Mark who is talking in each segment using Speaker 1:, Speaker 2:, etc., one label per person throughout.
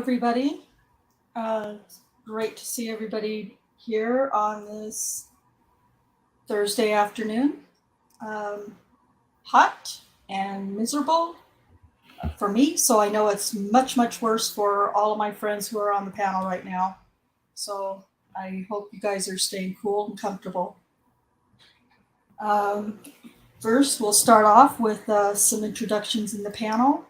Speaker 1: everybody. Great to see everybody here on this Thursday afternoon. Um, Hot and miserable for me, so I know it's much, much worse for all of my friends who are on the panel right now. So I hope you guys are staying cool and comfortable. Um, First, we'll start off with some introductions in the panel.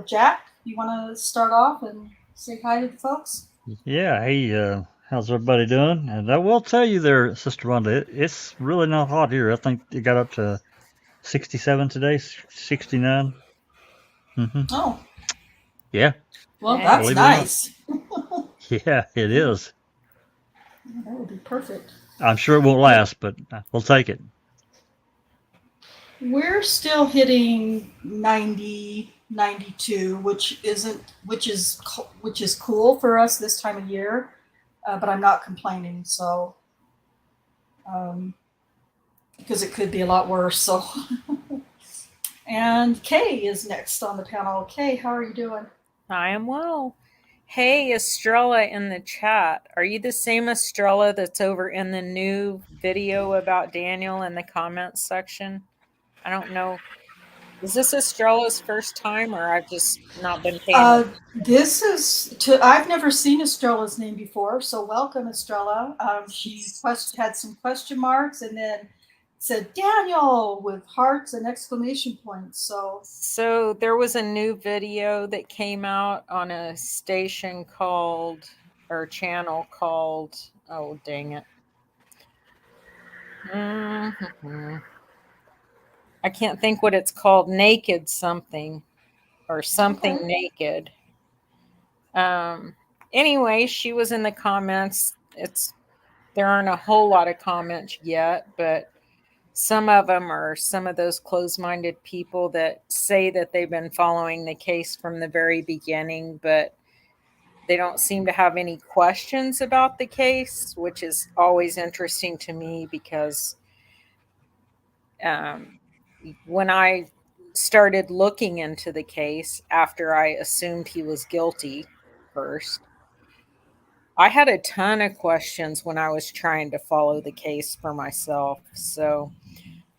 Speaker 1: Jack, you want to start off and say hi to the folks?
Speaker 2: Yeah, hey, how's everybody doing? And I will tell you there, Sister Rhonda, it's really not hot here. I think it got up to 67 today, 69. Mm-hmm.
Speaker 1: Oh,
Speaker 2: Yeah,
Speaker 1: well,
Speaker 3: Dang.
Speaker 1: that's
Speaker 2: believe it or not.
Speaker 1: nice.
Speaker 2: Yeah, it is.
Speaker 1: That would be perfect.
Speaker 2: I'm sure it won't last, but we'll take it.
Speaker 1: We're still hitting 90, 92, which is cool for us this time of year, but I'm not complaining. So because it could be a lot worse. So and Kay is next on the panel. Kay, how are you doing?
Speaker 3: I am well. Hey, Estrella in the chat. Are you the same Estrella that's over in the new video about Daniel in the comments section? I don't know. Is this Estrella's first time, or I've just not been paying
Speaker 1: Uh,
Speaker 3: attention?
Speaker 1: this is to. I've never seen Estrella's name before, so welcome, Estrella. Had some question marks and then said Daniel with hearts and exclamation points.
Speaker 3: So there was a new video that came out on a station called, or channel called, oh dang it. I can't think what it's called. Naked something or something
Speaker 1: Okay.
Speaker 3: naked. Anyway, she was in the comments. There aren't a whole lot of comments yet, but some of them are some of those closed-minded people that say that they've been following the case from the very beginning, but they don't seem to have any questions about the case, which is always interesting to me because um, when I started looking into the case after I assumed he was guilty first, I had a ton of questions when I was trying to follow the case for myself. So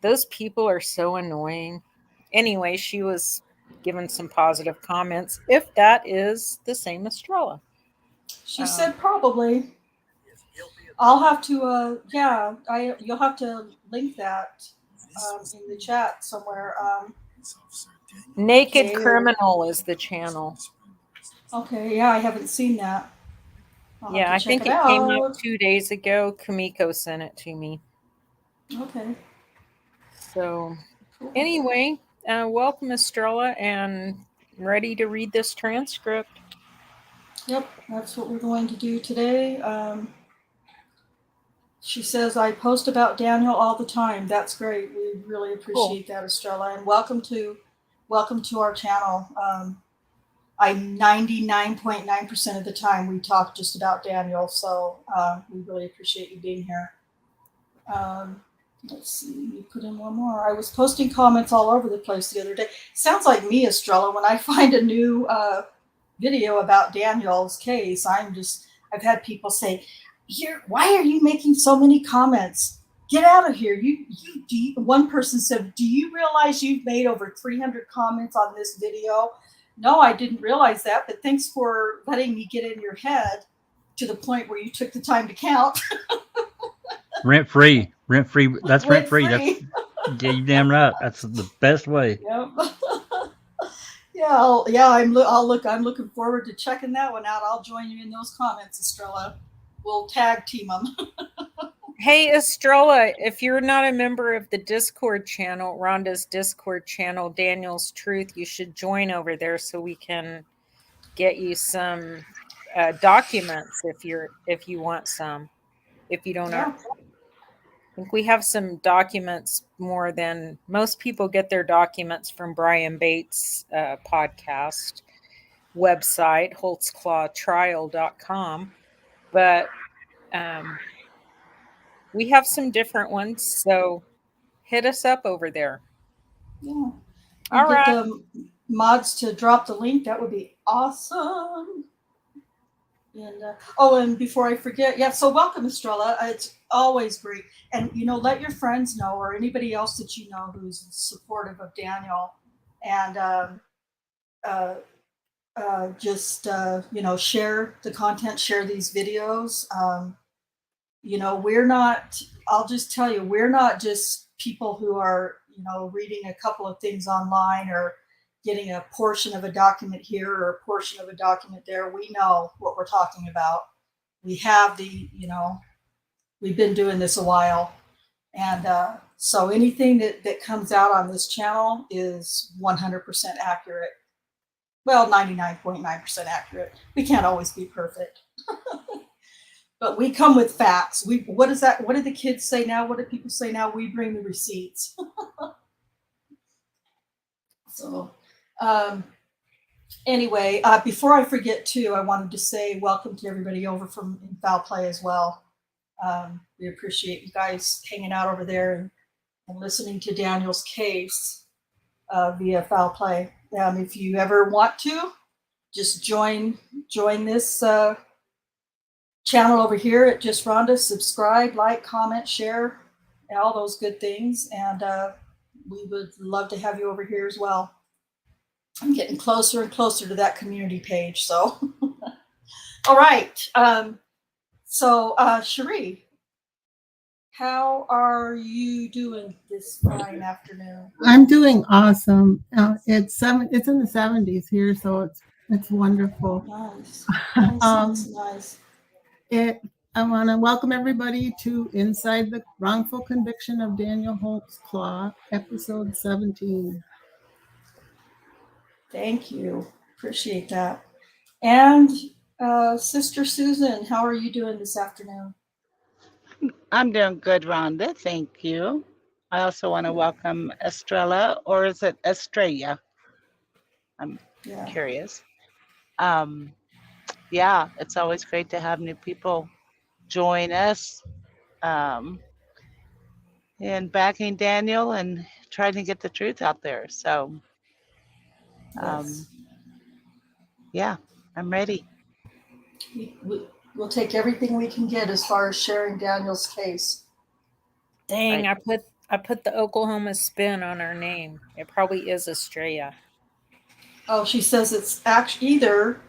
Speaker 3: those people are so annoying. Anyway, she was given some positive comments, if that is the same Estrella.
Speaker 1: She
Speaker 3: Um,
Speaker 1: said probably. I'll have to. Yeah, you'll have to link that in the chat somewhere.
Speaker 3: Naked
Speaker 1: Kay or
Speaker 3: Criminal is the channel.
Speaker 1: okay. Yeah, I haven't seen that. I'll have
Speaker 3: Yeah,
Speaker 1: to
Speaker 3: I
Speaker 1: check
Speaker 3: think
Speaker 1: it
Speaker 3: it came out
Speaker 1: out.
Speaker 3: 2 days ago. Kumiko sent it to me.
Speaker 1: Okay.
Speaker 3: So,
Speaker 1: Cool.
Speaker 3: anyway, welcome, Estrella, and ready to read this transcript.
Speaker 1: Yep, that's what we're going to do today. She says, I post about Daniel all the time. That's great. We really
Speaker 3: Cool.
Speaker 1: appreciate that, Estrella. And welcome to our channel. I 99.9% of the time we talk just about Daniel, so we really appreciate you being here. Um, let's see, let me put in one more. I was posting comments all over the place the other day. Sounds like me, Estrella, when I find a new video about Daniel's case. I've had people say, "Here, why are you making so many comments? Get out of here!" One person said, "Do you realize you've made over 300 comments on this video?" No, I didn't realize that, but thanks for letting me get in your head to the point where you took the time to count.
Speaker 2: Rent free. Rent free. That's rent
Speaker 1: Rent
Speaker 2: free. That's,
Speaker 1: free.
Speaker 2: yeah, you damn right. That's the best way.
Speaker 1: Yep. I'm looking forward to checking that one out. I'll join you in those comments, Estrella. We'll tag team them.
Speaker 3: Hey, Estrella, if you're not a member of the Discord channel, Rhonda's Discord channel, Daniel's Truth, you should join over there so we can get you some documents if you want some. If you don't,
Speaker 1: Yeah.
Speaker 3: I think we have some documents more than most people get their documents from Brian Bates' podcast website, holtzclawtrial.com. But we have some different ones, so hit us up over there.
Speaker 1: Yeah.
Speaker 3: All
Speaker 1: And get
Speaker 3: right.
Speaker 1: the mods to drop the link. That would be awesome. And and before I forget, yeah. So welcome, Estrella. It's always great, and let your friends know or anybody else that you know who's supportive of Daniel, and uh, just share the content, share these videos. We're not. I'll just tell you, we're not just people who are reading a couple of things online or getting a portion of a document here or a portion of a document there. We know what we're talking about. We have we've been doing this a while. And so anything that comes out on this channel is 100% accurate. Well, 99.9% accurate. We can't always be perfect. But we come with facts. What is that? What do the kids say now? What do people say now? We bring the receipts. So anyway, before I forget too, I wanted to say welcome to everybody over from Foul Play as well. We appreciate you guys hanging out over there and listening to Daniel's case via Foul Play. If you ever want to, just join this channel over here at Just Rhonda. Subscribe, like, comment, share, and all those good things. And we would love to have you over here as well. I'm getting closer and closer to that community page. So, all right. So, Cherie, how are you doing this fine afternoon?
Speaker 4: I'm doing awesome. It's in the 70s here, so it's wonderful.
Speaker 1: Nice. Nice.
Speaker 4: I want to welcome everybody to Inside the Wrongful Conviction of Daniel Holtzclaw, episode 17.
Speaker 1: Thank you. Appreciate that. And Sister Susan, how are you doing this afternoon?
Speaker 5: I'm doing good, Rhonda. Thank you. I also want to welcome Estrella, or is it Estrella? I'm curious. Yeah, it's always great to have new people join us in backing Daniel and trying to get the truth out there. So, yeah, I'm ready.
Speaker 1: We'll take everything we can get as far as sharing Daniel's case.
Speaker 3: Dang, right. I put the Oklahoma spin on her name. It probably is Estrella.
Speaker 1: Oh, she says it's actually either.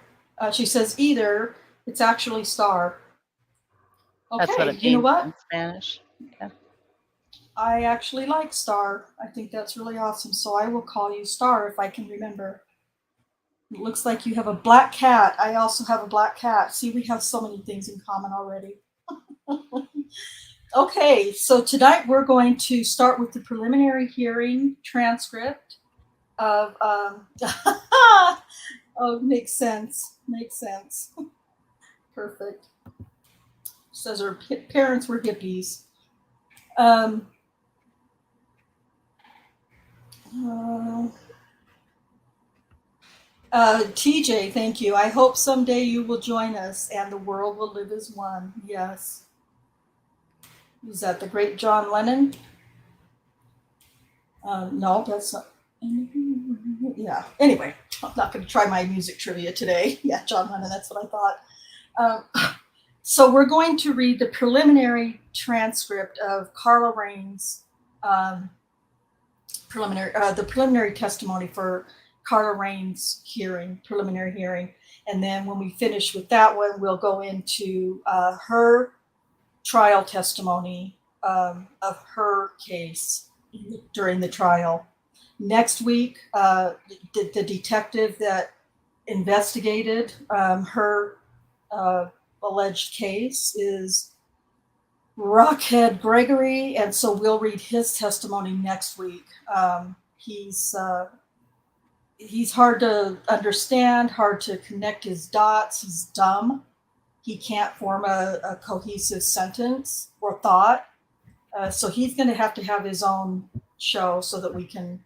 Speaker 1: She says either. It's actually Star. Okay,
Speaker 5: That's what it means
Speaker 1: you know what?
Speaker 5: in Spanish. Yeah.
Speaker 1: I actually like Star. I think that's really awesome. So I will call you Star if I can remember. It looks like you have a black cat. I also have a black cat. See, we have so many things in common already. Okay, so tonight we're going to start with the preliminary hearing transcript of oh, makes sense. Perfect. Says her parents were hippies. TJ, thank you. I hope someday you will join us and the world will live as one. Yes. Was that the great John Lennon? No, that's not. Yeah. Anyway, I'm not going to try my music trivia today. Yeah, John Lennon, that's what I thought. So we're going to read the preliminary transcript of Carla Raines' the preliminary testimony for Carla Raines' preliminary hearing. And then when we finish with that one, we'll go into her trial testimony of her case during the trial. Next week, the detective that investigated her alleged case is Rocky Gregory, and so we'll read his testimony next week. He's hard to understand, hard to connect his dots. He's dumb. He can't form a cohesive sentence or thought. So he's going to have his own show so that we can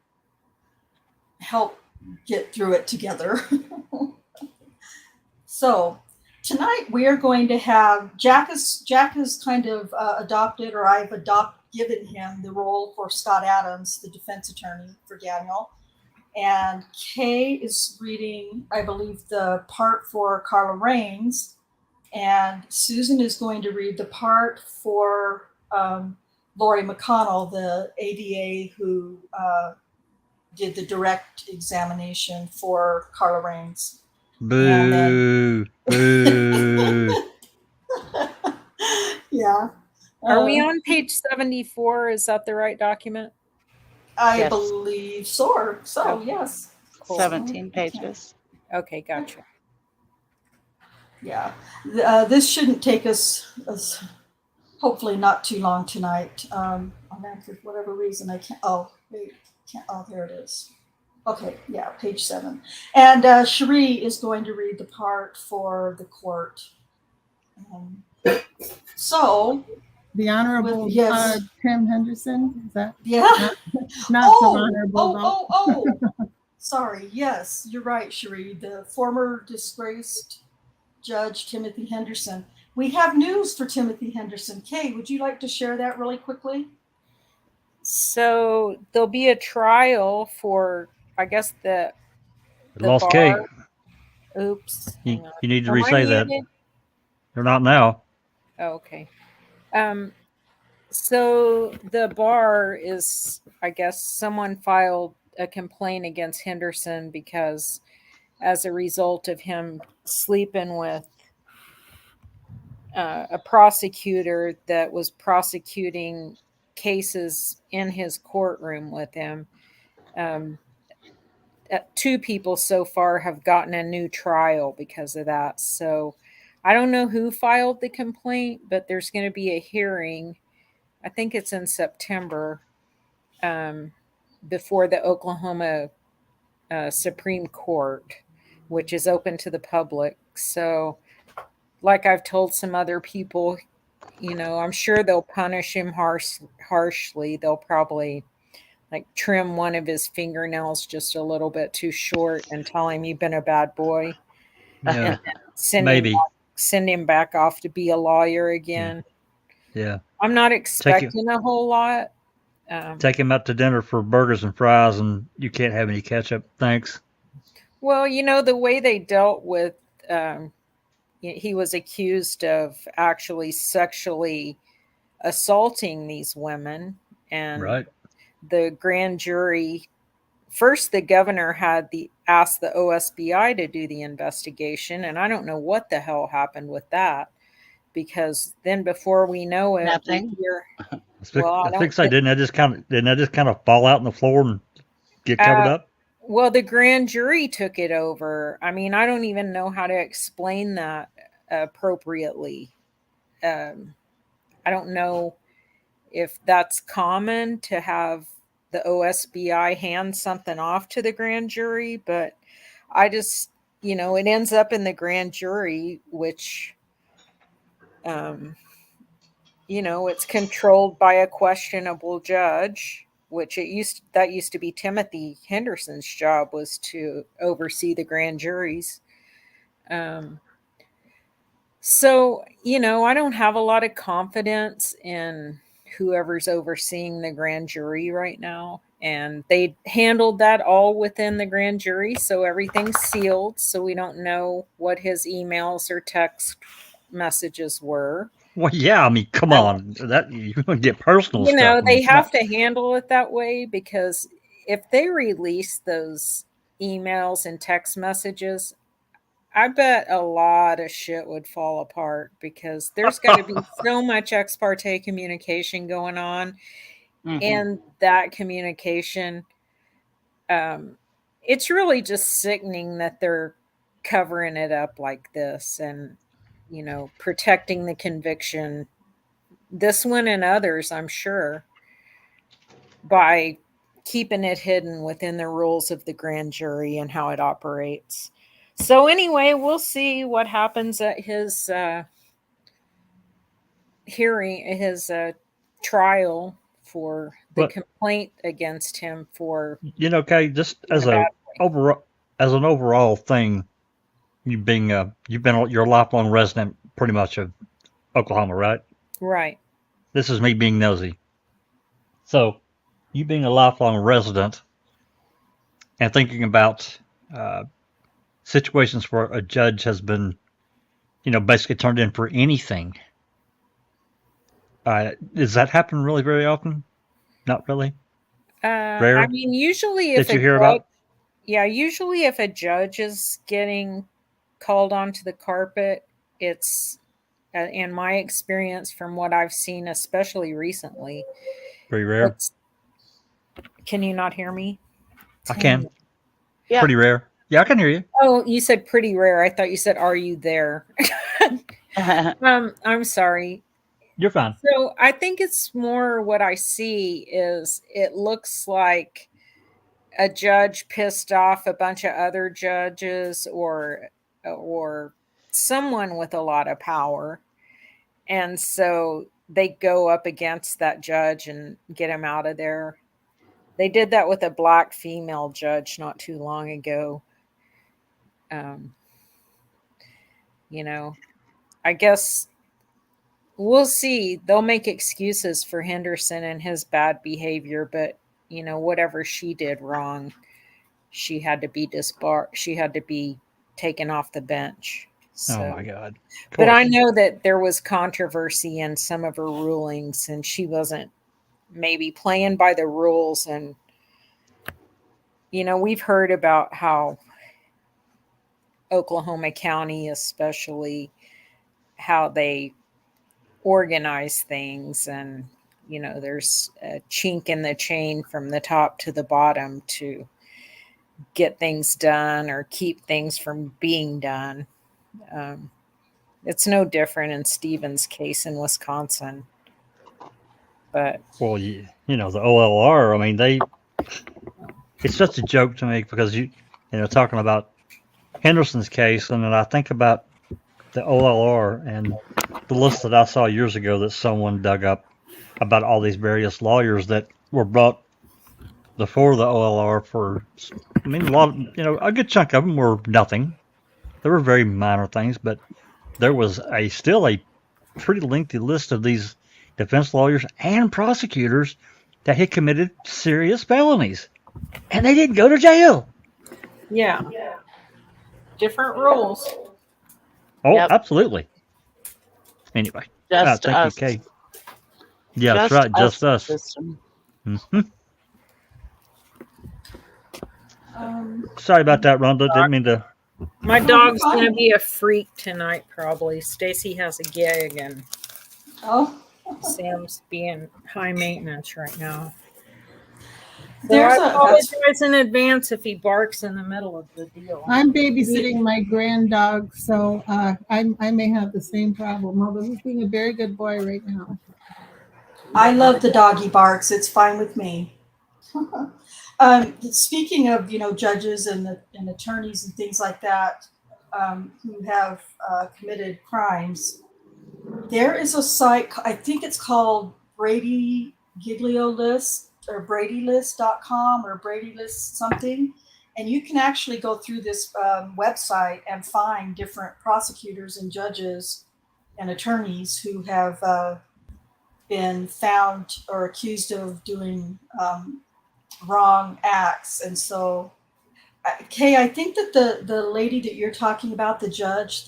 Speaker 1: help get through it together. So tonight we are going to have Jack has kind of adopted, or I've given him the role for Scott Adams, the defense attorney for Daniel. And Kay is reading, I believe, the part for Carla Raines. And Susan is going to read the part for Lori McConnell, the ADA who did the direct examination for Carla Raines. And then,
Speaker 2: Boo.
Speaker 1: yeah.
Speaker 3: Are we on page 74? Is that the right document?
Speaker 1: I
Speaker 5: Yes.
Speaker 1: believe so. So,
Speaker 3: Okay.
Speaker 1: yes.
Speaker 3: Cool.
Speaker 5: 17 pages.
Speaker 3: Okay, gotcha.
Speaker 1: Yeah. This shouldn't take us, hopefully not too long tonight. On that, for whatever reason, I can't. Oh, wait. Can't. Oh, there it is. Okay. Yeah, page 7. And Cherie is going to read the part for the court. So,
Speaker 4: The Honorable
Speaker 1: yes.
Speaker 4: Tim Henderson. Is that
Speaker 1: Yeah.
Speaker 4: not the Honorable?
Speaker 1: Oh. Sorry. Yes, you're right, Cherie. The former disgraced Judge Timothy Henderson. We have news for Timothy Henderson. Kay, would you like to share that really quickly?
Speaker 3: So there'll be a trial for, I guess, the
Speaker 2: Lost
Speaker 3: bar.
Speaker 2: cake.
Speaker 3: Oops.
Speaker 2: You
Speaker 3: Hang on.
Speaker 2: need to
Speaker 3: Am I
Speaker 2: re-say that.
Speaker 3: muted?
Speaker 2: They're not now.
Speaker 3: Oh, okay. So the bar is, I guess, someone filed a complaint against Henderson because as a result of him sleeping with a prosecutor that was prosecuting cases in his courtroom with him. 2 people so far have gotten a new trial because of that. So I don't know who filed the complaint, but there's going to be a hearing. I think it's in September before the Oklahoma Supreme Court, which is open to the public. So, like I've told some other people, I'm sure they'll punish him harshly. They'll probably like trim one of his fingernails just a little bit too short and tell him you've been a bad boy.
Speaker 2: Yeah.
Speaker 3: And
Speaker 2: Maybe.
Speaker 3: send him back off to be a lawyer again.
Speaker 2: Yeah.
Speaker 3: I'm not expecting a whole lot.
Speaker 2: Take him out to dinner for burgers and fries, and you can't have any ketchup. Thanks.
Speaker 3: Well, the way they dealt with, he was accused of actually sexually assaulting these women, and
Speaker 2: Right.
Speaker 3: the grand jury. First, the governor had asked the OSBI to do the investigation, and I don't know what the hell happened with that, because then before we know it,
Speaker 5: Nothing.
Speaker 2: I think so. Didn't that just kind of fall out on the floor and get covered up?
Speaker 3: Well, the grand jury took it over. I mean, I don't even know how to explain that appropriately. I don't know if that's common to have the OSBI hand something off to the grand jury, but I just, it ends up in the grand jury, which, it's controlled by a questionable judge, which used to be Timothy Henderson's job, was to oversee the grand juries. So, I don't have a lot of confidence in whoever's overseeing the grand jury right now. And they handled that all within the grand jury. So everything's sealed. So we don't know what his emails or text messages were.
Speaker 2: Well, yeah. I mean, come on. That you're going to get personal stuff.
Speaker 3: They have to handle it that way, because if they release those emails and text messages, I bet a lot of shit would fall apart, because there's got to be so much ex parte communication going on.
Speaker 5: Mm-hmm.
Speaker 3: And that communication, it's really just sickening that they're covering it up like this and, protecting the conviction, this one and others, I'm sure, by keeping it hidden within the rules of the grand jury and how it operates. So anyway, we'll see what happens at his hearing, his trial for the complaint against him for.
Speaker 2: Kay, just as an overall thing, you're a lifelong resident, pretty much, of Oklahoma, right?
Speaker 3: Right.
Speaker 2: This is me being nosy. So, you being a lifelong resident and thinking about situations where a judge has been basically turned in for anything. Does that happen really very often? Not really.
Speaker 3: I
Speaker 2: Rare
Speaker 3: mean, usually
Speaker 2: that you hear about.
Speaker 3: usually if a judge is getting called onto the carpet, it's in my experience from what I've seen, especially recently.
Speaker 2: Pretty rare.
Speaker 3: It's, can you not hear me?
Speaker 2: I can.
Speaker 5: Yeah.
Speaker 2: Pretty rare. Yeah, I can hear you.
Speaker 3: Oh, you said pretty rare. I thought you said, "Are you there?" I'm sorry.
Speaker 2: You're fine.
Speaker 3: So I think it's more what I see is it looks like a judge pissed off a bunch of other judges or someone with a lot of power, and so they go up against that judge and get him out of there. They did that with a black female judge not too long ago. um, I guess we'll see. They'll make excuses for Henderson and his bad behavior, but whatever she did wrong, she had to be disbarred. She had to be taken off the bench. So,
Speaker 2: Oh my God.
Speaker 3: but I know that there was controversy in some of her rulings, and she wasn't maybe playing by the rules. And we've heard about how Oklahoma County, especially, how they organize things, and there's a chink in the chain from the top to the bottom to get things done or keep things from being done. It's no different in Stevens' case in Wisconsin. But
Speaker 2: well, the OLR. I mean, it's just a joke to me because talking about Henderson's case, and then I think about the OLR and the list that I saw years ago that someone dug up about all these various lawyers that were brought before the OLR for, a lot, a good chunk of them were nothing. There were very minor things, but there was still a pretty lengthy list of these defense lawyers and prosecutors that had committed serious felonies, and they didn't go to jail.
Speaker 3: yeah, different rules.
Speaker 2: Oh,
Speaker 5: Yep.
Speaker 2: absolutely. Anyway,
Speaker 5: Just
Speaker 2: thank
Speaker 5: us.
Speaker 2: you, Kay. Yeah, that's right. Just us.
Speaker 5: System.
Speaker 2: Mm-hmm. Sorry about that, Rhonda. Didn't mean to.
Speaker 3: My dog's going to be a freak tonight, probably. Stacy has a gig, and Sam's being high maintenance right now. So I apologize in advance if he barks in the middle of the deal.
Speaker 4: I'm babysitting my grand dog, so I may have the same problem. Although he's being a very good boy right now.
Speaker 1: I love the doggy barks. It's fine with me. Speaking of judges and attorneys and things like that who have committed crimes, there is a site, I think it's called Brady Giglio List or BradyList.com or BradyList something, and you can actually go through this website and find different prosecutors and judges and attorneys who have been found or accused of doing wrong acts. And so, Kay, I think that the lady that you're talking about, the judge,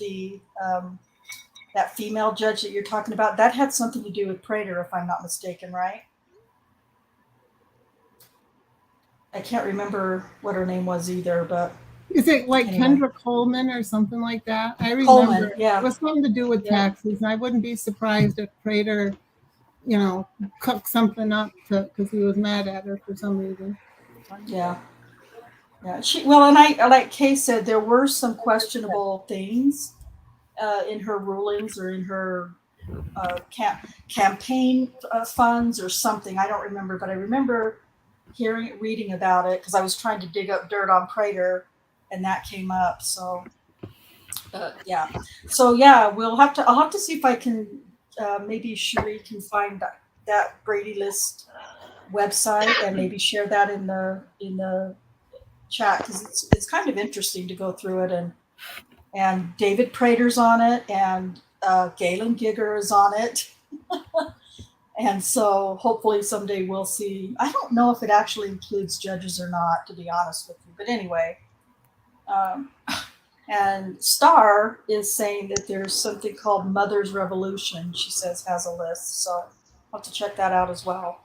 Speaker 1: that female judge that you're talking about, that had something to do with Prater, if I'm not mistaken, right? I can't remember what her name was either, but
Speaker 4: is it like
Speaker 1: anyway.
Speaker 4: Kendra Coleman or something like that? I remember
Speaker 1: Coleman, yeah.
Speaker 4: It was something to do with taxes, and I wouldn't be surprised if Prater, cooked something up because he was mad at her for some reason.
Speaker 1: Yeah. And I like Kay said, there were some questionable things in her rulings or in her campaign funds or something. I don't remember, but I remember reading about it because I was trying to dig up dirt on Prater, and that came up. So, yeah. So yeah, I'll have to see if I can. Maybe Cherie can find that Brady List website and maybe share that in the chat because it's kind of interesting to go through it, and David Prater's on it, and Galen Gigger is on it. And so hopefully someday we'll see. I don't know if it actually includes judges or not, to be honest with you. But anyway, And Star is saying that there's something called Mother's Revolution, she says has a list. So I'll have to check that out as well.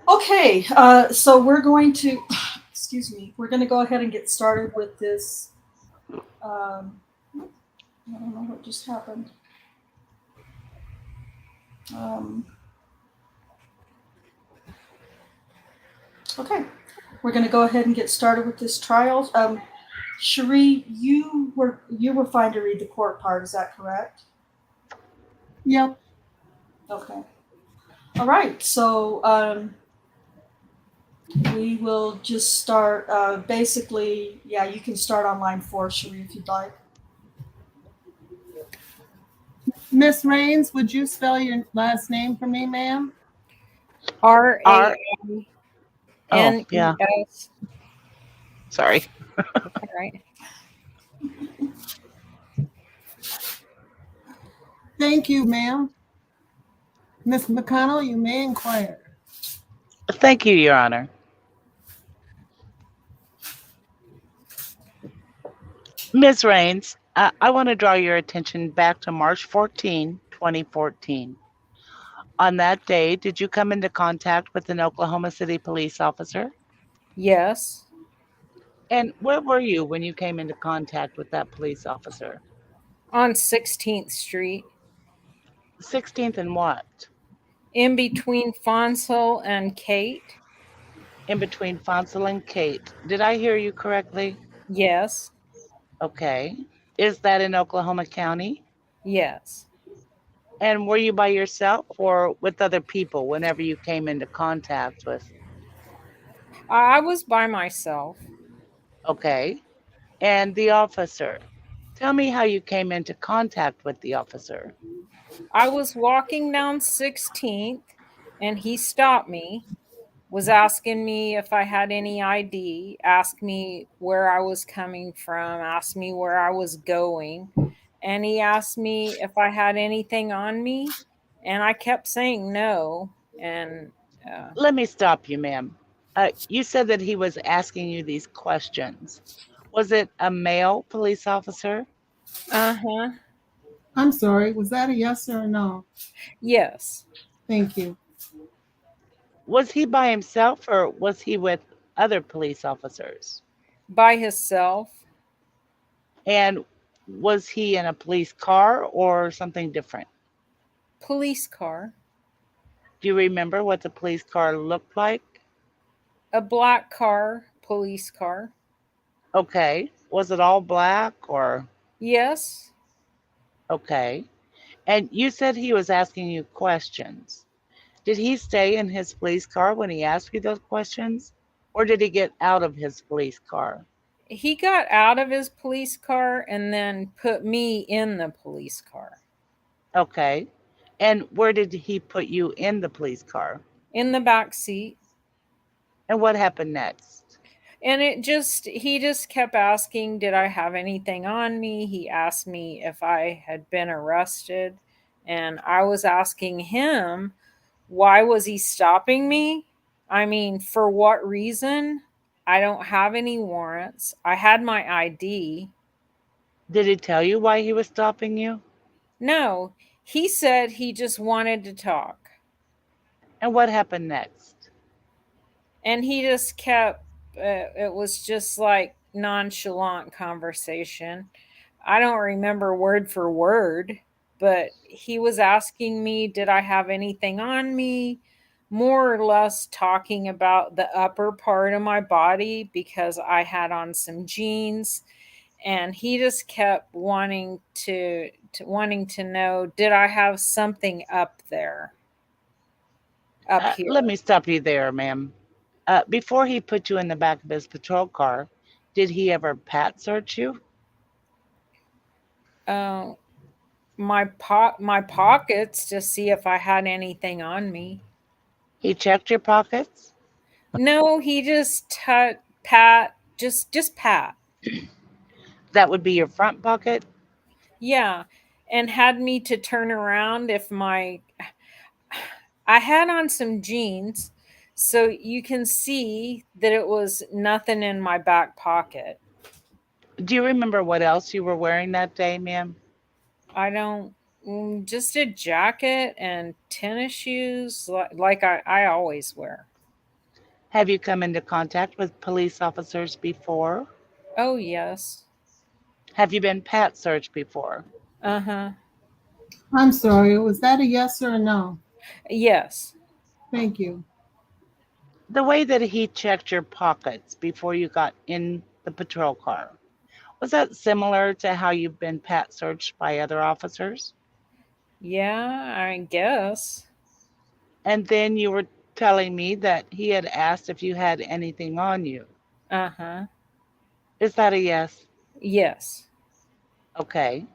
Speaker 1: Okay, so we're going to, excuse me, we're going to go ahead and get started with this. I don't know what just happened. Okay, we're going to go ahead and get started with this trial. Cherie, you were fine to read the court part. Is that correct?
Speaker 4: Yep.
Speaker 1: Okay. All right. So we will just start. Basically, yeah, you can start on line 4, Cherie, if you'd like.
Speaker 4: Miss Raines, would you spell your last name for me, ma'am?
Speaker 3: RAINES.
Speaker 5: Oh, yeah. Sorry.
Speaker 3: All right.
Speaker 4: Thank you, ma'am. Miss McConnell, you may inquire.
Speaker 5: Thank you, Your Honor. Ms. Raines, I want to draw your attention back to March 14, 2014. On that day, did you come into contact with an Oklahoma City police officer?
Speaker 3: Yes.
Speaker 5: And where were you when you came into contact with that police officer?
Speaker 3: On 16th Street,
Speaker 5: 16th and what?
Speaker 3: in between Fonsel and Kate.
Speaker 5: In between Fonsel and Kate. Did I hear you correctly?
Speaker 3: Yes.
Speaker 5: Okay. Is that in Oklahoma County?
Speaker 3: Yes.
Speaker 5: And were you by yourself or with other people whenever you came into contact with?
Speaker 3: I was by myself.
Speaker 5: Okay. And the officer? Tell me how you came into contact with the officer.
Speaker 3: I was walking down 16th and he stopped me, was asking me if I had any ID, asked me where I was coming from, asked me where I was going, and he asked me if I had anything on me, and I kept saying no. And
Speaker 5: Let me stop you, ma'am. You said that he was asking you these questions. Was it a male police officer?
Speaker 3: uh-huh.
Speaker 4: I'm sorry, was that a yes or a no?
Speaker 3: Yes.
Speaker 4: Thank you.
Speaker 5: Was he by himself or was he with other police officers?
Speaker 3: By himself.
Speaker 5: And was he in a police car or something different?
Speaker 3: Police car.
Speaker 5: Do you remember what the police car looked like?
Speaker 3: A black car, police car.
Speaker 5: Okay. Was it all black or?
Speaker 3: Yes.
Speaker 5: Okay. And you said he was asking you questions. Did he stay in his police car when he asked you those questions? Or did he get out of his police car?
Speaker 3: He got out of his police car and then put me in the police car.
Speaker 5: Okay. And where did he put you in the police car?
Speaker 3: In the back seat.
Speaker 5: And what happened next?
Speaker 3: And he just kept asking, did I have anything on me? He asked me if I had been arrested. And I was asking him, why was he stopping me? I mean, for what reason? I don't have any warrants. I had my ID.
Speaker 5: Did he tell you why he was stopping you?
Speaker 3: No, he said he just wanted to talk.
Speaker 5: And what happened next?
Speaker 3: And he just kept, it was just like nonchalant conversation. I don't remember word for word, but he was asking me, did I have anything on me? More or less talking about the upper part of my body because I had on some jeans. And he just kept wanting to know, did I have something up there? Up here.
Speaker 5: Let me stop you there, ma'am. Before he put you in the back of his patrol car, did he ever pat search you?
Speaker 3: My pockets to see if I had anything on me.
Speaker 5: He checked your pockets?
Speaker 3: No, he just pat, just pat.
Speaker 5: That would be your front pocket?
Speaker 3: Yeah, and had me to turn around if I had on some jeans, so you can see that it was nothing in my back pocket.
Speaker 5: Do you remember what else you were wearing that day, ma'am?
Speaker 3: I don't, just a jacket and tennis shoes like I always wear.
Speaker 5: Have you come into contact with police officers before?
Speaker 3: Oh, yes.
Speaker 5: Have you been pat searched before?
Speaker 3: Uh huh.
Speaker 4: I'm sorry, was that a yes or a no?
Speaker 3: Yes.
Speaker 4: Thank you.
Speaker 5: The way that he checked your pockets before you got in the patrol car, was that similar to how you've been pat searched by other officers?
Speaker 3: Yeah, I guess.
Speaker 5: And then you were telling me that he had asked if you had anything on you.
Speaker 3: Uh huh.
Speaker 5: Is that a yes?
Speaker 3: Yes.
Speaker 5: Okay.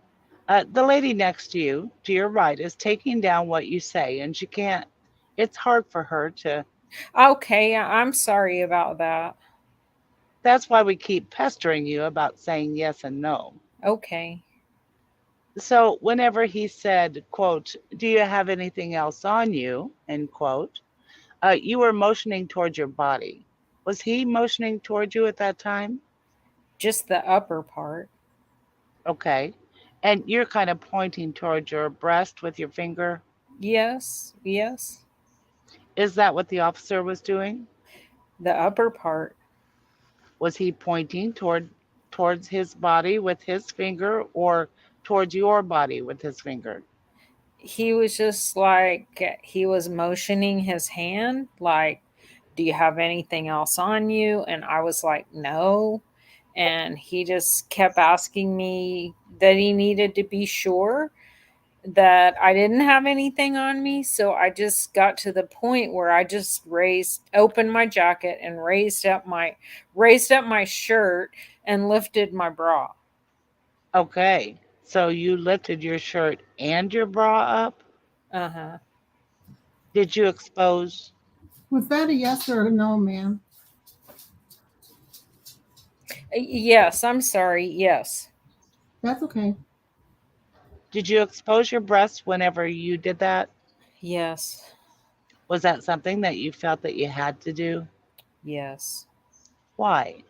Speaker 5: The lady next to your right, is taking down what you say, and she can't, it's hard for her to,
Speaker 3: Okay, I'm sorry about that.
Speaker 5: that's why we keep pestering you about saying yes and no.
Speaker 3: Okay.
Speaker 5: So whenever he said, quote, do you have anything else on you, end quote, you were motioning towards your body. Was he motioning towards you at that time?
Speaker 3: Just the upper part.
Speaker 5: Okay. And you're kind of pointing towards your breast with your finger.
Speaker 3: Yes. Yes.
Speaker 5: Is that what the officer was doing?
Speaker 3: The upper part.
Speaker 5: Was he pointing towards his body with his finger or towards your body with his finger?
Speaker 3: He was just like, he was motioning his hand, like, do you have anything else on you? And I was like, no. And he just kept asking me that he needed to be sure that I didn't have anything on me. So I just got to the point where I just opened my jacket and raised up my shirt and lifted my bra.
Speaker 5: Okay. So you lifted your shirt and your bra up?
Speaker 3: Uh-huh.
Speaker 5: Did you expose
Speaker 4: Was that a yes or a no, ma'am?
Speaker 3: Yes, I'm sorry. Yes.
Speaker 4: That's okay.
Speaker 5: did you expose your breasts whenever you did that?
Speaker 3: Yes.
Speaker 5: Was that something that you felt that you had to do?
Speaker 3: Yes.
Speaker 5: Why?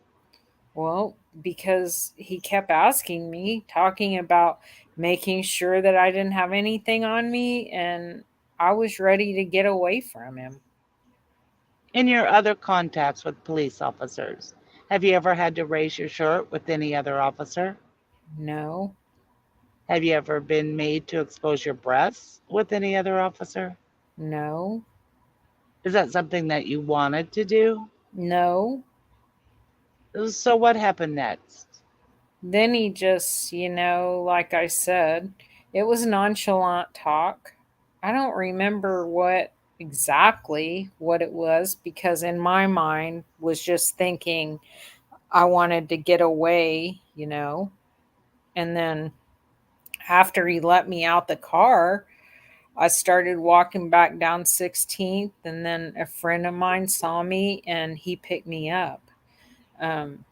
Speaker 3: Well, because he kept asking me, talking about making sure that I didn't have anything on me, and I was ready to get away from him.
Speaker 5: In your other contacts with police officers, have you ever had to raise your shirt with any other officer?
Speaker 3: No,
Speaker 5: Have you ever been made to expose your breasts with any other officer?
Speaker 3: no,
Speaker 5: Is that something that you wanted to do?
Speaker 3: no.
Speaker 5: So what happened next?
Speaker 3: Then he just, like I said, it was nonchalant talk. I don't remember what it was because in my mind was just thinking I wanted to get away. And then after he let me out the car, I started walking back down 16th, and then a friend of mine saw me and he picked me up. Um,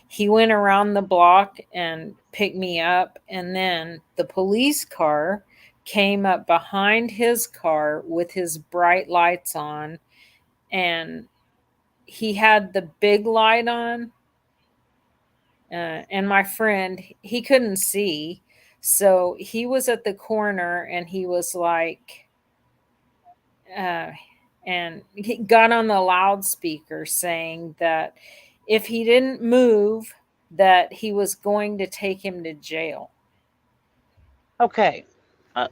Speaker 3: he went around the block and picked me up, and then the police car came up behind his car with his bright lights on, and he had the big light on. And my friend, he couldn't see. So he was at the corner and he was like, uh, and he got on the loudspeaker saying that if he didn't move, that he was going to take him to jail.
Speaker 5: Okay, uh,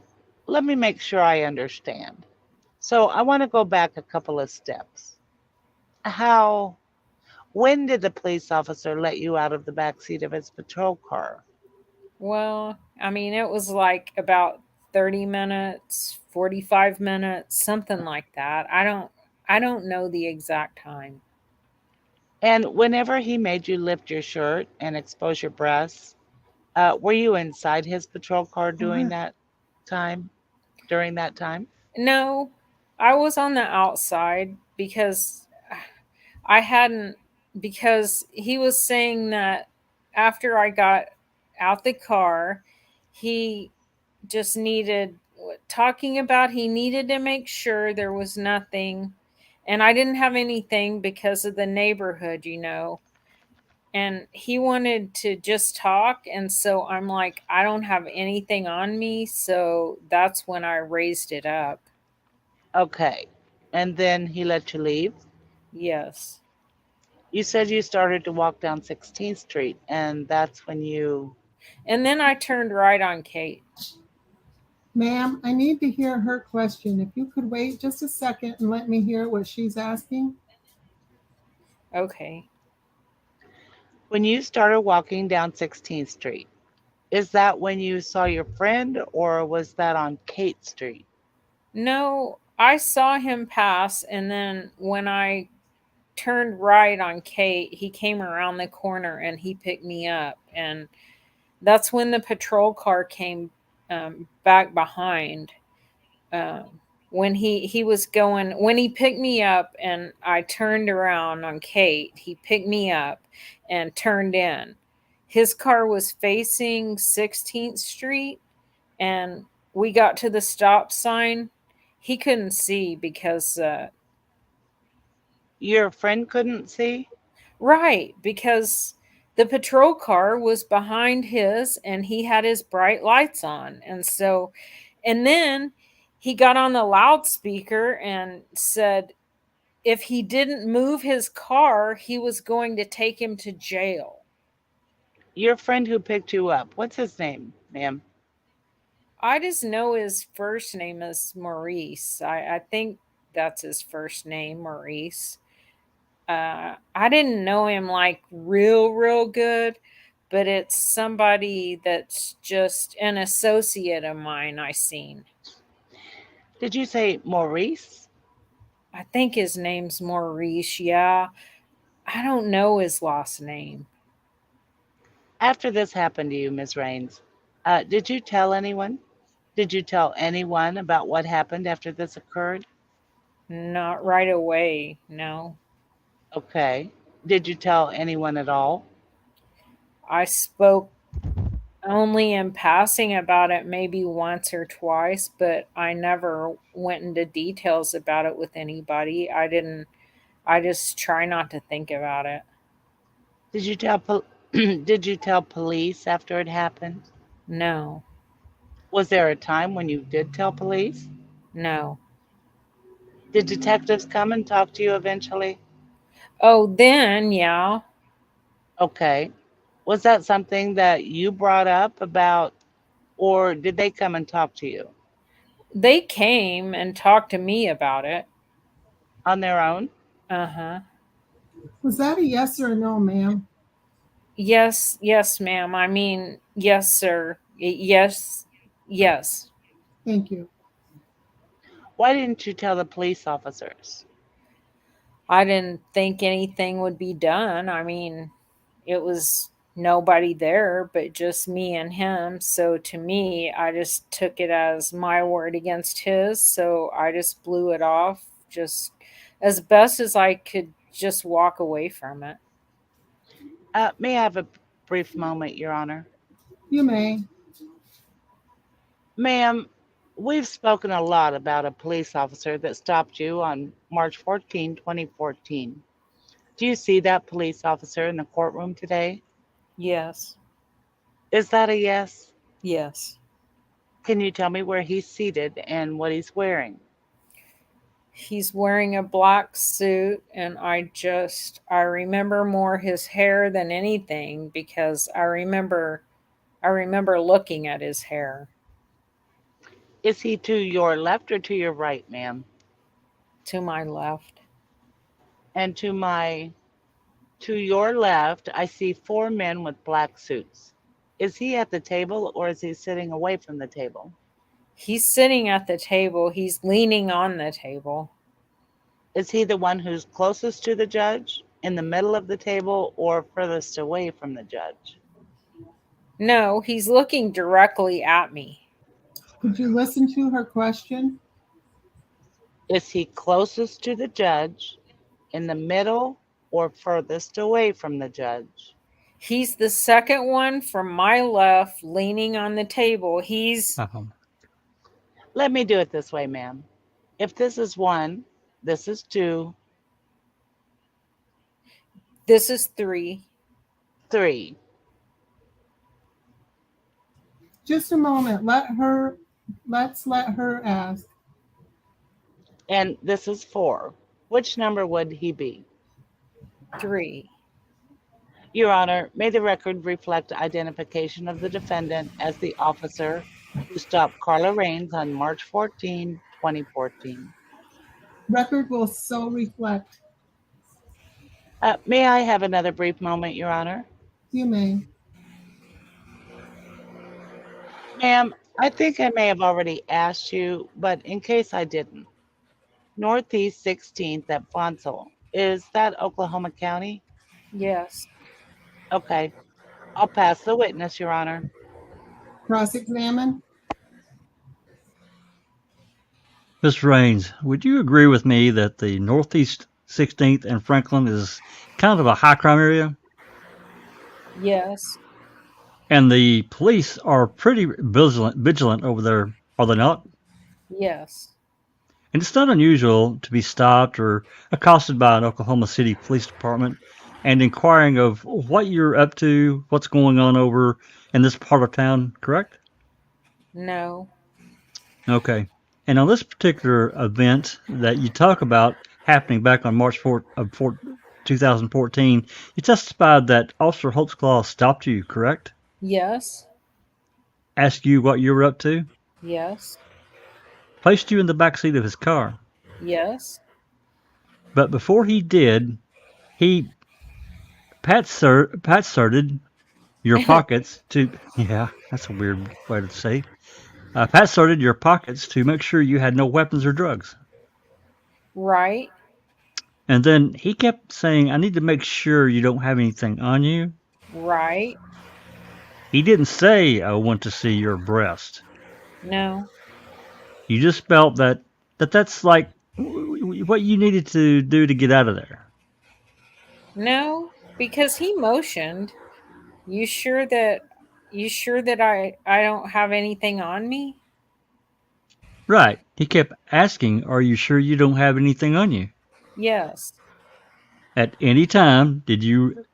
Speaker 5: let me make sure I understand. So I want to go back a couple of steps. How, when did the police officer let you out of the back seat of his patrol car?
Speaker 3: Well, I mean, it was like about 30 minutes, 45 minutes, something like that. I don't know the exact time.
Speaker 5: And whenever he made you lift your shirt and expose your breasts, were you inside his patrol car doing that time, during that time?
Speaker 3: No, I was on the outside because I hadn't, because he was saying that after I got out the car, he just needed, talking about he needed to make sure there was nothing. And I didn't have anything because of the neighborhood. and he wanted to just talk. And so I'm like, I don't have anything on me. So that's when I raised it up.
Speaker 5: Okay. And then he let you leave?
Speaker 3: Yes.
Speaker 5: You said you started to walk down 16th Street, and that's when you.
Speaker 3: And then I turned right on Kate.
Speaker 4: Ma'am, I need to hear her question. If you could wait just a second and let me hear what she's asking.
Speaker 3: Okay.
Speaker 5: When you started walking down 16th Street, is that when you saw your friend, or was that on Kate Street?
Speaker 3: No, I saw him pass. And then when I turned right on Kate, he came around the corner and he picked me up. And that's when the patrol car came back behind. When he was going, when he picked me up and I turned around on Kate, he picked me up and turned in. His car was facing 16th Street, and we got to the stop sign. He couldn't see because
Speaker 5: Your friend couldn't see?
Speaker 3: right, because the patrol car was behind his and he had his bright lights on. And so, and then he got on the loudspeaker and said if he didn't move his car, he was going to take him to jail.
Speaker 5: Your friend who picked you up, what's his name, ma'am?
Speaker 3: I just know his first name is Maurice. I think that's his first name, Maurice. I didn't know him like real good, but it's somebody that's just an associate of mine I seen.
Speaker 5: Did you say Maurice?
Speaker 3: I think his name's Maurice. Yeah, I don't know his last name.
Speaker 5: After this happened to you, Miss Raines, did you tell anyone? Did you tell anyone about what happened after this occurred?
Speaker 3: Not right away. No,
Speaker 5: Okay. Did you tell anyone at all?
Speaker 3: I spoke only in passing about it maybe once or twice, but I never went into details about it with anybody. I didn't. I just try not to think about it.
Speaker 5: Did you tell did you tell police after it happened?
Speaker 3: No,
Speaker 5: Was there a time when you did tell police?
Speaker 3: no.
Speaker 5: Did detectives come and talk to you eventually?
Speaker 3: Oh, then, yeah.
Speaker 5: Okay. Was that something that you brought up about, or did they come and talk to you
Speaker 3: They came and talked to me about it.
Speaker 5: on their own?
Speaker 3: Uh huh.
Speaker 4: Was that a yes or a no, ma'am?
Speaker 3: Yes, yes, ma'am. I mean, yes, sir. Yes, yes.
Speaker 4: Thank you.
Speaker 5: Why didn't you tell the police officers?
Speaker 3: I didn't think anything would be done. I mean, it was nobody there but just me and him. So to me, I just took it as my word against his. So I just blew it off just as best as I could, just walk away from it.
Speaker 5: May I have a brief moment, Your Honor?
Speaker 4: You may.
Speaker 5: Ma'am, we've spoken a lot about a police officer that stopped you on March 14, 2014. Do you see that police officer in the courtroom today?
Speaker 3: Yes.
Speaker 5: Is that a yes?
Speaker 3: Yes.
Speaker 5: Can you tell me where he's seated and what he's wearing?
Speaker 3: He's wearing a black suit, and I remember more his hair than anything because I remember looking at his hair.
Speaker 5: Is he to your left or to your right, ma'am?
Speaker 3: To my left.
Speaker 5: And to your left, I see four men with black suits. Is he at the table or is he sitting away from the table?
Speaker 3: He's sitting at the table. He's leaning on the table.
Speaker 5: Is he the one who's closest to the judge, in the middle of the table, or furthest away from the judge?
Speaker 3: No, he's looking directly at me.
Speaker 4: Could you listen to her question?
Speaker 5: Is he closest to the judge, in the middle, or furthest away from the judge?
Speaker 3: He's the second one from my left, leaning on the table. He's
Speaker 2: Uh-huh.
Speaker 5: Let me do it this way, ma'am. If this is one, this is two,
Speaker 3: This is three.
Speaker 5: 3.
Speaker 4: Just a moment. Let's let her ask.
Speaker 5: And this is 4. Which number would he be?
Speaker 3: 3.
Speaker 5: Your Honor, may the record reflect identification of the defendant as the officer who stopped Carla Raines on March 14, 2014.
Speaker 4: Record will so reflect.
Speaker 5: May I have another brief moment, Your Honor?
Speaker 4: You may.
Speaker 5: Ma'am, I think I may have already asked you, but in case I didn't, Northeast 16th at Fonsel, is that Oklahoma County?
Speaker 3: Yes.
Speaker 5: Okay, I'll pass the witness, Your Honor.
Speaker 4: Cross-examine.
Speaker 2: Ms. Raines, would you agree with me that the Northeast 16th and Franklin is kind of a high crime area?
Speaker 3: Yes.
Speaker 2: And the police are pretty vigilant over there, are they not?
Speaker 3: Yes.
Speaker 2: And it's not unusual to be stopped or accosted by an Oklahoma City Police Department and inquiring of what you're up to, what's going on over in this part of town, correct?
Speaker 3: No.
Speaker 2: Okay. And on this particular event that you talk about happening back on March 4th of 2014, you testified that Officer Holtzclaw stopped you, correct?
Speaker 3: Yes.
Speaker 2: Asked you what you were up to?
Speaker 3: Yes.
Speaker 2: Placed you in the back seat of his car.
Speaker 3: Yes.
Speaker 2: But before he did, he pat-started your pockets to, yeah, that's a weird way to say. Pat-started your pockets to make sure you had no weapons or drugs.
Speaker 3: Right.
Speaker 2: And then he kept saying, I need to make sure you don't have anything on you.
Speaker 3: Right.
Speaker 2: He didn't say, I want to see your breast.
Speaker 3: No.
Speaker 2: You just felt that's like what you needed to do to get out of there.
Speaker 3: No, because he motioned. You sure that I don't have anything on me?
Speaker 2: Right. He kept asking, are you sure you don't have anything on you?
Speaker 3: Yes.
Speaker 2: At any time, did you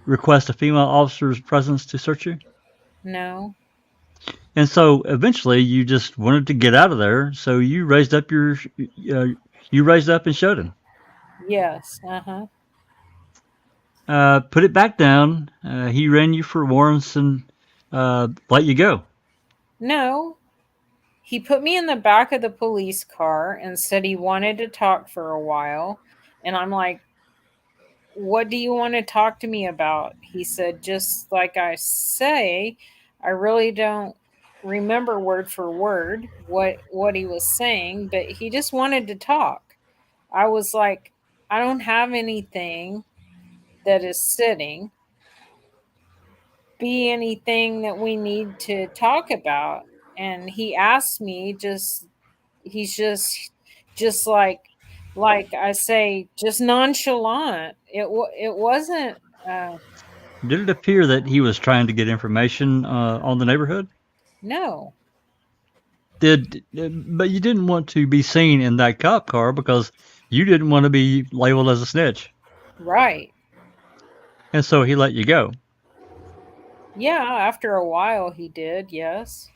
Speaker 2: request a female officer's presence to search you?
Speaker 3: No.
Speaker 2: And so eventually you just wanted to get out of there, so you raised up and showed him.
Speaker 3: Yes.
Speaker 2: Put it back down. He ran you for warrants and let you go.
Speaker 3: No. He put me in the back of the police car and said he wanted to talk for a while. And I'm like, what do you want to talk to me about? He said, just like I say, I really don't remember word for word what he was saying, but he just wanted to talk. I was like, I don't have anything that is sitting. Be anything that we need to talk about. And he asked me he's just like I say, just nonchalant. It wasn't.
Speaker 2: Did it appear that he was trying to get information on the neighborhood?
Speaker 3: No.
Speaker 2: But you didn't want to be seen in that cop car because you didn't want to be labeled as a snitch.
Speaker 3: Right.
Speaker 2: And so he let you go.
Speaker 3: Yeah, after a while he did, yes.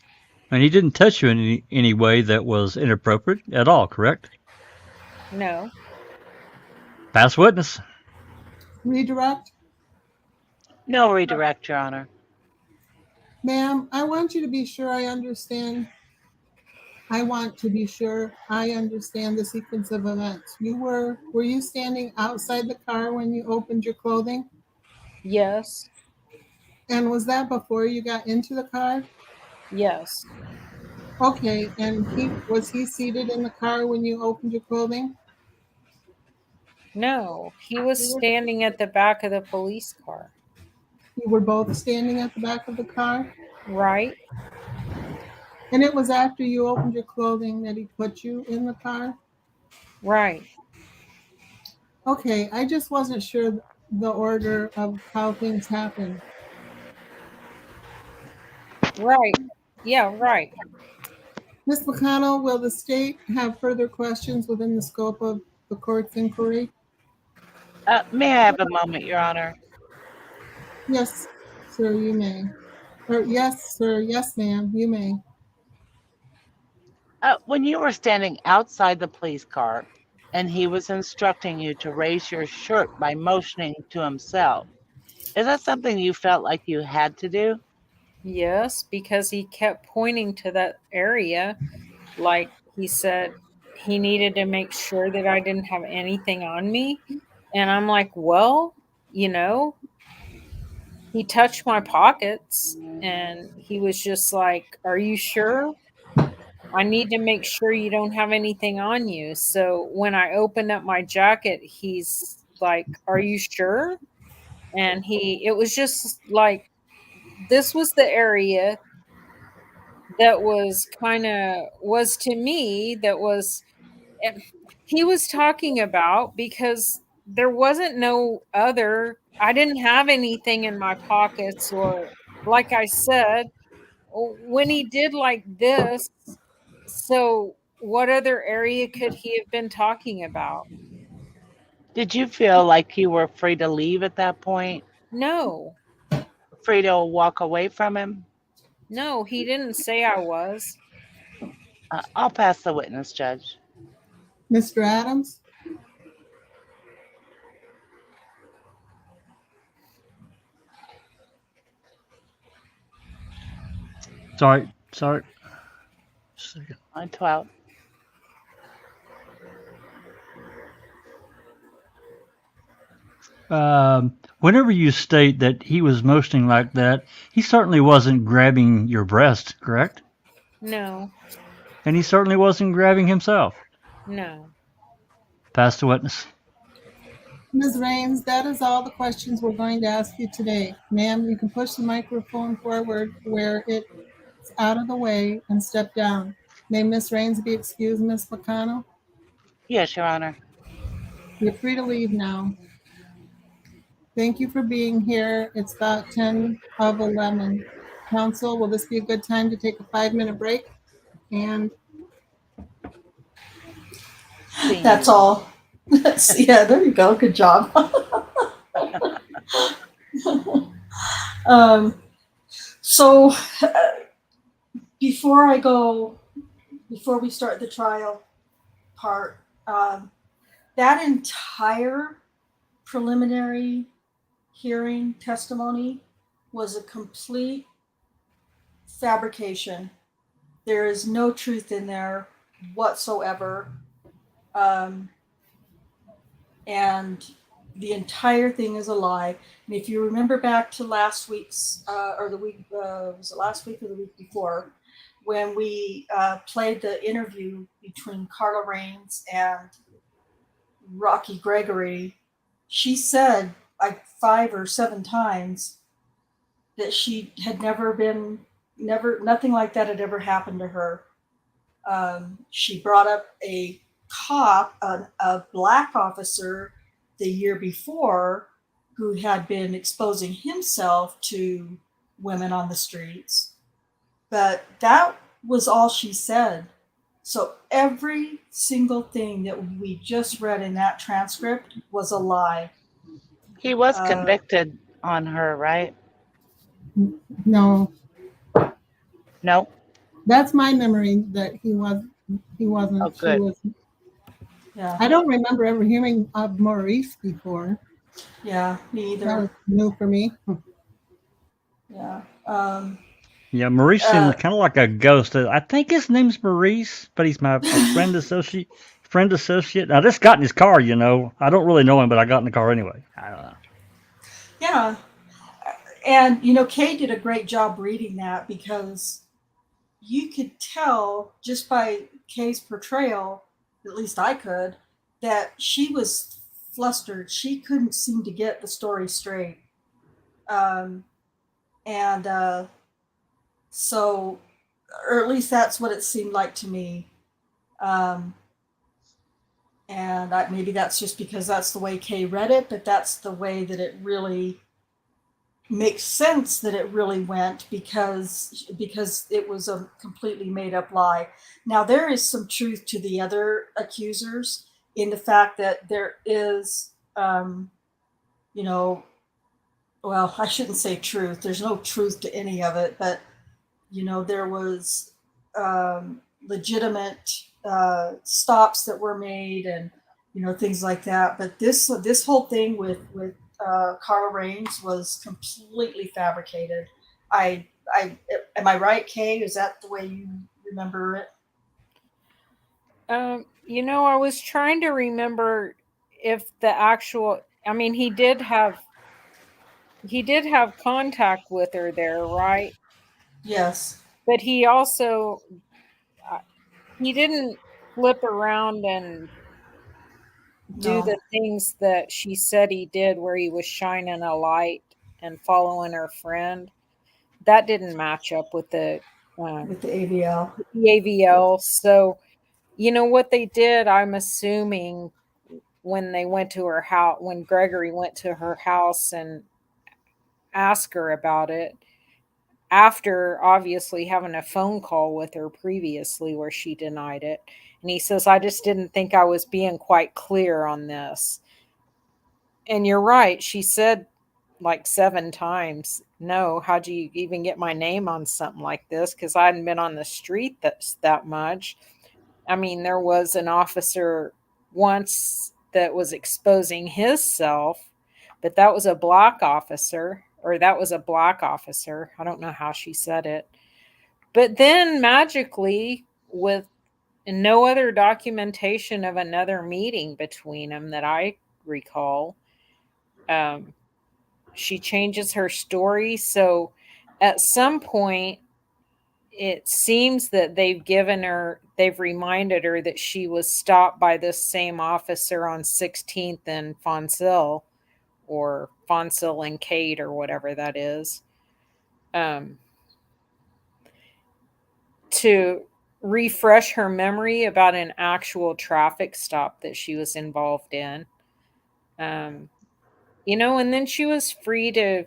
Speaker 2: And he didn't touch you in any way that was inappropriate at all, correct?
Speaker 3: No.
Speaker 2: Pass witness.
Speaker 4: Redirect.
Speaker 5: No redirect, Your Honor.
Speaker 4: Ma'am, I want you to be sure I understand. I want to be sure I understand the sequence of events. Were you standing outside the car when you opened your clothing?
Speaker 3: Yes.
Speaker 4: And was that before you got into the car?
Speaker 3: Yes.
Speaker 4: Okay, and was he seated in the car when you opened your clothing?
Speaker 3: No, he was standing at the back of the police car.
Speaker 4: You were both standing at the back of the car?
Speaker 3: Right?
Speaker 4: And it was after you opened your clothing that he put you in the car?
Speaker 3: Right.
Speaker 4: Okay, I just wasn't sure the order of how things happened.
Speaker 3: Right. Yeah, right.
Speaker 4: Ms. McConnell, will the state have further questions within the scope of the court's inquiry?
Speaker 5: May I have a moment, Your Honor?
Speaker 4: Yes, sir, you may. Or yes, sir, yes, ma'am, you may.
Speaker 5: When you were standing outside the police car and he was instructing you to raise your shirt by motioning to himself, is that something you felt like you had to do?
Speaker 3: Yes, because he kept pointing to that area. Like he said, he needed to make sure that I didn't have anything on me. And I'm like, well, you know, he touched my pockets and he was just like, are you sure? I need to make sure you don't have anything on you. So when I opened up my jacket, he's like, are you sure? And it was just like, this was the area that was was to me, that was, eh, he was talking about, because there wasn't no other, I didn't have anything in my pockets, or like I said, when he did like this, so what other area could he have been talking about?
Speaker 5: Did you feel like you were free to leave at that point?
Speaker 3: No,
Speaker 5: Free to walk away from him?
Speaker 3: no, he didn't say I was.
Speaker 5: I'll pass the witness, Judge.
Speaker 4: Mr. Adams?
Speaker 2: Sorry. Second.
Speaker 5: On 12.
Speaker 2: Whenever you state that he was motioning like that, he certainly wasn't grabbing your breast, correct?
Speaker 3: No,
Speaker 2: And he certainly wasn't grabbing himself.
Speaker 3: no.
Speaker 2: Pass the witness.
Speaker 4: Ms. Raines, that is all the questions we're going to ask you today. Ma'am, you can push the microphone forward where it's out of the way and step down. May Ms. Raines be excused, Ms. Lacano?
Speaker 5: Yes, Your Honor.
Speaker 4: You're free to leave now. Thank you for being here. It's about 10 of 11. Council, will this be a good time to take a 5-minute break? And
Speaker 1: That's all. Yeah, there you go. Good job. So before we start the trial part, that entire preliminary hearing testimony was a complete fabrication. There is no truth in there whatsoever. And the entire thing is a lie. And if you remember back to last week's, or the week, was it last week or the week before, when we played the interview between Carla Raines and Rocky Gregory, she said like 5 or 7 times that she had nothing like that had ever happened to her. She brought up a cop, a black officer the year before, who had been exposing himself to women on the streets. But that was all she said. So every single thing that we just read in that transcript was a lie.
Speaker 5: He was convicted on her, right?
Speaker 4: no,
Speaker 5: No?
Speaker 4: that's my memory that he wasn't.
Speaker 5: Oh,
Speaker 4: She
Speaker 5: good.
Speaker 4: was.
Speaker 1: Yeah,
Speaker 4: I don't remember ever hearing of Maurice before.
Speaker 1: yeah, me
Speaker 4: That
Speaker 1: either.
Speaker 4: was new for me.
Speaker 1: Yeah.
Speaker 2: Yeah, Maurice seemed kind of like a ghost. I think his name's Maurice, but he's my friend associate. Now, this got in his car, you know. I don't really know him, but I got in the car anyway. I don't know.
Speaker 1: Yeah. And, you know, Kay did a great job reading that, because you could tell just by Kay's portrayal, at least I could, that she was flustered. She couldn't seem to get the story straight. So, or at least that's what it seemed like to me. Maybe that's just because that's the way Kay read it, but that's the way that it really makes sense that it really went, because it was a completely made up lie. Now, there is some truth to the other accusers in the fact that there is, you know, well, I shouldn't say truth. There's no truth to any of it, but there was legitimate stops that were made, and things like that. But this whole thing with Carla Raines was completely fabricated. I am I right, Kay? Is that the way you remember it?
Speaker 3: I was trying to remember if the actual. I mean, he did have contact with her there, right?
Speaker 1: Yes.
Speaker 3: But he also uh, he didn't flip around and do
Speaker 1: No.
Speaker 3: the things that she said he did, where he was shining a light and following her friend. That didn't match up with
Speaker 1: With the AVL.
Speaker 3: the AVL. So, what they did, I'm assuming, when they went to her house, when Gregory went to her house and asked her about it, after obviously having a phone call with her previously where she denied it. And he says, I just didn't think I was being quite clear on this. And you're right. She said like 7 times, no, how'd you even get my name on something like this? Because I hadn't been on the street that much. I mean, there was an officer once that was exposing himself, but that was a black officer, or that was a black officer. I don't know how she said it. But then magically, with no other documentation of another meeting between them that I recall, um, she changes her story. So at some point, it seems that they've reminded her that she was stopped by this same officer on 16th and Fonsille, or Fonsille and Kate, or whatever that is, um, to refresh her memory about an actual traffic stop that she was involved in. Um, and then she was free to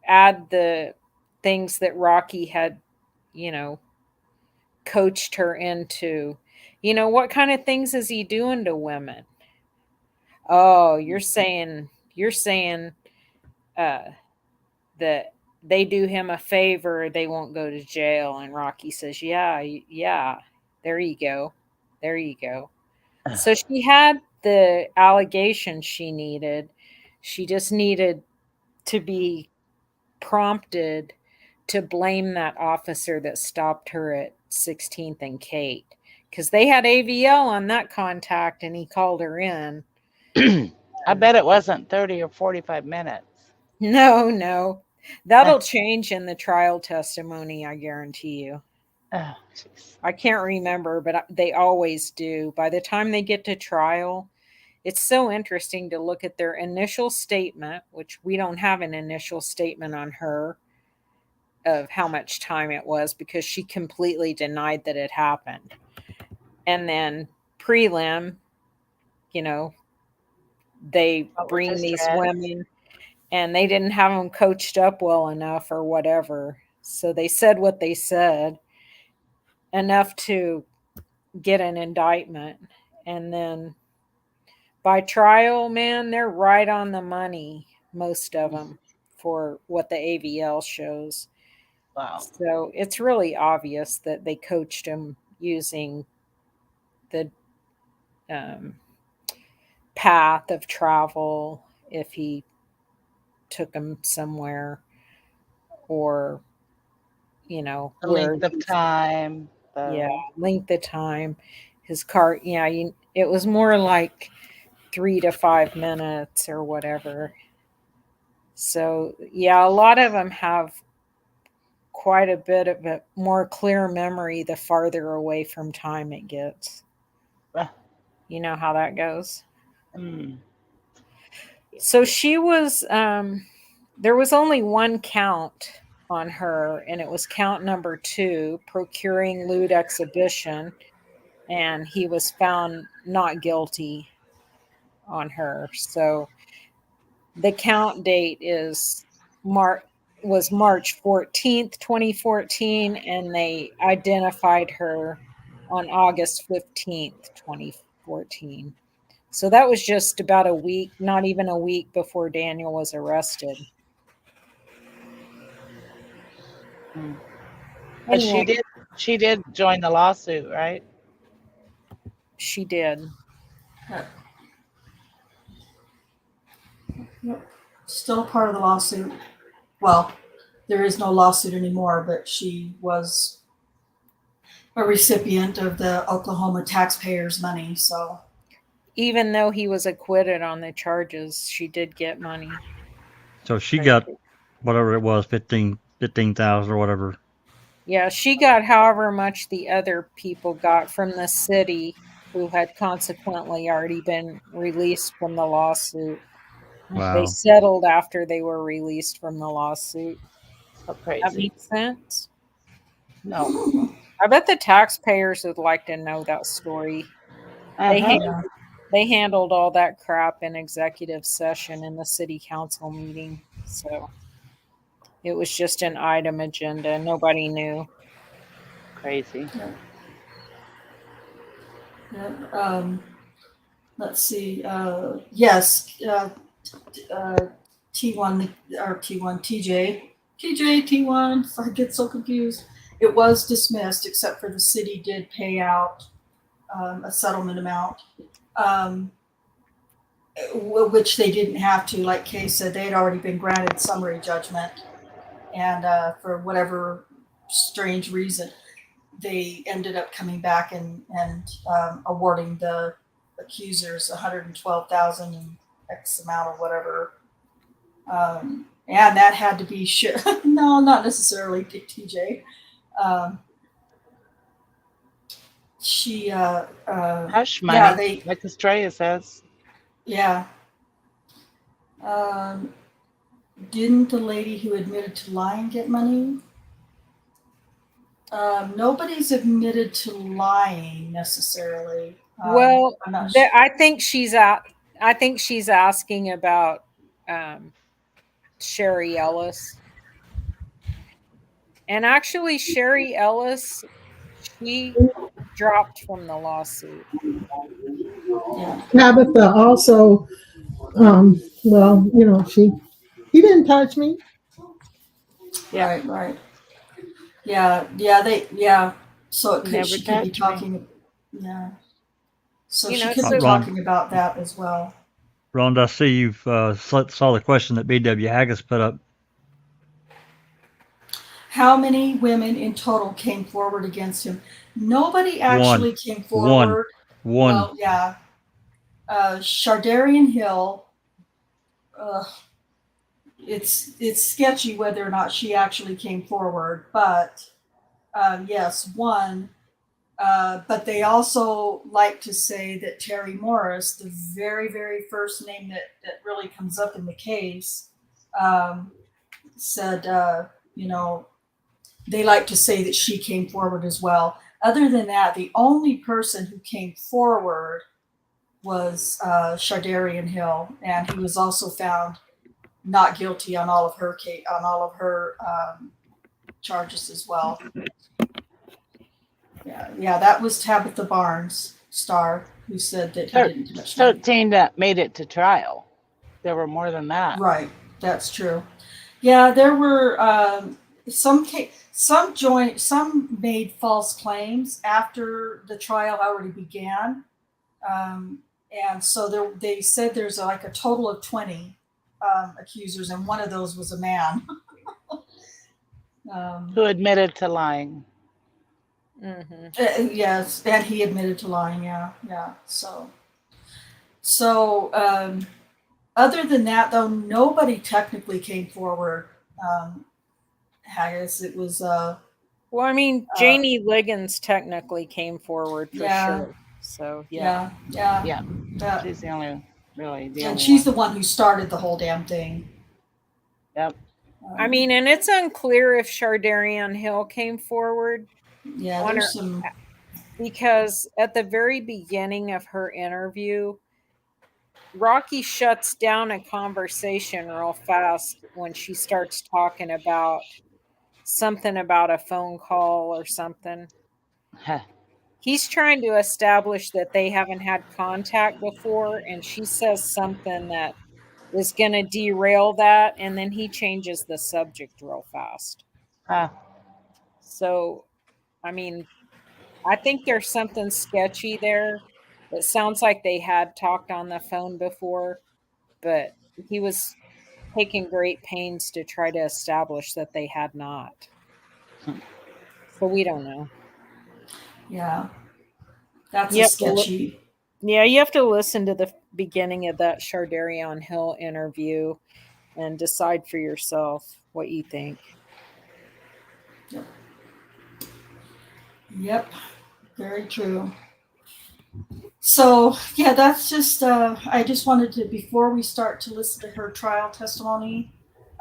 Speaker 3: add the things that Rocky had, you know, coached her into. What kind of things is he doing to women? Oh, you're saying uh that they do him a favor, they won't go to jail. And Rocky says, yeah, yeah, there you go. There you go. So she had the allegation she needed. She just needed to be prompted to blame that officer that stopped her at 16th and Kate, because they had AVL on that contact and he called her in.
Speaker 5: I bet it wasn't 30 or 45 minutes.
Speaker 3: No, no. That'll change in the trial testimony, I guarantee you.
Speaker 5: Oh, jeez.
Speaker 3: I can't remember, but they always do. By the time they get to trial, it's so interesting to look at their initial statement, which we don't have an initial statement on her of how much time it was, because she completely denied that it happened. And then prelim, you know, they
Speaker 5: What we
Speaker 3: bring
Speaker 5: just
Speaker 3: these
Speaker 5: read.
Speaker 3: women and they didn't have them coached up well enough or whatever. So they said what they said, enough to get an indictment. And then by trial, man, they're right on the money, most of them, for what the AVL shows.
Speaker 5: Wow.
Speaker 3: So it's really obvious that they coached him using the um, path of travel if he took him somewhere, or
Speaker 5: The
Speaker 3: where
Speaker 5: length of
Speaker 3: he's,
Speaker 5: time.
Speaker 3: yeah,
Speaker 5: The
Speaker 3: length of time, his car, yeah, it was more like 3 to 5 minutes or whatever. So yeah, a lot of them have quite a bit of a more clear memory the farther away from time it gets.
Speaker 5: uh,
Speaker 3: You know how that goes.
Speaker 5: mm,
Speaker 3: So she was there was only one count on her, and it was count number 2, procuring lewd exhibition, and he was found not guilty on her. So the count date was March 14th, 2014, and they identified her on August 15th, 2014. So that was just about a week, not even a week before Daniel was arrested.
Speaker 5: But
Speaker 3: Anyway,
Speaker 5: she did join the lawsuit, right?
Speaker 3: she did.
Speaker 1: Yep. Still part of the lawsuit. Well, there is no lawsuit anymore, but she was a recipient of the Oklahoma taxpayers' money. So
Speaker 3: Even though he was acquitted on the charges, she did get money.
Speaker 2: So she got whatever it was, 15,000 or whatever.
Speaker 3: Yeah, she got however much the other people got from the city who had consequently already been released from the lawsuit. They
Speaker 2: Wow.
Speaker 3: settled after they were released from the lawsuit.
Speaker 5: So
Speaker 3: That
Speaker 5: crazy.
Speaker 3: makes sense.
Speaker 5: No.
Speaker 3: I bet the taxpayers would like to know that story.
Speaker 5: Uh-huh.
Speaker 3: They handled all that crap in executive session in the city council meeting. So it was just an item agenda. Nobody knew.
Speaker 5: Crazy.
Speaker 1: let's see. Yes, T1 or T1 TJ T1. I get so confused. It was dismissed, except for the city did pay out a settlement amount, which they didn't have to. Like Kay said, they had already been granted summary judgment, and for whatever strange reason, they ended up coming back and awarding the accusers $112,000 and X amount or whatever. And that had to be no, not necessarily TJ. She
Speaker 5: Hush money,
Speaker 1: yeah,
Speaker 5: like Estrella says.
Speaker 1: yeah. Didn't the lady who admitted to lying get money? Nobody's admitted to lying necessarily.
Speaker 3: Well,
Speaker 1: I'm not sure.
Speaker 3: I think she's asking about Sherry Ellis. And actually, Sherry Ellis, she dropped from the lawsuit.
Speaker 1: Yeah.
Speaker 4: Tabitha also, well, you know, he didn't touch me.
Speaker 5: Yeah.
Speaker 1: Right. Yeah. So it
Speaker 5: Never
Speaker 1: she could be
Speaker 5: touched me.
Speaker 1: talking. Yeah. So
Speaker 3: You
Speaker 1: she
Speaker 3: know,
Speaker 1: could
Speaker 3: so
Speaker 1: be talking about that as well.
Speaker 2: Rhonda, I see you've saw the question that B.W. Haggis put up.
Speaker 1: How many women in total came forward against him? Nobody actually came forward.
Speaker 2: One.
Speaker 1: Well, yeah. Shardarian Hill. It's sketchy whether or not she actually came forward, but yes, one. But they also like to say that Terry Morris, the very, very first name that really comes up in the case, said, they like to say that she came forward as well. Other than that, the only person who came forward was Shardarian Hill, and he was also found not guilty on all of her charges as well. Yeah, that was Tabitha Barnes, Star, who said that he didn't touch me.
Speaker 5: 13 that made it to trial. There were more than that.
Speaker 1: Right, that's true. Yeah, there were some made false claims after the trial already began, and so they said there's like a total of 20 accusers, and one of those was a man.
Speaker 5: Who admitted to lying.
Speaker 3: Mm-hmm.
Speaker 1: Yes, and he admitted to lying. Yeah. So other than that, though, nobody technically came forward. Haggis, it was.
Speaker 3: Well, I mean, Janie Liggins technically came forward for sure. So
Speaker 5: Yeah. She's the only
Speaker 1: and she's the one who started the whole damn thing.
Speaker 5: Yep.
Speaker 3: I mean, and it's unclear if Shardarian Hill came forward.
Speaker 1: Yeah, there's some.
Speaker 3: Because at the very beginning of her interview, Rocky shuts down a conversation real fast when she starts talking about something about a phone call or something. He's trying to establish that they haven't had contact before, and she says something that is going to derail that, and then he changes the subject real fast. So, I mean, I think there's something sketchy there. It sounds like they had talked on the phone before, but he was taking great pains to try to establish that they had not. So we don't know.
Speaker 1: Yeah, that's
Speaker 3: You
Speaker 1: a
Speaker 3: have to look.
Speaker 1: sketchy.
Speaker 3: Yeah, you have to listen to the beginning of that Chardarion Hill interview and decide for yourself what you think.
Speaker 1: Yep, very true. So yeah, that's just. I just wanted to, before we start to listen to her trial testimony,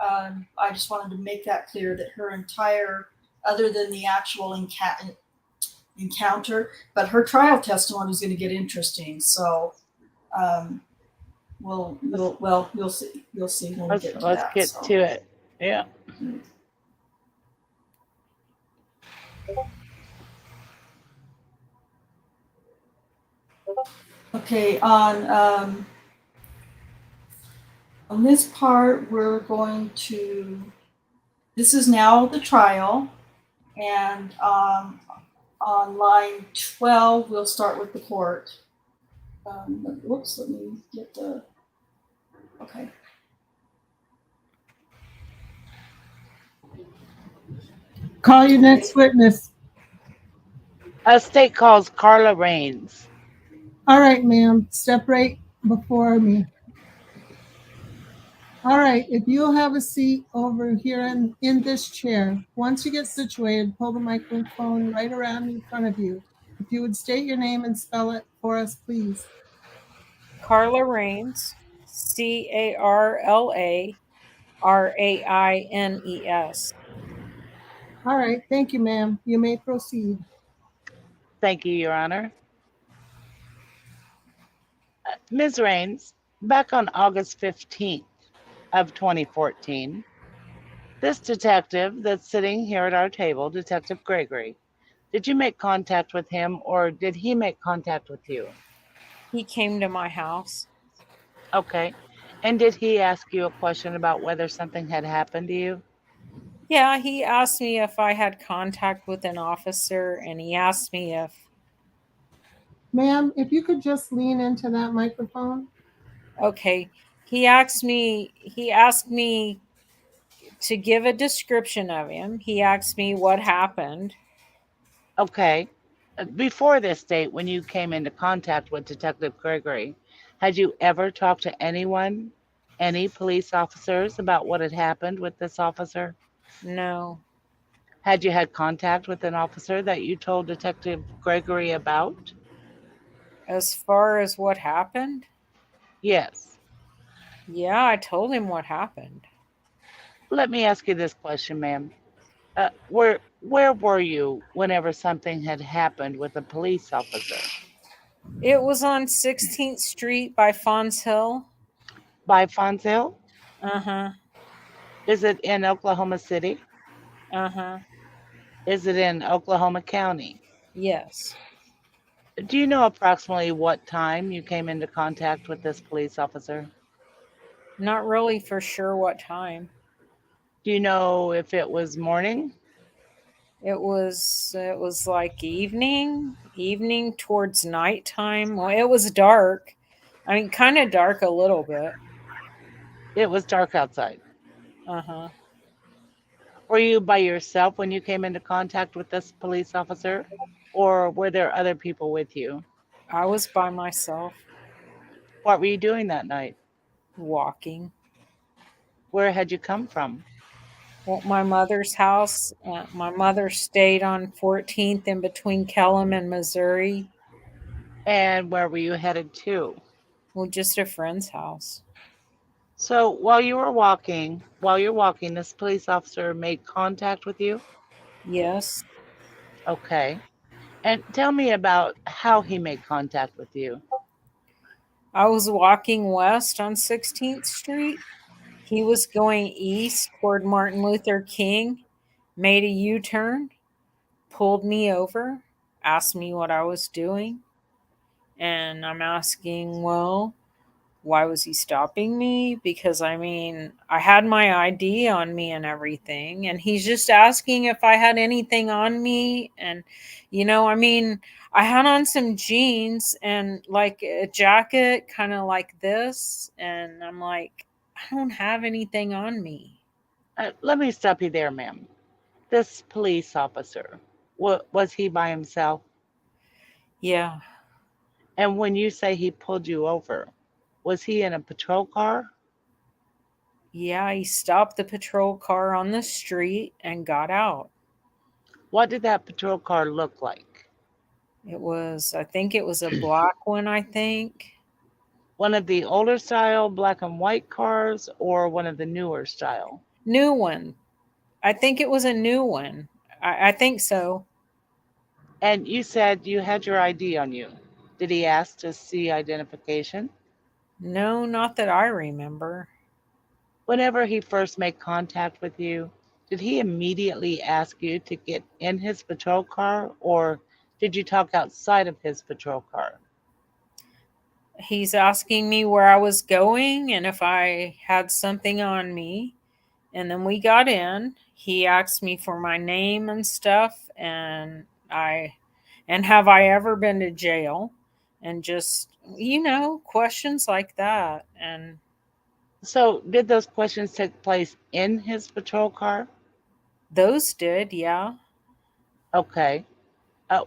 Speaker 1: I just wanted to make that clear that her entire, other than the actual encounter, but her trial testimony is going to get interesting. So um, you'll see when we get to
Speaker 5: Let's
Speaker 1: that.
Speaker 5: get
Speaker 1: So.
Speaker 5: to it. Yeah.
Speaker 1: Okay, on this part, we're going to. This is now the trial, and on line 12, we'll start with the court. Whoops, let me get the. Okay.
Speaker 4: Call your next witness.
Speaker 5: A state calls Carla Raines.
Speaker 4: All right, ma'am. Step right before me. All right, if you'll have a seat over here in this chair. Once you get situated, pull the microphone right around in front of you. If you would state your name and spell it for us, please.
Speaker 3: Carla Raines, CarlaRaines.
Speaker 4: All right, thank you, ma'am. You may proceed.
Speaker 5: Thank you, Your Honor. Ms. Raines, back on August 15th of 2014, this detective that's sitting here at our table, Detective Gregory, did you make contact with him or did he make contact with you?
Speaker 3: He came to my house.
Speaker 5: Okay. And did he ask you a question about whether something had happened to you?
Speaker 3: Yeah, he asked me if I had contact with an officer, and he asked me if,
Speaker 4: Ma'am, if you could just lean into that microphone.
Speaker 3: okay, he asked me to give a description of him. He asked me what happened.
Speaker 5: Okay. Before this date, when you came into contact with Detective Gregory, had you ever talked to anyone, any police officers, about what had happened with this officer?
Speaker 3: No.
Speaker 5: Had you had contact with an officer that you told Detective Gregory about?
Speaker 3: As far as what happened,
Speaker 5: Yes.
Speaker 3: yeah, I told him what happened.
Speaker 5: Let me ask you this question, ma'am. Where were you whenever something had happened with a police officer?
Speaker 3: It was on 16th Street by Fons Hill.
Speaker 5: By Fonzell?
Speaker 3: Uh-huh.
Speaker 5: Is it in Oklahoma City?
Speaker 3: Uh-huh.
Speaker 5: Is it in Oklahoma County?
Speaker 3: Yes.
Speaker 5: Do you know approximately what time you came into contact with this police officer?
Speaker 3: Not really for sure what time.
Speaker 5: Do you know if it was morning?
Speaker 3: It was like evening towards nighttime. Well, it was dark. I mean, kind of dark a little bit.
Speaker 5: It was dark outside.
Speaker 3: Uh-huh.
Speaker 5: Were you by yourself when you came into contact with this police officer? Or were there other people with you?
Speaker 3: I was by myself
Speaker 5: What were you doing that night?
Speaker 3: walking.
Speaker 5: Where had you come from?
Speaker 3: Well, my mother's house. My mother stayed on 14th in between Kellam and Missouri.
Speaker 5: And where were you headed to?
Speaker 3: Well, just a friend's house.
Speaker 5: So while you're walking, this police officer made contact with you?
Speaker 3: Yes.
Speaker 5: Okay. And tell me about how he made contact with you.
Speaker 3: I was walking west on 16th Street. He was going east toward Martin Luther King, made a U turn, pulled me over, asked me what I was doing. And I'm asking, well, why was he stopping me? Because I mean, I had my ID on me and everything, and he's just asking if I had anything on me. And, I mean, I had on some jeans and like a jacket, kind of like this. And I'm like, I don't have anything on me.
Speaker 5: Let me stop you there, ma'am. This police officer, was he by himself?
Speaker 3: Yeah.
Speaker 5: And when you say he pulled you over, was he in a patrol car?
Speaker 3: Yeah, he stopped the patrol car on the street and got out.
Speaker 5: What did that patrol car look like?
Speaker 3: I think it was a black one, I think.
Speaker 5: One of the older style black and white cars or one of the newer style?
Speaker 3: New one. I think it was a new one. I think so.
Speaker 5: And you said you had your ID on you. Did he ask to see identification?
Speaker 3: No, not that I remember.
Speaker 5: Whenever he first made contact with you, did he immediately ask you to get in his patrol car or did you talk outside of his patrol car?
Speaker 3: He's asking me where I was going and if I had something on me. And then we got in. He asked me for my name and stuff, and have I ever been to jail? And just, questions like that. And
Speaker 5: So, did those questions take place in his patrol car?
Speaker 3: those did, yeah.
Speaker 5: Okay.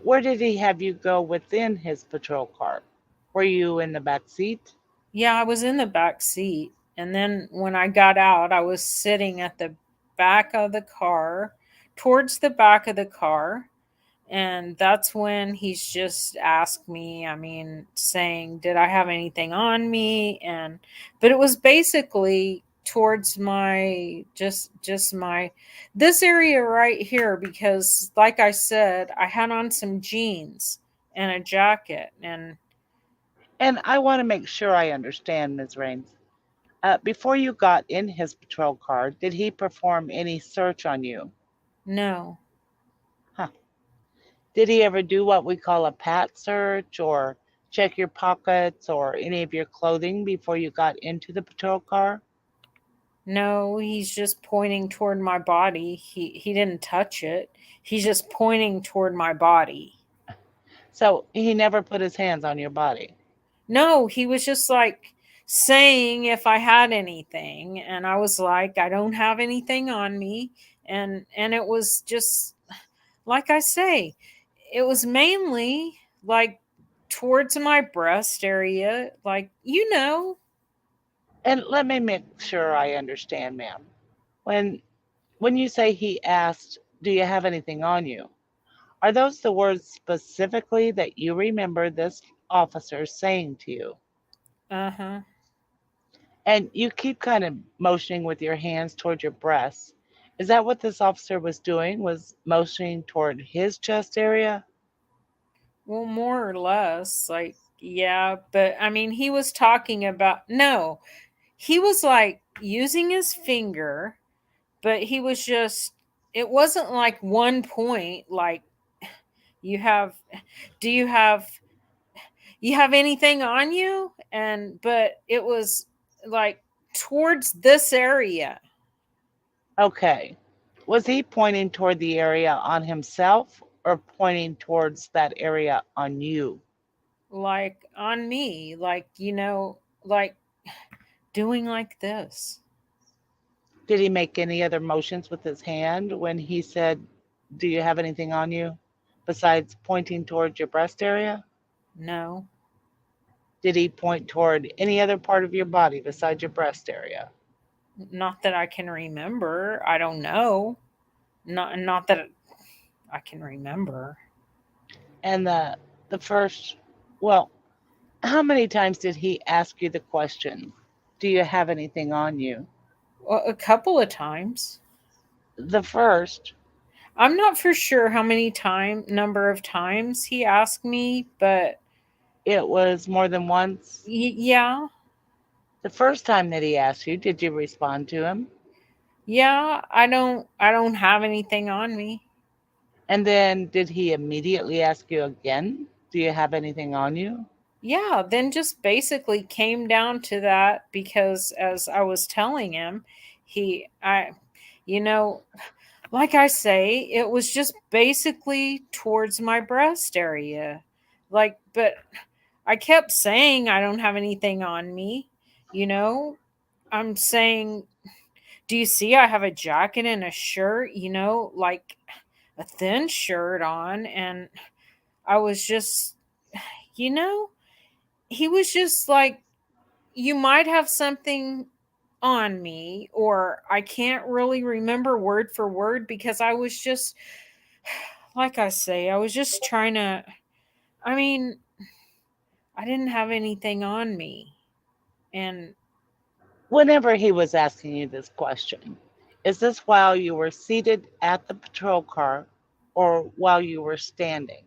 Speaker 5: Where did he have you go within his patrol car? Were you in the back seat?
Speaker 3: Yeah, I was in the back seat. And then when I got out, I was sitting at the back of the car, towards the back of the car. And that's when he's just asked me, I mean, saying, did I have anything on me? But it was basically towards my this area right here, because like I said, I had on some jeans and a jacket. And
Speaker 5: And I want to make sure I understand, Ms. Raines. Before you got in his patrol car, did he perform any search on you?
Speaker 3: no,
Speaker 5: Huh. Did he ever do what we call a pat search or check your pockets or any of your clothing before you got into the patrol car?
Speaker 3: no, he's just pointing toward my body. He didn't touch it. He's just pointing toward my body.
Speaker 5: So he never put his hands on your body.
Speaker 3: No, he was just like saying if I had anything, and I was like, I don't have anything on me. And it was just like I say, it was mainly like towards my breast area, like
Speaker 5: And let me make sure I understand, ma'am. When when you say he asked, "Do you have anything on you?" Are those the words specifically that you remember this officer saying to you?
Speaker 3: Uh-huh.
Speaker 5: And you keep kind of motioning with your hands toward your breasts. Is that what this officer was doing? Was motioning toward his chest area?
Speaker 3: Well, more or less, like, yeah, but I mean, he was talking about, no, he was like using his finger, but he was just, it wasn't like one point, like, you have, do you have anything on you? But it was like towards this area,
Speaker 5: Okay. Was he pointing toward the area on himself or pointing towards that area on you?
Speaker 3: like on me, like, like doing like this.
Speaker 5: Did he make any other motions with his hand when he said, "Do you have anything on you?" besides pointing towards your breast area?
Speaker 3: No,
Speaker 5: Did he point toward any other part of your body besides your breast area?
Speaker 3: not that I can remember. I don't know. Not that I can remember.
Speaker 5: And the first, well, how many times did he ask you the question, "Do you have anything on you?"
Speaker 3: Well, a couple of times.
Speaker 5: The first,
Speaker 3: I'm not for sure how many number of times he asked me, but
Speaker 5: it was more than once.
Speaker 3: yeah,
Speaker 5: The first time that he asked you, did you respond to him?
Speaker 3: yeah. I don't have anything on me.
Speaker 5: And then did he immediately ask you again, "Do you have anything on you?"
Speaker 3: yeah, then just basically came down to that because as I was telling him, you know, like I say, it was just basically towards my breast area. But I kept saying I don't have anything on me, you know? I'm saying, do you see I have a jacket and a shirt, like a thin shirt on? And I was just, you know, he was just like, you might have something on me, or I can't really remember word for word because I was just, like I say, I was just trying to, I mean, I didn't have anything on me. And
Speaker 5: Whenever he was asking you this question, is this while you were seated at the patrol car or while you were standing?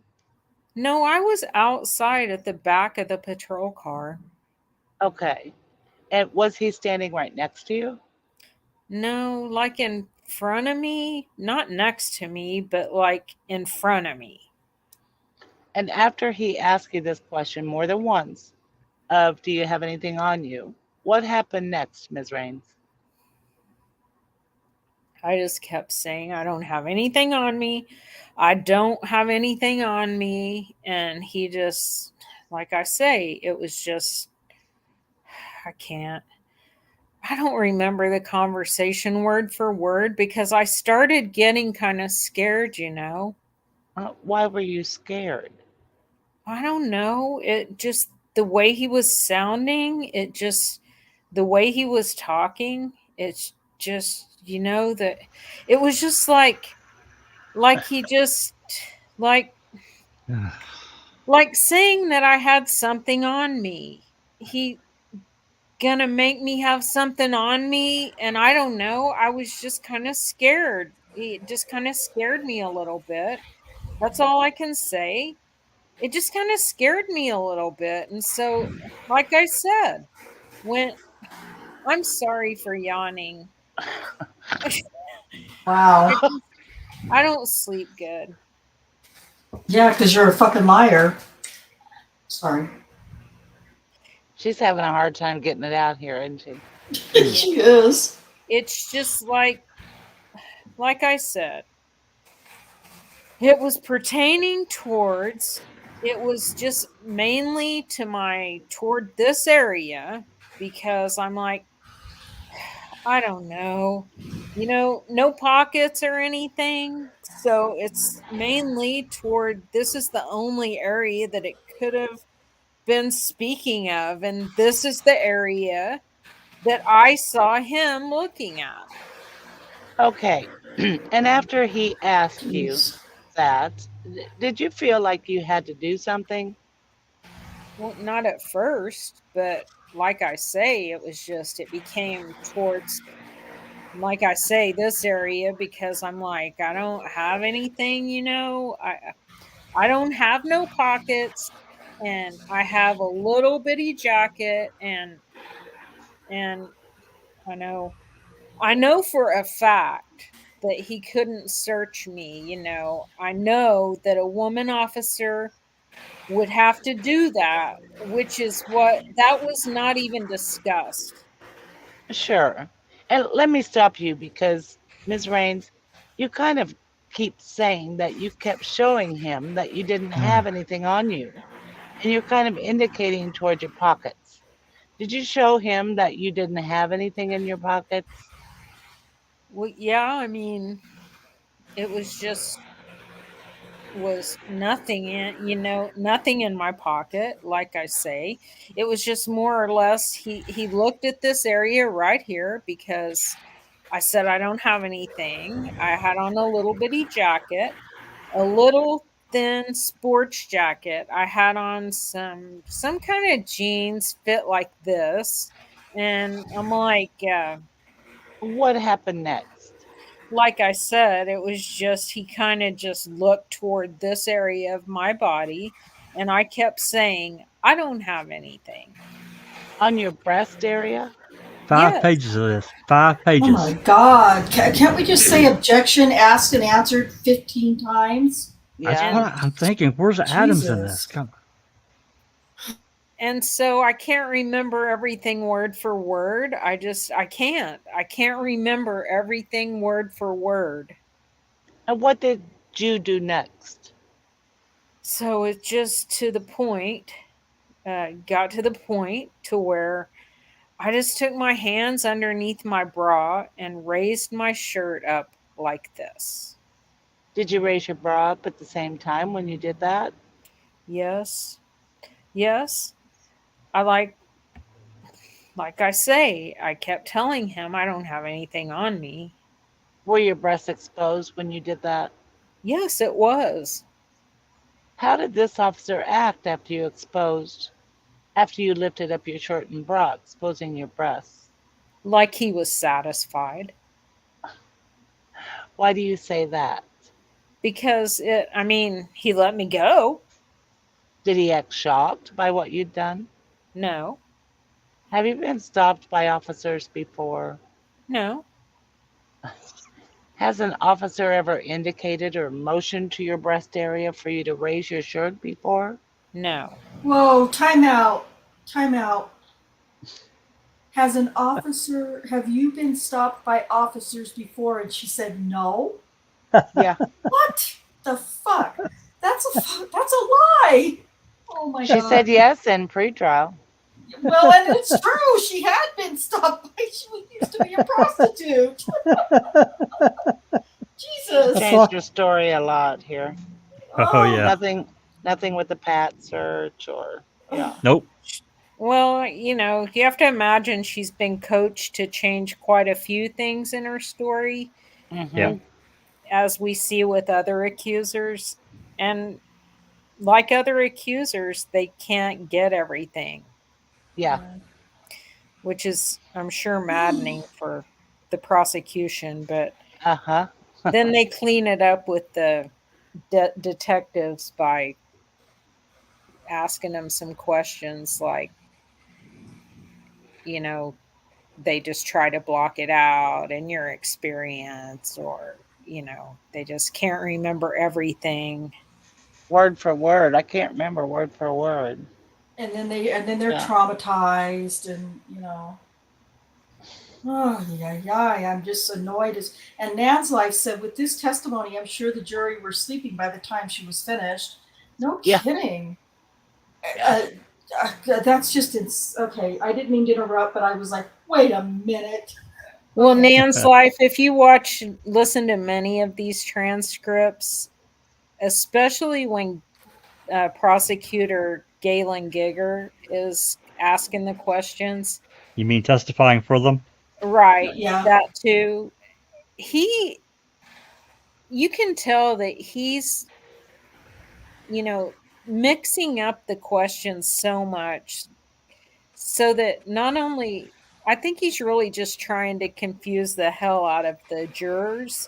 Speaker 3: no, I was outside at the back of the patrol car.
Speaker 5: Okay. And was he standing right next to you?
Speaker 3: No, like in front of me, not next to me, but like in front of me.
Speaker 5: And after he asked you this question more than once of do you have anything on you, what happened next, Ms. Raines?
Speaker 3: I just kept saying, I don't have anything on me. I don't have anything on me. And he just, like I say, it was just, I can't. I don't remember the conversation word for word because I started getting kind of scared.
Speaker 5: Why were you scared?
Speaker 3: I don't know. It just, the way he was sounding, the way he was talking, it's just, that it was just like he just, like, like saying that I had something on me. He gonna make me have something on me, and I don't know. I was just kind of scared. It just kind of scared me a little bit. That's all I can say. It just kind of scared me a little bit. And so, like I said, when I'm sorry for yawning.
Speaker 1: Wow.
Speaker 3: I don't sleep good.
Speaker 1: Yeah, because you're a fucking liar. Sorry.
Speaker 5: She's having a hard time getting it out here, isn't she?
Speaker 3: Yeah.
Speaker 1: She is.
Speaker 3: It's just like I said, it was pertaining towards, it was just mainly toward this area because I'm like, I don't know, no pockets or anything. So it's mainly toward, this is the only area that it could have been speaking of. And this is the area that I saw him looking at.
Speaker 5: Okay. And after he asked you
Speaker 1: Jeez.
Speaker 5: that, did you feel like you had to do something?
Speaker 3: Well, not at first, but like I say, it was just, it became towards, like I say, this area because I'm like, I don't have anything. I don't have no pockets, and I have a little bitty jacket, and I know for a fact that he couldn't search me. I know that a woman officer would have to do that, which is what, that was not even discussed.
Speaker 5: Sure. And let me stop you because, Ms. Raines, you kind of keep saying that you kept showing him that you didn't have anything on you. And you're kind of indicating toward your pockets. Did you show him that you didn't have anything in your pockets?
Speaker 3: Well, yeah, I mean, it was nothing nothing in my pocket, like I say. It was just more or less, he looked at this area right here because I said I don't have anything. I had on a little bitty jacket, a little thin sports jacket. I had on some kind of jeans fit like this, and I'm
Speaker 5: What happened next?
Speaker 3: like I said, it was just, he kind of just looked toward this area of my body, and I kept saying, I don't have anything.
Speaker 5: On your breast area?
Speaker 2: 5
Speaker 3: Yes.
Speaker 2: pages of this. 5
Speaker 1: Oh my
Speaker 2: pages.
Speaker 1: God. Can't we just say objection asked and answered 15 times?
Speaker 2: That's
Speaker 5: Yeah.
Speaker 2: what I'm thinking. Where's Adams in this?
Speaker 1: Jesus.
Speaker 2: Come
Speaker 3: And so I can't remember everything word for word. I can't remember everything word for word.
Speaker 5: And what did you do next?
Speaker 3: So it just got to the point to where I just took my hands underneath my bra and raised my shirt up like this.
Speaker 5: Did you raise your bra up at the same time when you did that?
Speaker 3: Yes. Yes. I like I say, I kept telling him I don't have anything on me.
Speaker 5: Were your breasts exposed when you did that?
Speaker 3: Yes, it was.
Speaker 5: How did this officer act after you lifted up your shirt and bra, exposing your breasts?
Speaker 3: Like he was satisfied.
Speaker 5: Why do you say that?
Speaker 3: Because he let me go.
Speaker 5: Did he act shocked by what you'd done?
Speaker 3: No.
Speaker 5: Have you been stopped by officers before?
Speaker 3: No.
Speaker 5: Has an officer ever indicated or motioned to your breast area for you to raise your shirt before?
Speaker 3: No.
Speaker 1: Whoa, time out. Time out. Have you been stopped by officers before? And she said no.
Speaker 5: Yeah.
Speaker 1: What the fuck? That's a lie. Oh my
Speaker 5: She
Speaker 1: god.
Speaker 5: said yes in pretrial.
Speaker 1: Well, and it's true. She had been stopped by. She used to be a prostitute.
Speaker 5: She
Speaker 1: Jesus.
Speaker 5: changed her story a lot here.
Speaker 2: Oh
Speaker 1: Oh.
Speaker 2: yeah.
Speaker 5: Nothing with the pat search or yeah.
Speaker 2: Nope.
Speaker 3: Well, you have to imagine she's been coached to change quite a few things in her story,
Speaker 2: Yeah.
Speaker 5: Mm-hmm.
Speaker 3: as we see with other accusers. And like other accusers, they can't get everything,
Speaker 5: Yeah.
Speaker 3: which is, I'm sure, maddening for the prosecution. But
Speaker 5: Uh-huh.
Speaker 3: then they clean it up with the detectives by asking them some questions like, you know, they just try to block it out in your experience, or, they just can't remember everything.
Speaker 5: Word for word. I can't remember word for word.
Speaker 1: And then they're
Speaker 5: Yeah.
Speaker 1: traumatized, and oh yeah. I'm just annoyed. And Nan's life said, with this testimony, I'm sure the jury were sleeping by the time she was finished. No
Speaker 5: Yeah.
Speaker 1: kidding.
Speaker 5: Yeah.
Speaker 1: Uh, that's just okay. I didn't mean to interrupt, but I was like, wait a minute.
Speaker 3: Well,
Speaker 1: Okay.
Speaker 3: Nan's life, if you listen to many of these transcripts, especially when prosecutor Galen Giger is asking the questions,
Speaker 2: You mean testifying for them?
Speaker 3: right,
Speaker 1: Yeah.
Speaker 3: that too, he you can tell that he's, you know, mixing up the questions so much so that not only, I think he's really just trying to confuse the hell out of the jurors,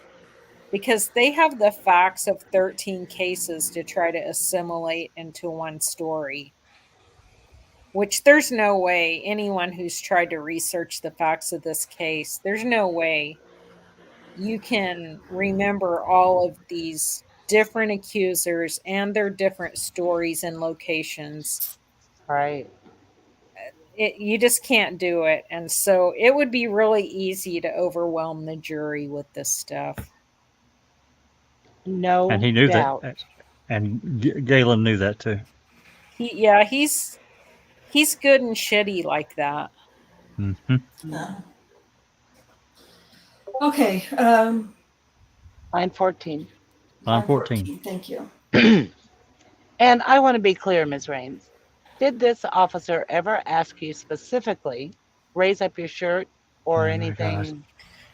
Speaker 3: because they have the facts of 13 cases to try to assimilate into one story, which there's no way anyone who's tried to research the facts of this case, there's no way you can remember all of these different accusers and their different stories and locations.
Speaker 5: Right.
Speaker 3: You just can't do it. And so it would be really easy to overwhelm the jury with this stuff.
Speaker 2: And
Speaker 5: No
Speaker 2: he knew that.
Speaker 5: doubt.
Speaker 2: And Galen knew that too.
Speaker 3: He's good and shitty like that.
Speaker 2: Hmm.
Speaker 1: Uh, okay.
Speaker 5: Line 14.
Speaker 2: Line
Speaker 1: Line
Speaker 2: 14.
Speaker 1: 14. Thank you.
Speaker 5: And I want to be clear, Ms. Raines. Did this officer ever ask you specifically, raise up your shirt or
Speaker 2: Oh my gosh.
Speaker 5: anything?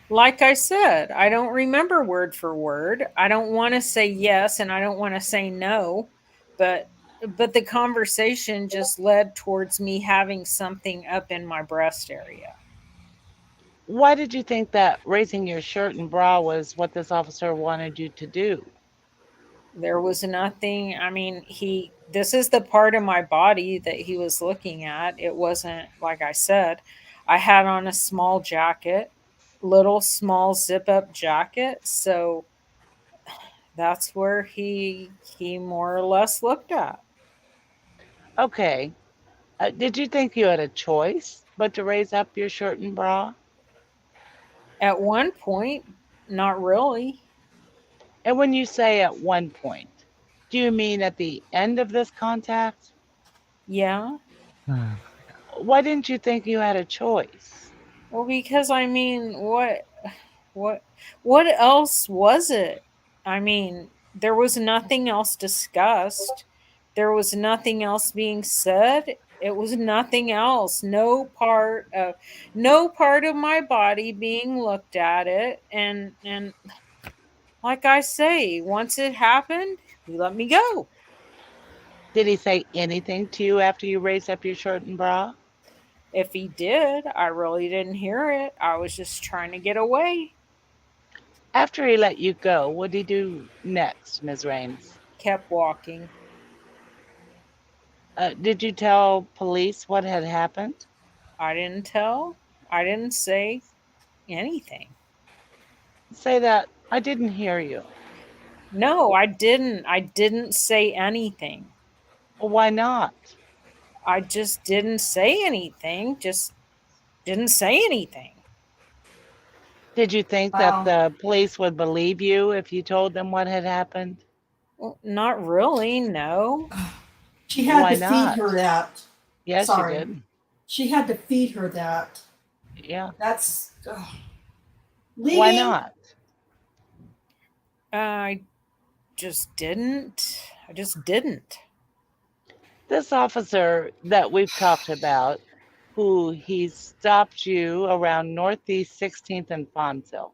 Speaker 3: Like I said, I don't remember word for word. I don't want to say yes and I don't want to say no, but the conversation just led towards me having something up in my breast area.
Speaker 5: Why did you think that raising your shirt and bra was what this officer wanted you to do?
Speaker 3: There was nothing, this is the part of my body that he was looking at. It wasn't, like I said, I had on a small jacket, little small zip up jacket, so that's where he more or less looked at.
Speaker 5: Okay. Did you think you had a choice but to raise up your shirt and bra?
Speaker 3: At one point, not really.
Speaker 5: And when you say at one point, do you mean at the end of this contact?
Speaker 3: Yeah.
Speaker 5: Why didn't you think you had a choice?
Speaker 3: Well, because I mean, what what else was it? I mean, there was nothing else discussed. There was nothing else being said. It was nothing else. No part of my body being looked at it, and like I say, once it happened, he let me go.
Speaker 5: Did he say anything to you after you raised up your shirt and bra?
Speaker 3: If he did, I really didn't hear it. I was just trying to get away.
Speaker 5: After he let you go, what did he do next, Ms. Raines?
Speaker 3: Kept walking.
Speaker 5: Did you tell police what had happened?
Speaker 3: I didn't tell. I didn't say anything.
Speaker 5: Say that I didn't hear you.
Speaker 3: No, I didn't. I didn't say anything.
Speaker 5: Why not?
Speaker 3: I just didn't say anything. Just didn't say anything.
Speaker 5: Did you think that
Speaker 1: Wow.
Speaker 5: the police would believe you if you told them what had happened?
Speaker 3: Well, not really, no.
Speaker 1: She had
Speaker 5: Why
Speaker 1: to
Speaker 5: not?
Speaker 1: feed her that.
Speaker 5: Yes,
Speaker 1: Sorry.
Speaker 5: you did.
Speaker 1: She had to feed her that.
Speaker 5: Yeah.
Speaker 1: That's
Speaker 5: Why
Speaker 1: leading.
Speaker 5: not?
Speaker 3: I just didn't. I just didn't.
Speaker 5: This officer that we've talked about, who he stopped you around Northeast 16th and Fonzil.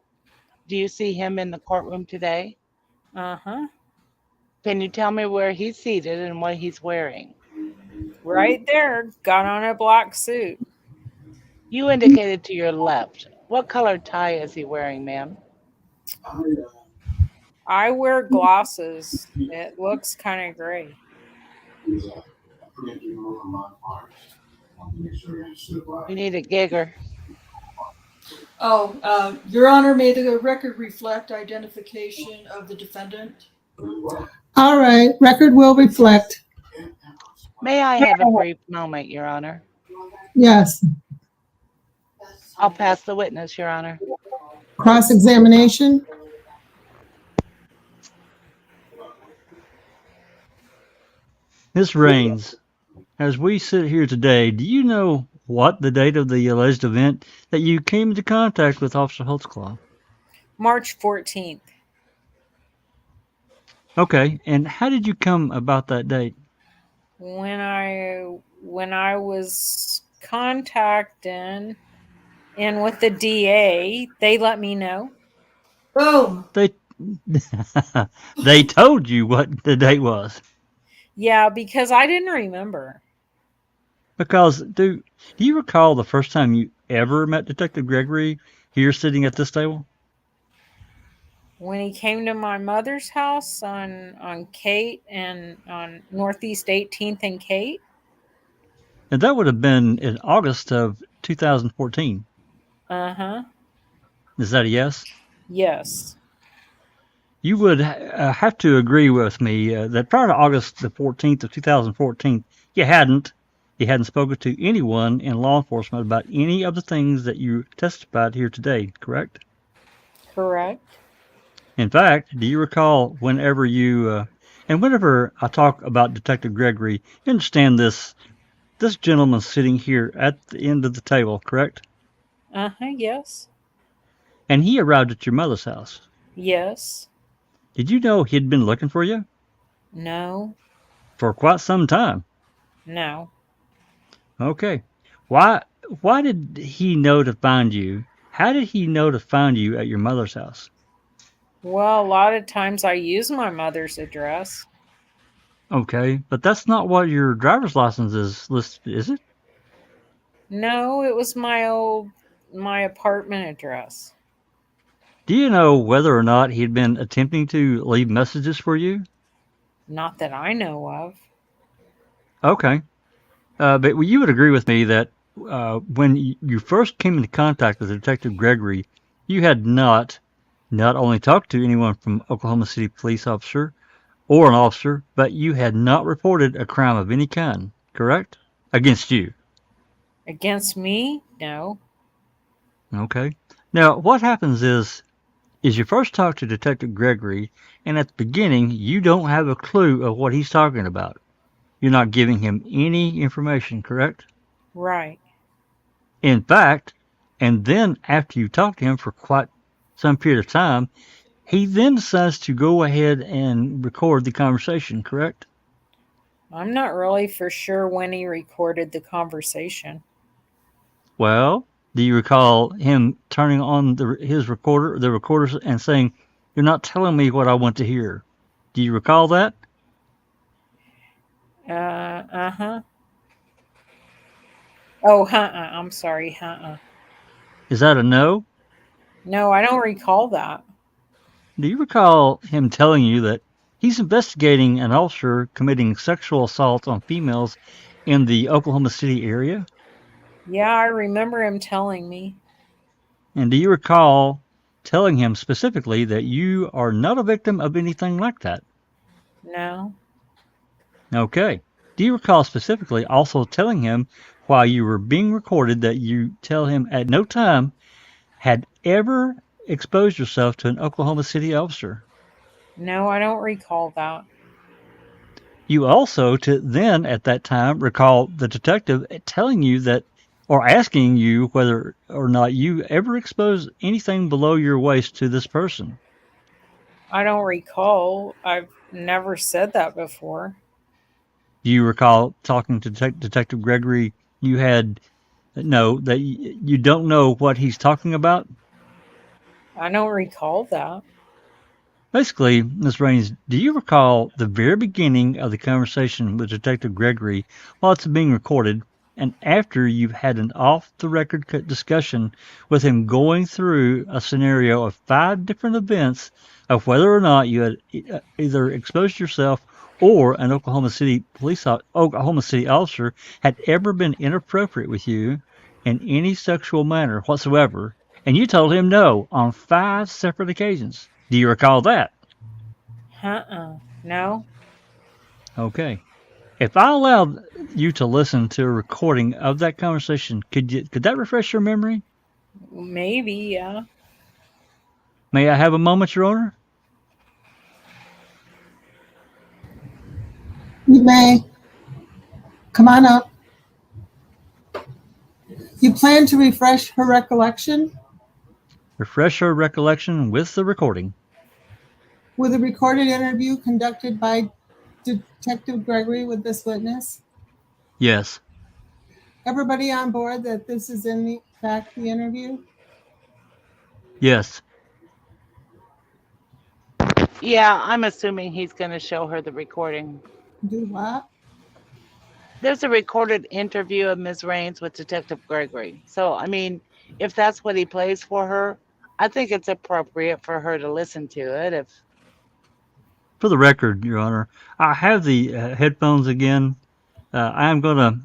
Speaker 5: Do you see him in the courtroom today?
Speaker 3: Uh-huh.
Speaker 5: Can you tell me where he's seated and what he's wearing?
Speaker 3: Right there. Got on a black suit.
Speaker 5: You indicated to your left. What color tie is he wearing, ma'am?
Speaker 3: I wear glasses. It looks kind of gray.
Speaker 5: We need a gigger.
Speaker 1: Oh, Your Honor, may the record reflect identification of the defendant?
Speaker 4: All right, record will reflect.
Speaker 5: May I have a brief moment, Your Honor?
Speaker 4: Yes.
Speaker 5: I'll pass the witness, Your Honor.
Speaker 4: Cross-examination.
Speaker 2: Ms. Raines, as we sit here today, do you know what the date of the alleged event that you came into contact with Officer Holtzclaw?
Speaker 3: March 14th.
Speaker 2: Okay, and how did you come about that date?
Speaker 3: When I was contacting and with the DA, they let me know.
Speaker 1: Boom.
Speaker 2: They told you what the date was.
Speaker 3: Yeah, because I didn't remember.
Speaker 2: Because do you recall the first time you ever met Detective Gregory here sitting at this table?
Speaker 3: When he came to my mother's house on Kate and on Northeast 18th and Kate.
Speaker 2: And that would have been in August of 2014.
Speaker 3: Uh-huh.
Speaker 2: Is that a yes?
Speaker 3: Yes.
Speaker 2: You would have to agree with me that prior to August the 14th of 2014, you hadn't spoken to anyone in law enforcement about any of the things that you testified here today, correct?
Speaker 3: Correct.
Speaker 2: In fact, do you recall whenever you, and whenever I talk about Detective Gregory, you understand this gentleman sitting here at the end of the table, correct?
Speaker 3: Uh-huh, yes.
Speaker 2: And he arrived at your mother's house.
Speaker 3: Yes.
Speaker 2: Did you know he'd been looking for you?
Speaker 3: No.
Speaker 2: For quite some time.
Speaker 3: No.
Speaker 2: Okay. Why did he know to find you? How did he know to find you at your mother's house?
Speaker 3: Well, a lot of times I use my mother's address.
Speaker 2: Okay, but that's not what your driver's license is listed, is it?
Speaker 3: No, it was my apartment address.
Speaker 2: Do you know whether or not he'd been attempting to leave messages for you?
Speaker 3: Not that I know of.
Speaker 2: Okay. But you would agree with me that when you first came into contact with Detective Gregory, you had not only talked to anyone from Oklahoma City police officer or an officer, but you had not reported a crime of any kind, correct? against you.
Speaker 3: Against me? No.
Speaker 2: Okay. Now, what happens is you first talk to Detective Gregory, and at the beginning, you don't have a clue of what he's talking about. You're not giving him any information, correct?
Speaker 3: Right.
Speaker 2: In fact, and then after you talk to him for quite some period of time, he then decides to go ahead and record the conversation, correct?
Speaker 3: I'm not really for sure when he recorded the conversation.
Speaker 2: Well, do you recall him turning on his recorder, the recorders, and saying, "You're not telling me what I want to hear"? Do you recall that?
Speaker 3: Uh-huh. Oh, I'm sorry.
Speaker 2: Is that a no?
Speaker 3: No, I don't recall that.
Speaker 2: Do you recall him telling you that he's investigating an officer committing sexual assault on females in the Oklahoma City area?
Speaker 3: Yeah, I remember him telling me.
Speaker 2: And do you recall telling him specifically that you are not a victim of anything like that?
Speaker 3: No.
Speaker 2: Okay. Do you recall specifically also telling him while you were being recorded that you tell him at no time had ever exposed yourself to an Oklahoma City officer?
Speaker 3: No, I don't recall that.
Speaker 2: You also then at that time recall the detective telling you that or asking you whether or not you ever exposed anything below your waist to this person.
Speaker 3: I don't recall. I've never said that before.
Speaker 2: Do you recall talking to Detective Gregory? You had no that you don't know what he's talking about.
Speaker 3: I don't recall that.
Speaker 2: Basically, Ms. Raines, do you recall the very beginning of the conversation with Detective Gregory while it's being recorded, and after you've had an off-the-record discussion with him going through a scenario of 5 different events of whether or not you had either exposed yourself or an Oklahoma City officer had ever been inappropriate with you in any sexual manner whatsoever, and you told him no on 5 separate occasions? Do you recall that?
Speaker 3: No.
Speaker 2: Okay. If I allowed you to listen to a recording of that conversation, could that refresh your memory?
Speaker 3: Maybe, yeah.
Speaker 2: May I have a moment, Your Honor?
Speaker 4: You may. Come on up. You plan to refresh her recollection
Speaker 2: Refresh her recollection with the recording.
Speaker 4: with a recorded interview conducted by Detective Gregory with this witness.
Speaker 2: Yes.
Speaker 4: Everybody on board that this is in fact the interview?
Speaker 2: Yes.
Speaker 5: Yeah, I'm assuming he's going to show her the recording.
Speaker 4: Do what?
Speaker 5: There's a recorded interview of Ms. Raines with Detective Gregory. So, I mean, if that's what he plays for her, I think it's appropriate for her to listen to it.
Speaker 2: For the record, Your Honor, I have the headphones again. I'm gonna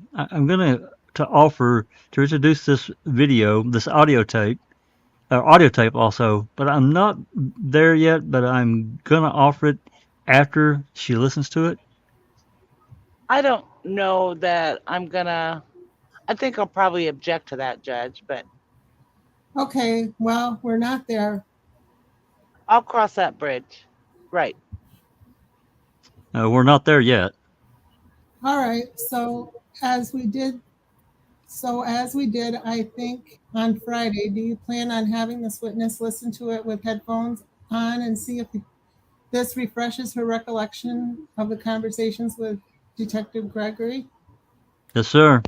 Speaker 2: to offer to introduce this video, this audio tape also, but I'm not there yet. But I'm gonna offer it after she listens to it.
Speaker 5: I don't know that I think I'll probably object to that, Judge, but
Speaker 4: Okay, well, we're not there.
Speaker 5: I'll cross that bridge. Right.
Speaker 2: We're not there yet.
Speaker 4: All right, so as we did, I think on Friday, do you plan on having this witness listen to it with headphones on and see if this refreshes her recollection of the conversations with Detective Gregory?
Speaker 2: Yes, sir.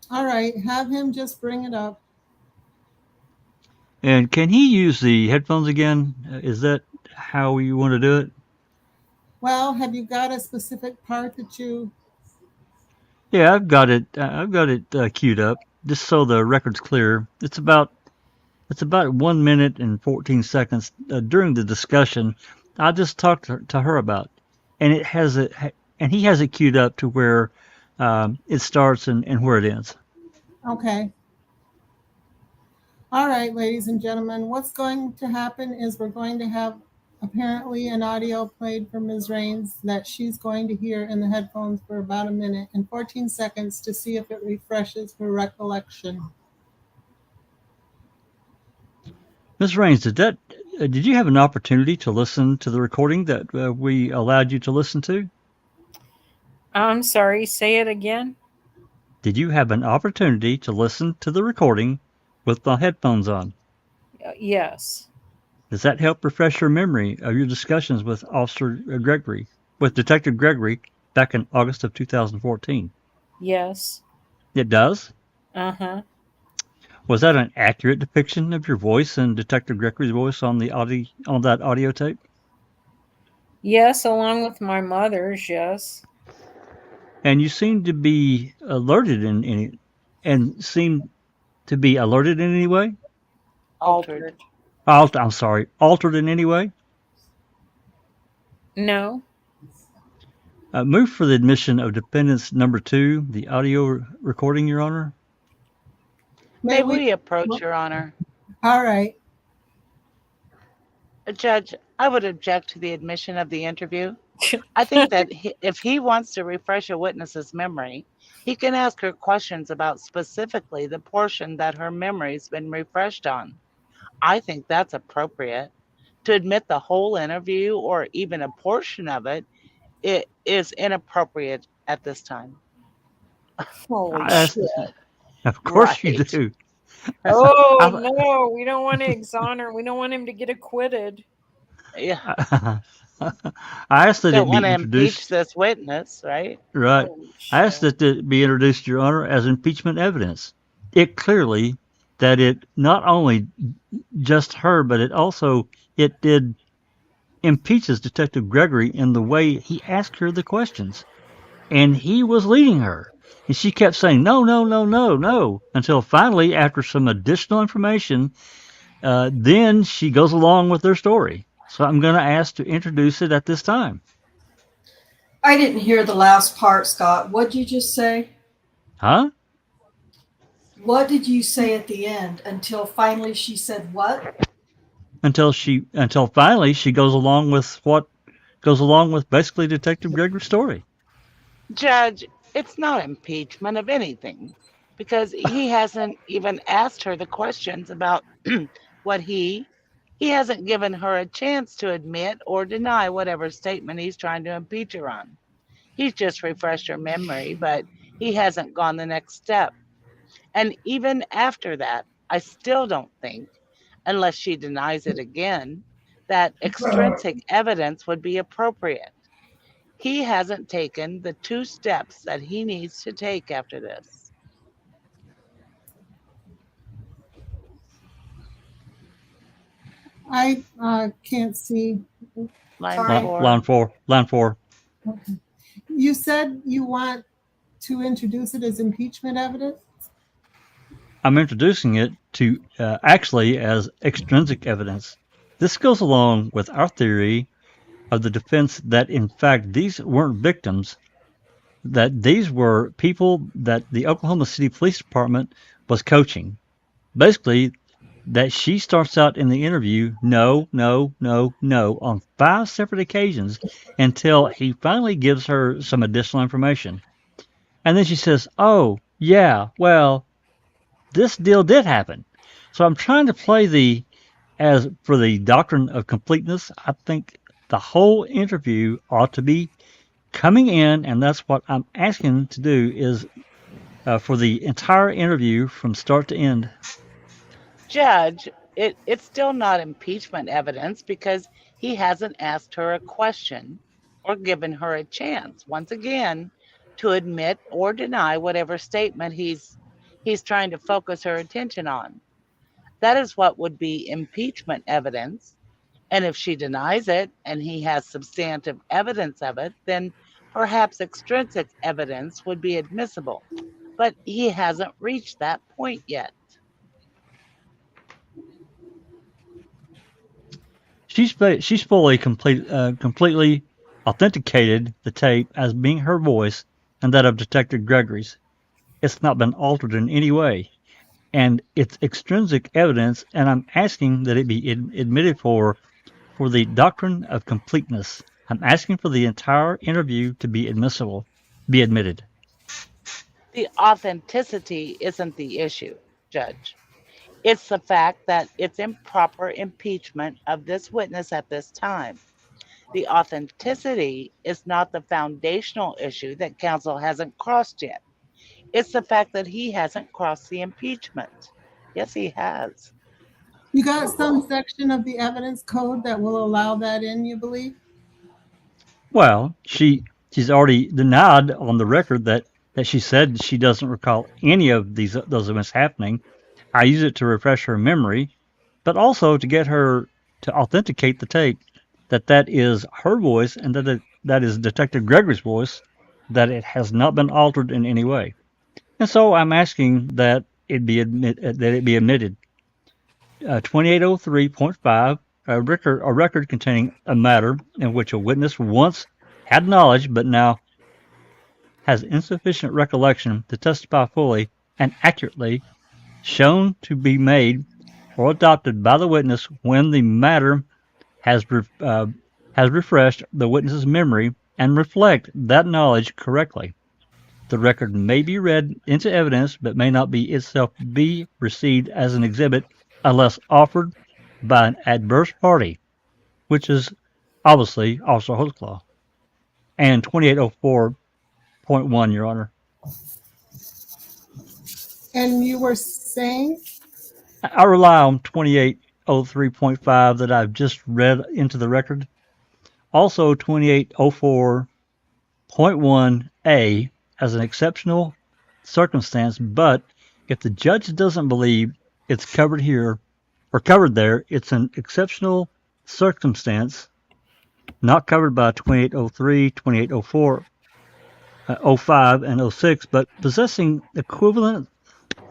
Speaker 4: All right, have him just bring it up.
Speaker 2: And can he use the headphones again? Is that how you want to do it?
Speaker 4: Well, have you got a specific part that you?
Speaker 2: Yeah, I've got it. I've got it queued up just so the record's clear. It's about 1 minute and 14 seconds during the discussion. I just talked to her about, and it has it, and he has it queued up to where it starts and where it ends.
Speaker 4: Okay. All right, ladies and gentlemen, what's going to happen is we're going to have Apparently, an audio played for Ms. Raines that she's going to hear in the headphones for about a minute and 14 seconds to see if it refreshes her recollection.
Speaker 2: Ms. Raines, did you have an opportunity to listen to the recording that we allowed you to listen to?
Speaker 3: I'm sorry, say it again.
Speaker 2: Did you have an opportunity to listen to the recording with the headphones on?
Speaker 3: Yes.
Speaker 2: Does that help refresh your memory of your discussions with Detective Gregory back in August of 2014?
Speaker 3: Yes.
Speaker 2: It does?
Speaker 3: Uh-huh.
Speaker 2: Was that an accurate depiction of your voice and Detective Gregory's voice on that audio tape?
Speaker 3: Yes, along with my mother's, yes.
Speaker 2: And you seem to be alerted in any way?
Speaker 5: Altered.
Speaker 2: I'm sorry, altered in any way?
Speaker 3: No.
Speaker 2: Move for the admission of defendants number 2, the audio recording, Your Honor.
Speaker 5: May we approach, Your Honor?
Speaker 4: All right.
Speaker 5: Judge, I would object to the admission of the interview. I think that if he wants to refresh a witness's memory, he can ask her questions about specifically the portion that her memory's been refreshed on. I think that's appropriate. To admit the whole interview or even a portion of it is inappropriate at this time.
Speaker 3: Holy
Speaker 2: Of course you
Speaker 5: Right.
Speaker 2: do.
Speaker 3: Oh, no, we don't want to exonerate. We don't want him to get acquitted.
Speaker 5: Yeah.
Speaker 2: I asked that
Speaker 5: Don't
Speaker 2: it
Speaker 5: want
Speaker 2: be
Speaker 5: to impeach
Speaker 2: introduced.
Speaker 5: this witness, right?
Speaker 2: Right.
Speaker 3: Holy
Speaker 2: I asked
Speaker 3: shit.
Speaker 2: that it be introduced, Your Honor, as impeachment evidence. It clearly that it not only just her, but it did impeaches Detective Gregory in the way he asked her the questions. And he was leading her. And she kept saying, no, no, no, no, no, until finally, after some additional information, then she goes along with their story. So I'm going to ask to introduce it at this time.
Speaker 1: I didn't hear the last part, Scott. What did you just say?
Speaker 2: Huh?
Speaker 1: What did you say at the end? Until finally she said what?
Speaker 2: Until finally she goes along with basically Detective Gregory's story.
Speaker 5: Judge, it's not impeachment of anything because he hasn't even asked her the questions about what he hasn't given her a chance to admit or deny whatever statement he's trying to impeach her on. He's just refreshed her memory, but he hasn't gone the next step. And even after that, I still don't think, unless she denies it again, that extrinsic evidence would be appropriate. He hasn't taken the 2 steps that he needs to take after this.
Speaker 4: I can't see.
Speaker 5: Line 4.
Speaker 2: Line 4.
Speaker 4: Okay. You said you want to introduce it as impeachment evidence?
Speaker 2: I'm introducing it to actually as extrinsic evidence. This goes along with our theory of the defense that, in fact, these weren't victims, that these were people that the Oklahoma City Police Department was coaching. Basically, that she starts out in the interview, no, no, no, no, on 5 separate occasions until he finally gives her some additional information. And then she says, oh, yeah, well, this deal did happen. So I'm trying to play as for the doctrine of completeness, I think the whole interview ought to be coming in, and that's what I'm asking to do is for the entire interview from start to end.
Speaker 5: Judge, it's still not impeachment evidence because he hasn't asked her a question or given her a chance, once again, to admit or deny whatever statement he's trying to focus her attention on. That is what would be impeachment evidence. And if she denies it and he has substantive evidence of it, then perhaps extrinsic evidence would be admissible. But he hasn't reached that point yet.
Speaker 2: She's fully completely authenticated the tape as being her voice and that of Detective Gregory's. It's not been altered in any way, and it's extrinsic evidence. And I'm asking that it be admitted for for the doctrine of completeness. I'm asking for the entire interview to be admitted.
Speaker 5: The authenticity isn't the issue, Judge. It's the fact that it's improper impeachment of this witness at this time. The authenticity is not the foundational issue that counsel hasn't crossed yet. It's the fact that he hasn't crossed the impeachment. Yes, he has.
Speaker 4: You got some section of the evidence code that will allow that in, you believe?
Speaker 2: Well, she's already denied on the record that she said she doesn't recall any of those events happening. I use it to refresh her memory, but also to get her to authenticate the tape that is her voice and that is Detective Gregory's voice, that it has not been altered in any way. And so I'm asking that it be admitted. 2803.5, a record containing a matter in which a witness once had knowledge but now has insufficient recollection to testify fully and accurately, shown to be made or adopted by the witness when the matter has refreshed the witness's memory and reflect that knowledge correctly. The record may be read into evidence but may not be itself be received as an exhibit unless offered by an adverse party, which is obviously Officer Holtzclaw. And 2804.1, Your Honor.
Speaker 4: And you were saying?
Speaker 2: I rely on 2803.5 that I've just read into the record. Also 2804.1A as an exceptional circumstance, but if the judge doesn't believe it's covered here or covered there, it's an exceptional circumstance not covered by 2803, 2804, 05, and 06, but possessing equivalent,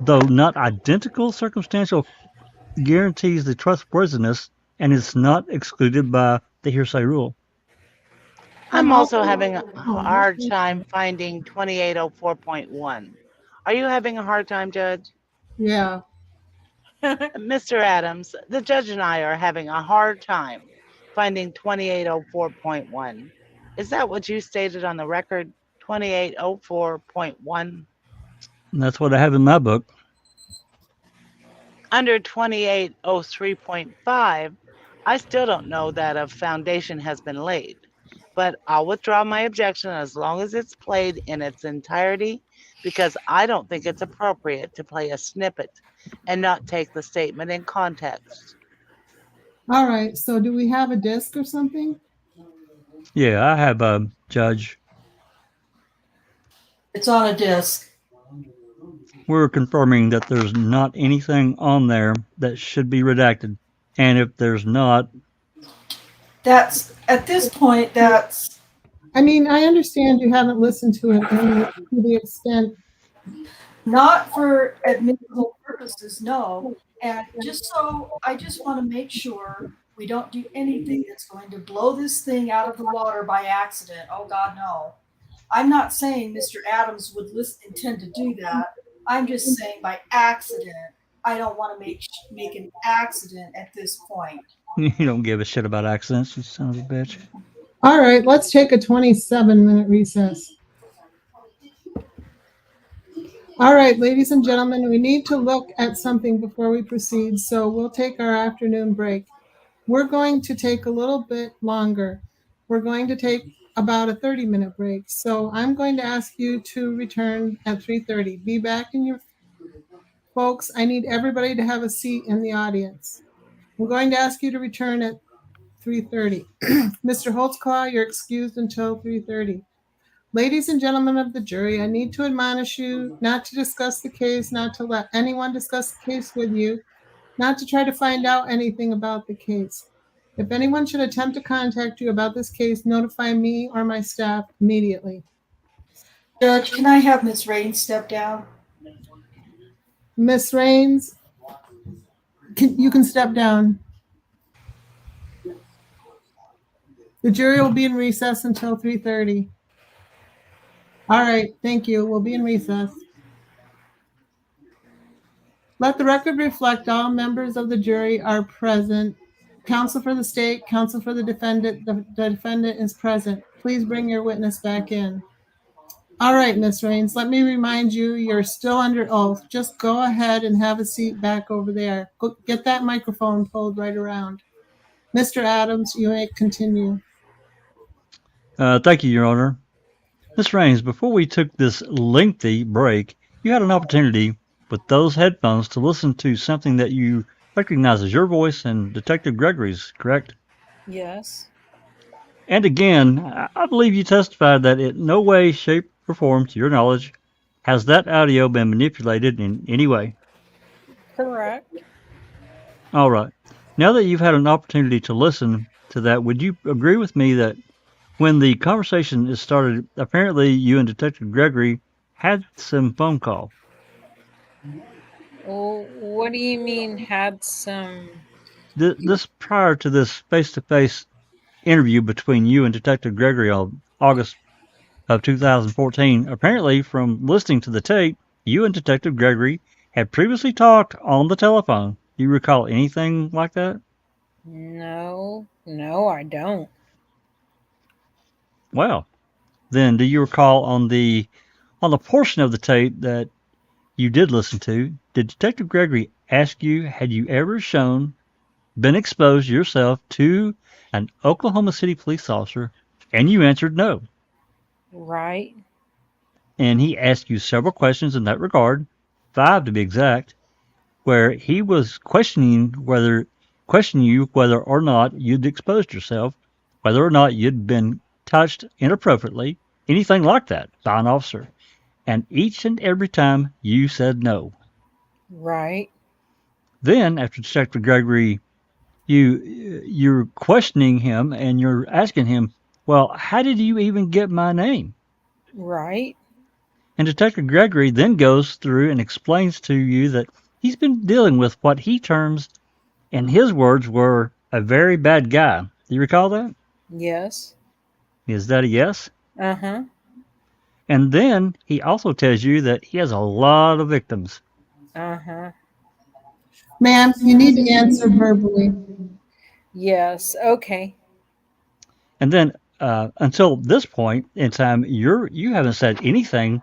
Speaker 2: though not identical, circumstantial guarantees the trustworthiness and is not excluded by the hearsay rule.
Speaker 5: I'm also having a hard time finding 2804.1. Are you having a hard time, Judge?
Speaker 4: Yeah.
Speaker 5: Mr. Adams, the judge and I are having a hard time finding 2804.1. Is that what you stated on the record? 2804.1?
Speaker 2: That's what I have in my book.
Speaker 5: Under 2803.5, I still don't know that a foundation has been laid, but I'll withdraw my objection as long as it's played in its entirety, because I don't think it's appropriate to play a snippet and not take the statement in context.
Speaker 4: All right. So do we have a disc or something?
Speaker 2: Yeah, I have a Judge.
Speaker 1: It's on a disc.
Speaker 2: We're confirming that there's not anything on there that should be redacted. And if there's not,
Speaker 1: That's at this point, that's
Speaker 4: I mean, I understand you haven't listened to it to the extent.
Speaker 1: not for admissible purposes, no. And I just want to make sure we don't do anything that's going to blow this thing out of the water by accident. Oh God, no. I'm not saying Mr. Adams would intend to do that. I'm just saying by accident. I don't want to make an accident at this point.
Speaker 2: you don't give a shit about accidents, you son of a bitch.
Speaker 4: All right, let's take a 27-minute recess. All right, ladies and gentlemen, we need to look at something before we proceed, so we'll take our afternoon break. We're going to take a little bit longer. We're going to take about a 30-minute break. So I'm going to ask you to return at 3:30. Be back in your folks. I need everybody to have a seat in the audience. We're going to ask you to return at 3:30. Mr. Holtzclaw, you're excused until 3:30. Ladies and gentlemen of the jury, I need to admonish you not to discuss the case, not to let anyone discuss the case with you, not to try to find out anything about the case. If anyone should attempt to contact you about this case, notify me or my staff immediately.
Speaker 1: Judge, can I have Ms. Raines step down?
Speaker 4: Ms. Raines, you can step down. The jury will be in recess until 3:30. All right, thank you. We'll be in recess. Let the record reflect all members of the jury are present Counsel for the state, counsel for the defendant. The defendant is present. Please bring your witness back in. All right, Miss Raines, let me remind you, you're still under oath. Just go ahead and have a seat back over there. Go, get that microphone pulled right around. Mr. Adams, you may continue.
Speaker 2: Thank you, Your Honor. Ms. Raines, before we took this lengthy break, you had an opportunity with those headphones to listen to something that you recognize as your voice and Detective Gregory's, correct?
Speaker 3: Yes.
Speaker 2: And again, I believe you testified that in no way, shape, or form, to your knowledge, has that audio been manipulated in any way.
Speaker 3: Correct.
Speaker 2: All right. Now that you've had an opportunity to listen to that, would you agree with me that when the conversation is started, apparently you and Detective Gregory had some phone call?
Speaker 3: Well, what do you mean had some?
Speaker 2: This prior to this face-to-face interview between you and Detective Gregory on August of 2014, apparently from listening to the tape, you and Detective Gregory had previously talked on the telephone. Do you recall anything like that?
Speaker 3: No, I don't.
Speaker 2: Well, then do you recall on the portion of the tape that you did listen to, did Detective Gregory ask you, had you ever been exposed yourself to an Oklahoma City police officer, and you answered no?
Speaker 3: Right.
Speaker 2: And he asked you several questions in that regard, 5 to be exact, where he was questioning you whether or not you'd exposed yourself, whether or not you'd been touched inappropriately, anything like that by an officer. And each and every time you said no.
Speaker 3: Right.
Speaker 2: Then, after Detective Gregory, you're questioning him and you're asking him, well, how did you even get my name?
Speaker 3: Right.
Speaker 2: And Detective Gregory then goes through and explains to you that he's been dealing with what he terms, and his words were, a very bad guy. Do you recall that?
Speaker 3: Yes.
Speaker 2: Is that a yes?
Speaker 3: Uh-huh.
Speaker 2: And then he also tells you that he has a lot of victims.
Speaker 3: Uh-huh.
Speaker 4: Ma'am, you need to answer verbally.
Speaker 3: Yes. Okay.
Speaker 2: And then until this point in time, you haven't said anything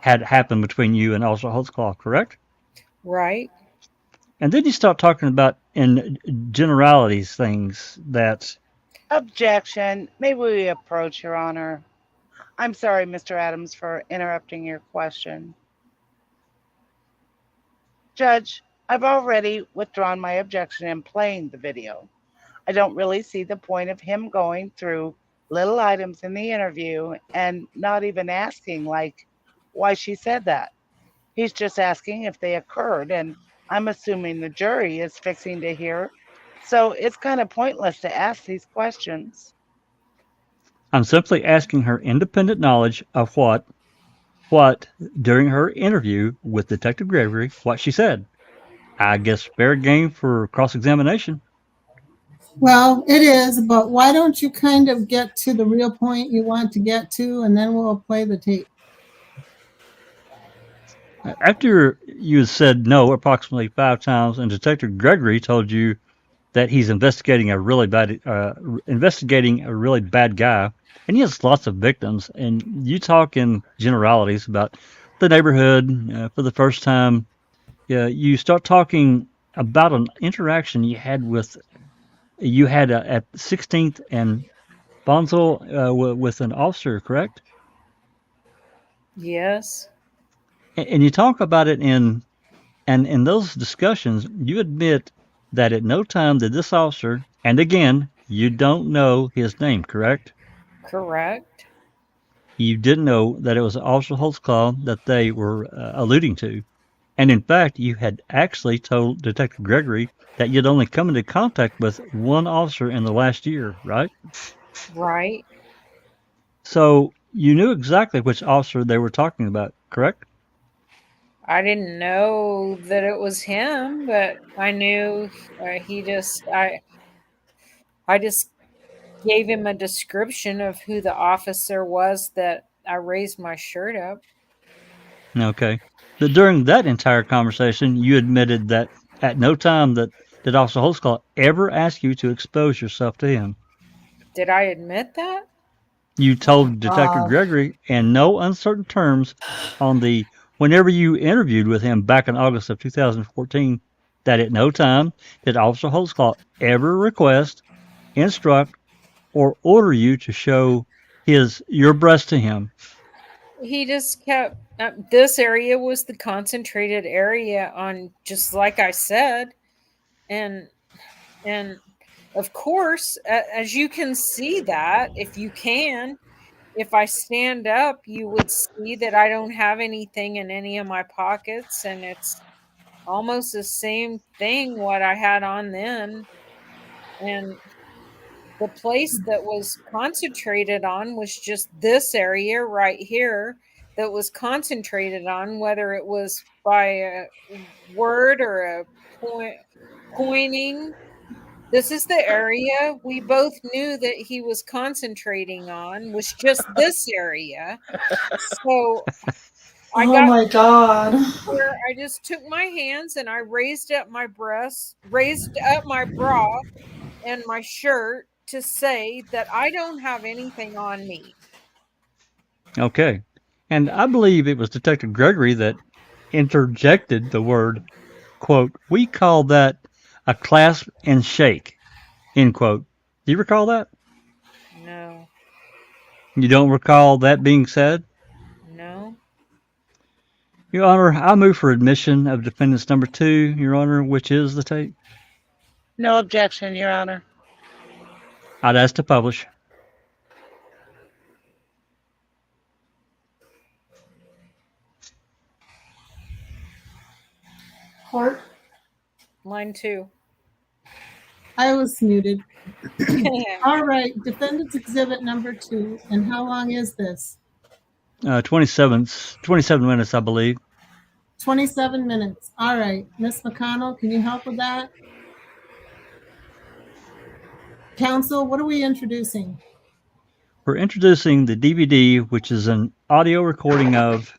Speaker 2: had happened between you and Officer Holtzclaw, correct?
Speaker 3: Right.
Speaker 2: And then you start talking about in generalities things that.
Speaker 5: Objection. May we approach, Your Honor? I'm sorry, Mr. Adams, for interrupting your question. Judge, I've already withdrawn my objection and playing the video. I don't really see the point of him going through little items in the interview and not even asking, like, why she said that. He's just asking if they occurred, and I'm assuming the jury is fixing to hear. So it's kind of pointless to ask these questions.
Speaker 2: I'm simply asking her independent knowledge of what during her interview with Detective Gregory, what she said. I guess fair game for cross-examination.
Speaker 4: Well, it is, but why don't you kind of get to the real point you want to get to, and then we'll play the tape.
Speaker 2: After you had said no approximately 5 times, and Detective Gregory told you that he's investigating a really bad guy, and he has lots of victims, and you talk in generalities about the neighborhood for the first time. You start talking about an interaction you had at 16th and Bonsall with an officer, correct?
Speaker 3: Yes.
Speaker 2: And you talk about it in those discussions, you admit that at no time did this officer, and again, you don't know his name, correct?
Speaker 3: Correct.
Speaker 2: You didn't know that it was Officer Holtzclaw that they were alluding to. And in fact, you had actually told Detective Gregory that you'd only come into contact with one officer in the last year, right?
Speaker 3: Right.
Speaker 2: So you knew exactly which officer they were talking about, correct?
Speaker 3: I didn't know that it was him, but I knew I just gave him a description of who the officer was that I raised my shirt up.
Speaker 2: Okay. But during that entire conversation, you admitted that at no time that Did Officer Holtzclaw ever ask you to expose yourself to him?
Speaker 3: Did I admit that?
Speaker 2: You
Speaker 1: Oh
Speaker 2: told
Speaker 1: my
Speaker 2: Detective
Speaker 1: God.
Speaker 2: Gregory in no uncertain terms on the whenever you interviewed with him back in August of 2014 that at no time did Officer Holtzclaw ever request, instruct, or order you to show your breast to him.
Speaker 3: He just kept this area was the concentrated area on, just like I said, and of course, as you can see that if I stand up, you would see that I don't have anything in any of my pockets, and it's almost the same thing what I had on then. And the place that was concentrated on was just this area right here that was concentrated on, whether it was by a word or a pointing. This is the area we both knew that he was concentrating on, was just this area. So I
Speaker 1: Oh
Speaker 3: got
Speaker 1: my God.
Speaker 3: where I just took my hands and I raised up my breast, raised up my bra and my shirt to say that I don't have anything on me.
Speaker 2: Okay. And I believe it was Detective Gregory that interjected the word, quote, we call that a clasp and shake, end quote. Do you recall that?
Speaker 3: No,
Speaker 2: You don't recall that being said?
Speaker 3: no.
Speaker 2: Your Honor, I move for admission of defendants number 2, Your Honor, which is the tape.
Speaker 5: No objection, Your Honor.
Speaker 2: I'd ask to publish.
Speaker 1: Court.
Speaker 3: Line 2.
Speaker 4: I was muted. All right, defendant's exhibit number 2. And how long is this?
Speaker 2: 27 minutes, I believe.
Speaker 4: 27 minutes. All right, Ms. McConnell, can you help with that? Counsel, what are we introducing?
Speaker 2: We're introducing the DVD, which is an audio recording of.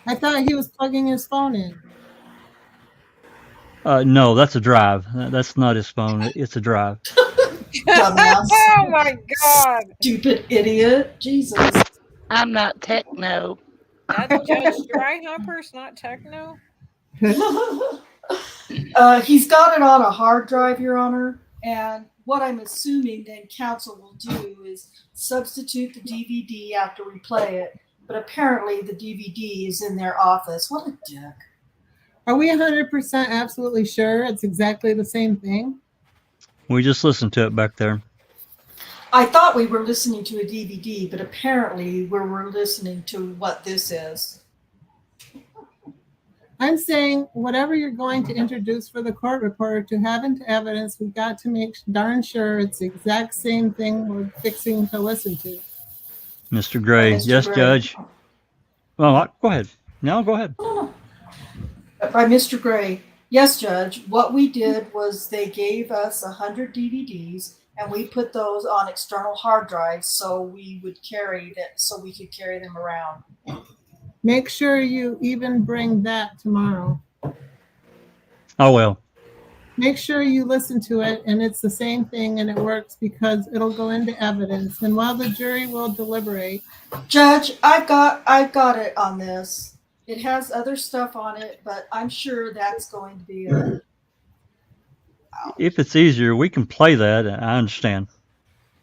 Speaker 4: I thought he was plugging his phone in.
Speaker 2: No, that's a drive. That's not his phone. It's a drive.
Speaker 1: Dumbass.
Speaker 3: Oh my God.
Speaker 1: Stupid idiot. Jesus.
Speaker 5: I'm not techno.
Speaker 3: That's Judge Dry Humper's not techno.
Speaker 1: He's got it on a hard drive, Your Honor. And what I'm assuming then counsel will do is substitute the DVD after we play it. But apparently the DVD is in their office. What a dick.
Speaker 4: Are we 100% absolutely sure it's exactly the same thing?
Speaker 2: We just listened to it back there.
Speaker 1: I thought we were listening to a DVD, but apparently we're listening to what this is.
Speaker 4: I'm saying whatever you're going to introduce for the court reporter to have into evidence, we've got to make darn sure it's the exact same thing we're fixing to listen to.
Speaker 2: Mr. Gray.
Speaker 1: Mr.
Speaker 2: Yes,
Speaker 1: Gray.
Speaker 2: Judge. Well, go ahead. No, go ahead.
Speaker 1: No. By Mr. Gray. Yes, Judge. What we did was they gave us 100 DVDs and we put those on external hard drives so we could carry them around.
Speaker 4: Make sure you even bring that tomorrow.
Speaker 2: Oh, well.
Speaker 4: Make sure you listen to it and it's the same thing and it works because it'll go into evidence. And while the jury will deliberate.
Speaker 1: Judge, I've got it on this. It has other stuff on it, but I'm sure that's going to be it.
Speaker 2: If it's easier, we can play that. I understand.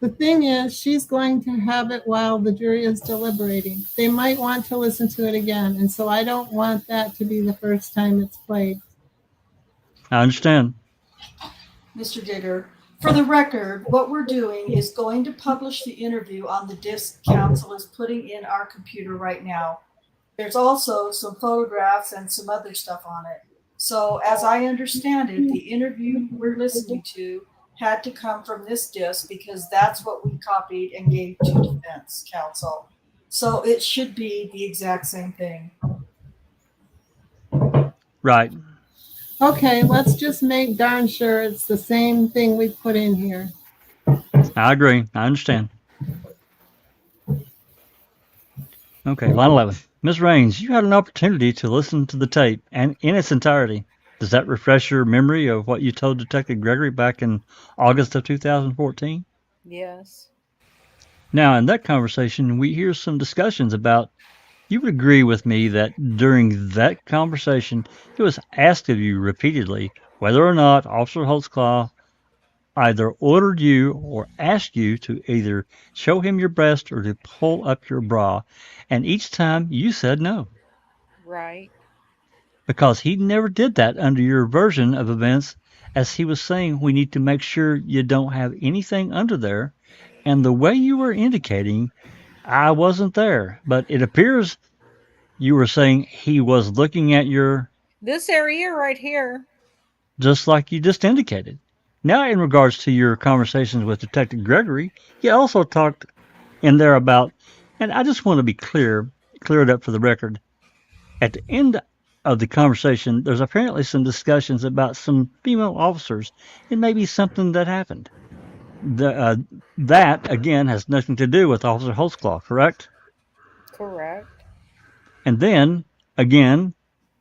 Speaker 4: The thing is, she's going to have it while the jury is deliberating. They might want to listen to it again, and so I don't want that to be the first time it's played.
Speaker 2: I understand.
Speaker 1: Mr. Digger, for the record, what we're doing is going to publish the interview on the disc counsel is putting in our computer right now. There's also some photographs and some other stuff on it. So as I understand it, the interview we're listening to had to come from this disc because that's what we copied and gave to defense counsel. So it should be the exact same thing.
Speaker 2: Right.
Speaker 4: Okay, let's just make darn sure it's the same thing we put in here.
Speaker 2: I agree. I understand. Okay, line 11. Ms. Raines, you had an opportunity to listen to the tape and in its entirety. Does that refresh your memory of what you told Detective Gregory back in August of 2014?
Speaker 3: Yes.
Speaker 2: Now, in that conversation, we hear some discussions about you would agree with me that during that conversation, it was asked of you repeatedly whether or not Officer Holtzclaw either ordered you or asked you to either show him your breast or to pull up your bra, and each time you said no.
Speaker 3: Right.
Speaker 2: Because he never did that under your version of events, as he was saying we need to make sure you don't have anything under there. And the way you were indicating, I wasn't there, but it appears you were saying he was looking at your,
Speaker 3: This area right here.
Speaker 2: just like you just indicated. Now, in regards to your conversations with Detective Gregory, you also talked in there about, and I just want to be clear it up for the record. At the end of the conversation, there's apparently some discussions about some female officers and maybe something that happened. That, again, has nothing to do with Officer Holtzclaw, correct?
Speaker 3: Correct.
Speaker 2: And then, again,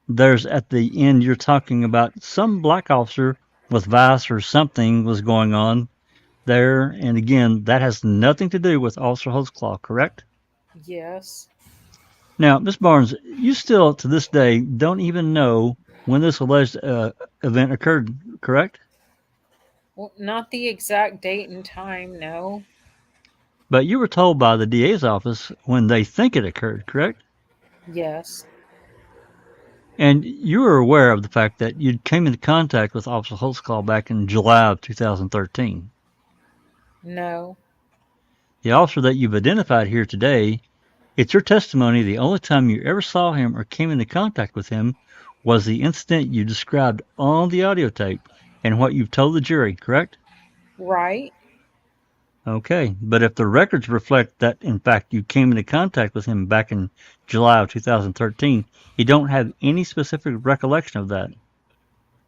Speaker 2: there's at the end, you're talking about some black officer with vice or something was going on there. And again, that has nothing to do with Officer Holtzclaw, correct?
Speaker 3: Yes.
Speaker 2: Now, Ms. Barnes, you still, to this day, don't even know when this alleged event occurred, correct?
Speaker 3: Well, not the exact date and time, no.
Speaker 2: But you were told by the DA's office when they think it occurred, correct?
Speaker 3: Yes.
Speaker 2: And you were aware of the fact that you came into contact with Officer Holtzclaw back in July of 2013.
Speaker 3: No.
Speaker 2: The officer that you've identified here today, it's your testimony the only time you ever saw him or came into contact with him was the incident you described on the audio tape and what you've told the jury, correct?
Speaker 3: Right.
Speaker 2: Okay, but if the records reflect that, in fact, you came into contact with him back in July of 2013, you don't have any specific recollection of that.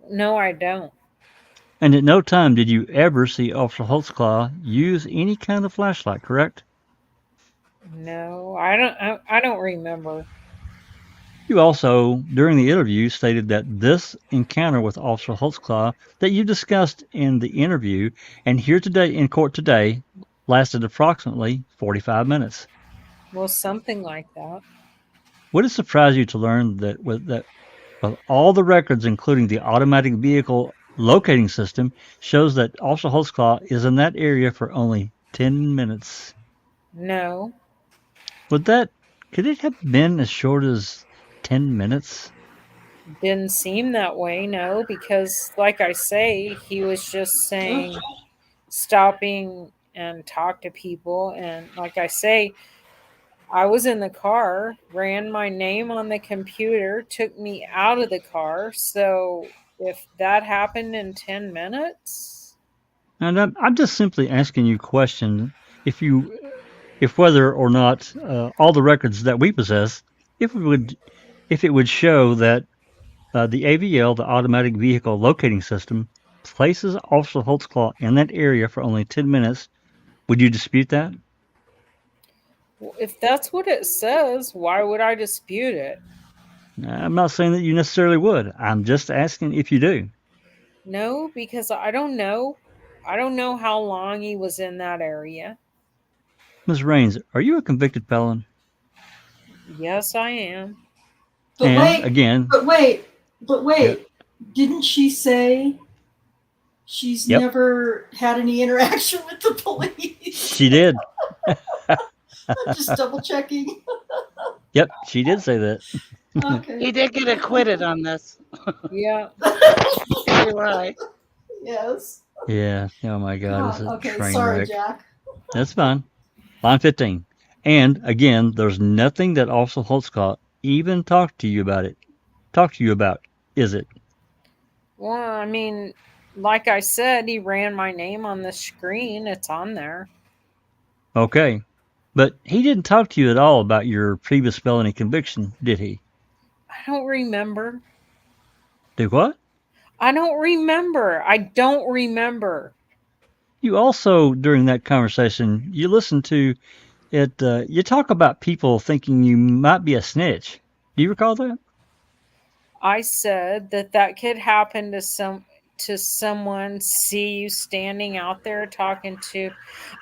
Speaker 3: No, I don't.
Speaker 2: And at no time did you ever see Officer Holtzclaw use any kind of flashlight, correct?
Speaker 3: No, I don't remember.
Speaker 2: You also, during the interview, stated that this encounter with Officer Holtzclaw that you discussed in the interview and here today in court today lasted approximately 45 minutes.
Speaker 3: Well, something like that.
Speaker 2: Would it surprise you to learn that with all the records, including the automatic vehicle locating system, shows that Officer Holtzclaw is in that area for only 10 minutes?
Speaker 3: No.
Speaker 2: Could it have been as short as 10 minutes?
Speaker 3: Didn't seem that way, no, because like I say, he was just saying stopping and talk to people, and like I say, I was in the car, ran my name on the computer, took me out of the car. So if that happened in 10 minutes,
Speaker 2: And I'm just simply asking you a question. If whether or not all the records that we possess, if it would show that the AVL, the automatic vehicle locating system, places Officer Holtzclaw in that area for only 10 minutes, would you dispute that?
Speaker 3: if that's what it says, why would I dispute it?
Speaker 2: I'm not saying that you necessarily would. I'm just asking if you do.
Speaker 3: No, because I don't know. I don't know how long he was in that area.
Speaker 2: Ms. Raines, are you a convicted felon?
Speaker 3: Yes, I am.
Speaker 1: But
Speaker 2: And
Speaker 1: wait,
Speaker 2: again,
Speaker 1: but wait,
Speaker 2: Yep.
Speaker 1: Didn't she say she's
Speaker 2: Yep.
Speaker 1: never had any interaction with the police?
Speaker 2: she did.
Speaker 1: I'm just double checking.
Speaker 2: Yep, she did say that.
Speaker 1: Okay.
Speaker 5: He did get acquitted on this.
Speaker 3: Yeah.
Speaker 5: You're right.
Speaker 1: Yes.
Speaker 2: Yeah. Oh my God, it's a
Speaker 1: Okay.
Speaker 2: train
Speaker 1: Sorry,
Speaker 2: wreck.
Speaker 1: Jack.
Speaker 2: That's fine. Line 15. And again, there's nothing that Officer Holtzclaw even talked to you about, is it?
Speaker 3: Well, I mean, like I said, he ran my name on the screen. It's on there.
Speaker 2: Okay. But he didn't talk to you at all about your previous felony conviction, did he?
Speaker 3: I don't remember.
Speaker 2: Did what?
Speaker 3: I don't remember. I don't remember.
Speaker 2: You also, during that conversation, you listened to it, you talk about people thinking you might be a snitch. Do you recall that?
Speaker 3: I said that could happen to someone. See you standing out there talking to.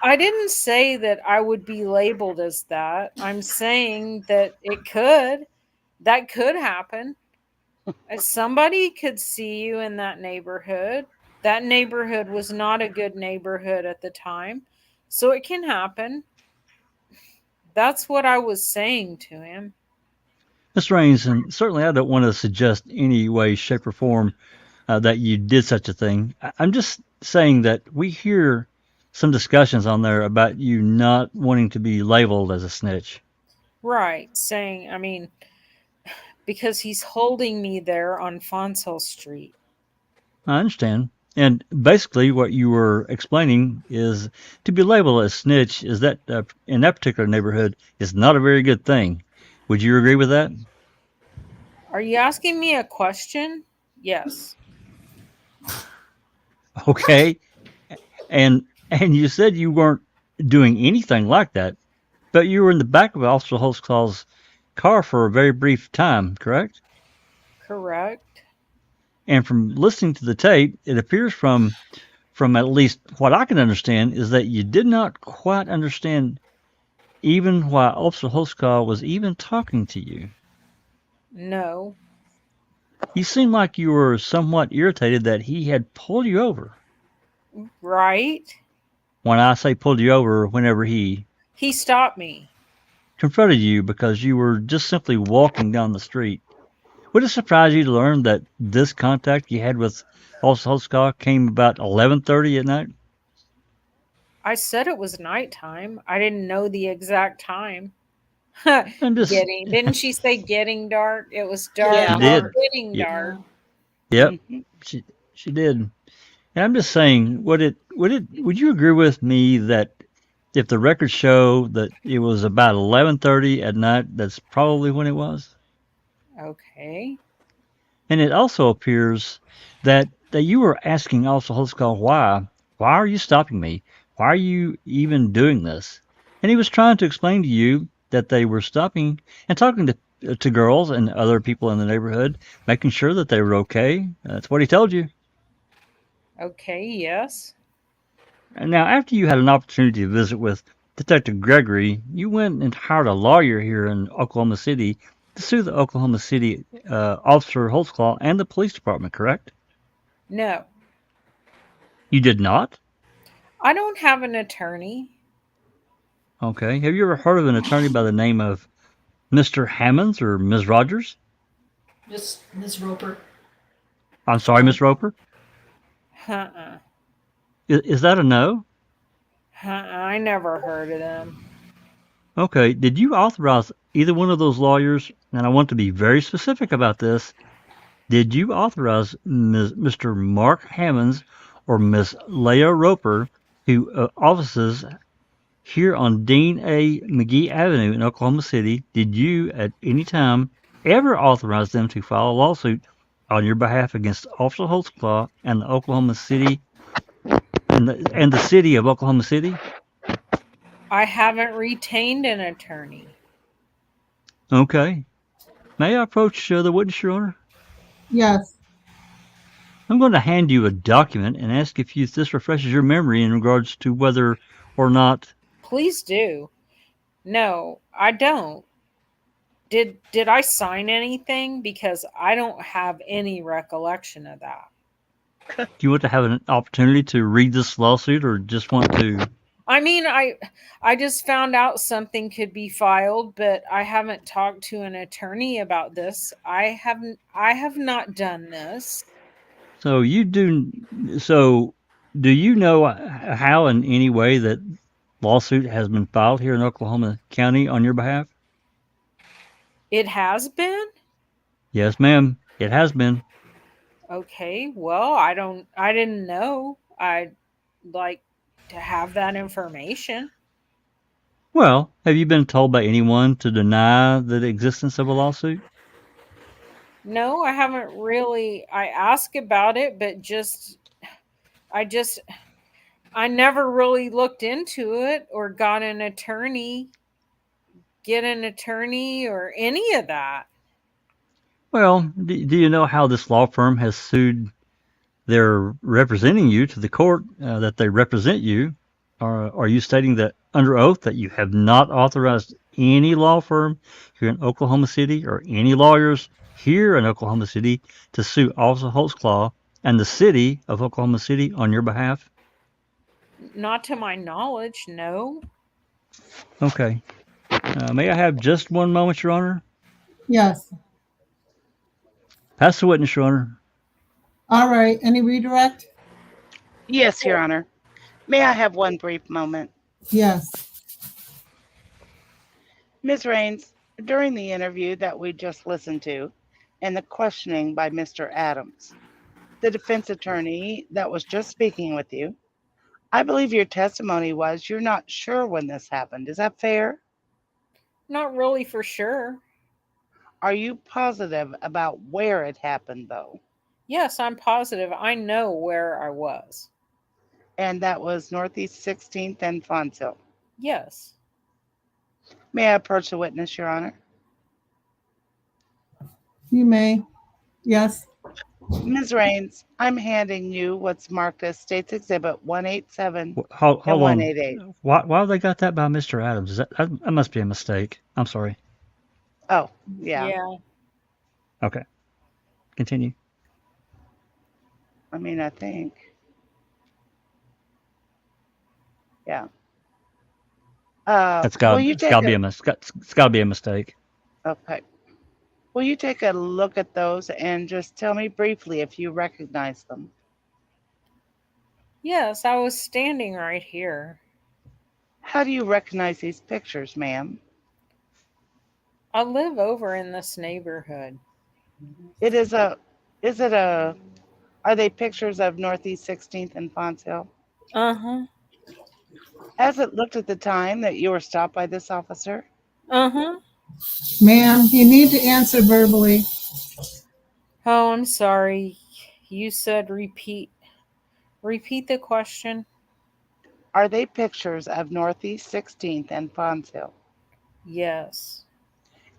Speaker 3: I didn't say that I would be labeled as that. I'm saying that that could happen. Somebody could see you in that neighborhood. That neighborhood was not a good neighborhood at the time. So it can happen. That's what I was saying to him.
Speaker 2: Miss Raines, and certainly I don't want to suggest any way, shape, or form that you did such a thing. I'm just saying that we hear some discussions on there about you not wanting to be labeled as a snitch.
Speaker 3: Right. Because he's holding me there on Fonshill Street.
Speaker 2: I understand. And basically, what you were explaining is to be labeled as snitch is that in that particular neighborhood is not a very good thing. Would you agree with that?
Speaker 3: Are you asking me a question? Yes.
Speaker 2: Okay. And you said you weren't doing anything like that, but you were in the back of Officer Holtzclaw's car for a very brief time, correct?
Speaker 3: Correct.
Speaker 2: And from listening to the tape, it appears from at least what I can understand is that you did not quite understand even why Officer Holtzclaw was even talking to you.
Speaker 3: No.
Speaker 2: You seemed like you were somewhat irritated that he had pulled you over.
Speaker 3: Right?
Speaker 2: When I say pulled you over, whenever he
Speaker 3: stopped me.
Speaker 2: confronted you because you were just simply walking down the street. Would it surprise you to learn that this contact you had with Officer Holtzclaw came about 11:30 at night?
Speaker 3: I said it was nighttime. I didn't know the exact time.
Speaker 2: I'm just
Speaker 3: Didn't she say getting dark? It was dark.
Speaker 5: Yeah.
Speaker 2: She did.
Speaker 3: Getting
Speaker 2: Yep.
Speaker 3: dark.
Speaker 2: Yep.
Speaker 5: Mhm.
Speaker 2: She did. And I'm just saying, would you agree with me that if the records show that it was about 11:30 at night, that's probably when it was?
Speaker 3: Okay.
Speaker 2: And it also appears that you were asking Officer Holtzclaw why. Why are you stopping me? Why are you even doing this? And he was trying to explain to you that they were stopping and talking to girls and other people in the neighborhood, making sure that they were okay. That's what he told you.
Speaker 3: Okay, yes.
Speaker 2: And now, after you had an opportunity to visit with Detective Gregory, you went and hired a lawyer here in Oklahoma City to sue the Oklahoma City Officer Holtzclaw and the police department, correct?
Speaker 3: No.
Speaker 2: You did not?
Speaker 3: I don't have an attorney.
Speaker 2: Okay. Have you ever heard of an attorney by the name of Mr. Hammonds or Ms. Rogers?
Speaker 1: Just Ms. Roper.
Speaker 2: I'm sorry, Miss Roper?
Speaker 3: Uh-uh.
Speaker 2: Is that a no?
Speaker 3: I never heard of them.
Speaker 2: Okay. Did you authorize either one of those lawyers, and I want to be very specific about this, did you authorize Mr. Mark Hammonds or Miss Leah Roper, who offices here on Dean A. McGee Avenue in Oklahoma City, did you at any time ever authorize them to file a lawsuit on your behalf against Officer Holtzclaw and the Oklahoma City and the city of Oklahoma City?
Speaker 3: I haven't retained an attorney.
Speaker 2: Okay. May I approach the witness, Your Honor?
Speaker 4: Yes.
Speaker 2: I'm going to hand you a document and ask if this refreshes your memory in regards to whether or not.
Speaker 3: Please do. No, I don't. Did I sign anything? Because I don't have any recollection of that.
Speaker 2: Do you want to have an opportunity to read this lawsuit or just want to?
Speaker 3: I mean, I just found out something could be filed, but I haven't talked to an attorney about this. I have not done this.
Speaker 2: So you do. So do you know how in any way that lawsuit has been filed here in Oklahoma County on your behalf?
Speaker 3: It has been?
Speaker 2: Yes, ma'am. It has been.
Speaker 3: Okay. Well, I didn't know. I'd like to have that information.
Speaker 2: Well, have you been told by anyone to deny the existence of a lawsuit?
Speaker 3: No, I haven't really. I asked about it, but I never really looked into it or got an attorney, get an attorney or any of that.
Speaker 2: Well, do you know how this law firm has sued? They're representing you to the court that they represent you. Are you stating that under oath that you have not authorized any law firm here in Oklahoma City or any lawyers here in Oklahoma City to sue Officer Holtzclaw and the city of Oklahoma City on your behalf?
Speaker 3: Not to my knowledge, no.
Speaker 2: Okay. May I have just one moment, Your Honor?
Speaker 4: Yes.
Speaker 2: Pass the witness, Your Honor.
Speaker 4: All right. Any redirect?
Speaker 5: Yes, Your Honor. May I have one brief moment?
Speaker 4: Yes.
Speaker 5: Ms. Raines, during the interview that we just listened to and the questioning by Mr. Adams, the defense attorney that was just speaking with you, I believe your testimony was you're not sure when this happened. Is that fair?
Speaker 3: Not really for sure.
Speaker 5: Are you positive about where it happened, though?
Speaker 3: Yes, I'm positive. I know where I was.
Speaker 5: And that was Northeast 16th and Fonzo.
Speaker 3: Yes.
Speaker 5: May I approach the witness, Your Honor?
Speaker 4: You may. Yes.
Speaker 5: Ms. Raines, I'm handing you what's marked as State's Exhibit 187
Speaker 2: Hold
Speaker 5: and
Speaker 2: on.
Speaker 5: 188.
Speaker 2: Why have they got that by Mr. Adams? That must be a mistake. I'm sorry.
Speaker 5: Oh, yeah.
Speaker 2: Okay. Continue.
Speaker 5: I mean, I think. Yeah.
Speaker 2: It's
Speaker 5: Will
Speaker 2: got
Speaker 5: you
Speaker 2: it's
Speaker 5: take
Speaker 2: got to
Speaker 5: a,
Speaker 2: be it's got to be a mistake.
Speaker 5: okay. Will you take a look at those and just tell me briefly if you recognize them?
Speaker 3: Yes, I was standing right here.
Speaker 5: How do you recognize these pictures, ma'am?
Speaker 3: I live over in this neighborhood.
Speaker 5: Are they pictures of Northeast 16th and Fonz Hill?
Speaker 3: Uh-huh.
Speaker 5: Has it looked at the time that you were stopped by this officer?
Speaker 3: Uh-huh.
Speaker 4: Ma'am, you need to answer verbally.
Speaker 3: Oh, I'm sorry. You said repeat. Repeat the question.
Speaker 5: Are they pictures of Northeast 16th and Fonz Hill?
Speaker 3: Yes.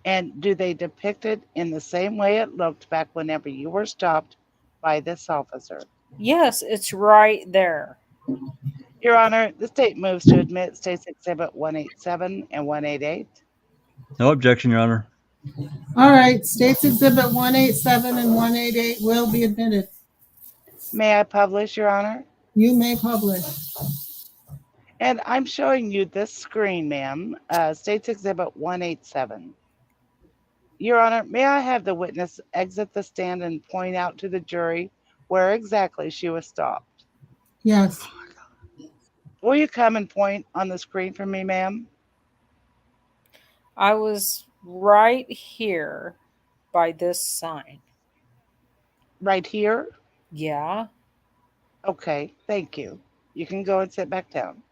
Speaker 5: And do they depict it in the same way it looked back whenever you were stopped by this officer?
Speaker 3: Yes, it's right there.
Speaker 5: Your Honor, the state moves to admit State's Exhibit 187 and 188.
Speaker 2: No objection, Your Honor.
Speaker 4: All right. States Exhibit 187 and 188 will be admitted.
Speaker 5: May I publish, Your Honor?
Speaker 4: You may publish.
Speaker 5: And I'm showing you this screen, ma'am, State's Exhibit 187. Your Honor, may I have the witness exit the stand and point out to the jury where exactly she was stopped?
Speaker 4: Yes.
Speaker 5: Will you come and point on the screen for me, ma'am?
Speaker 3: I was right here by this sign.
Speaker 5: Right here?
Speaker 3: Yeah.
Speaker 5: Okay, thank you. You can go and sit back down.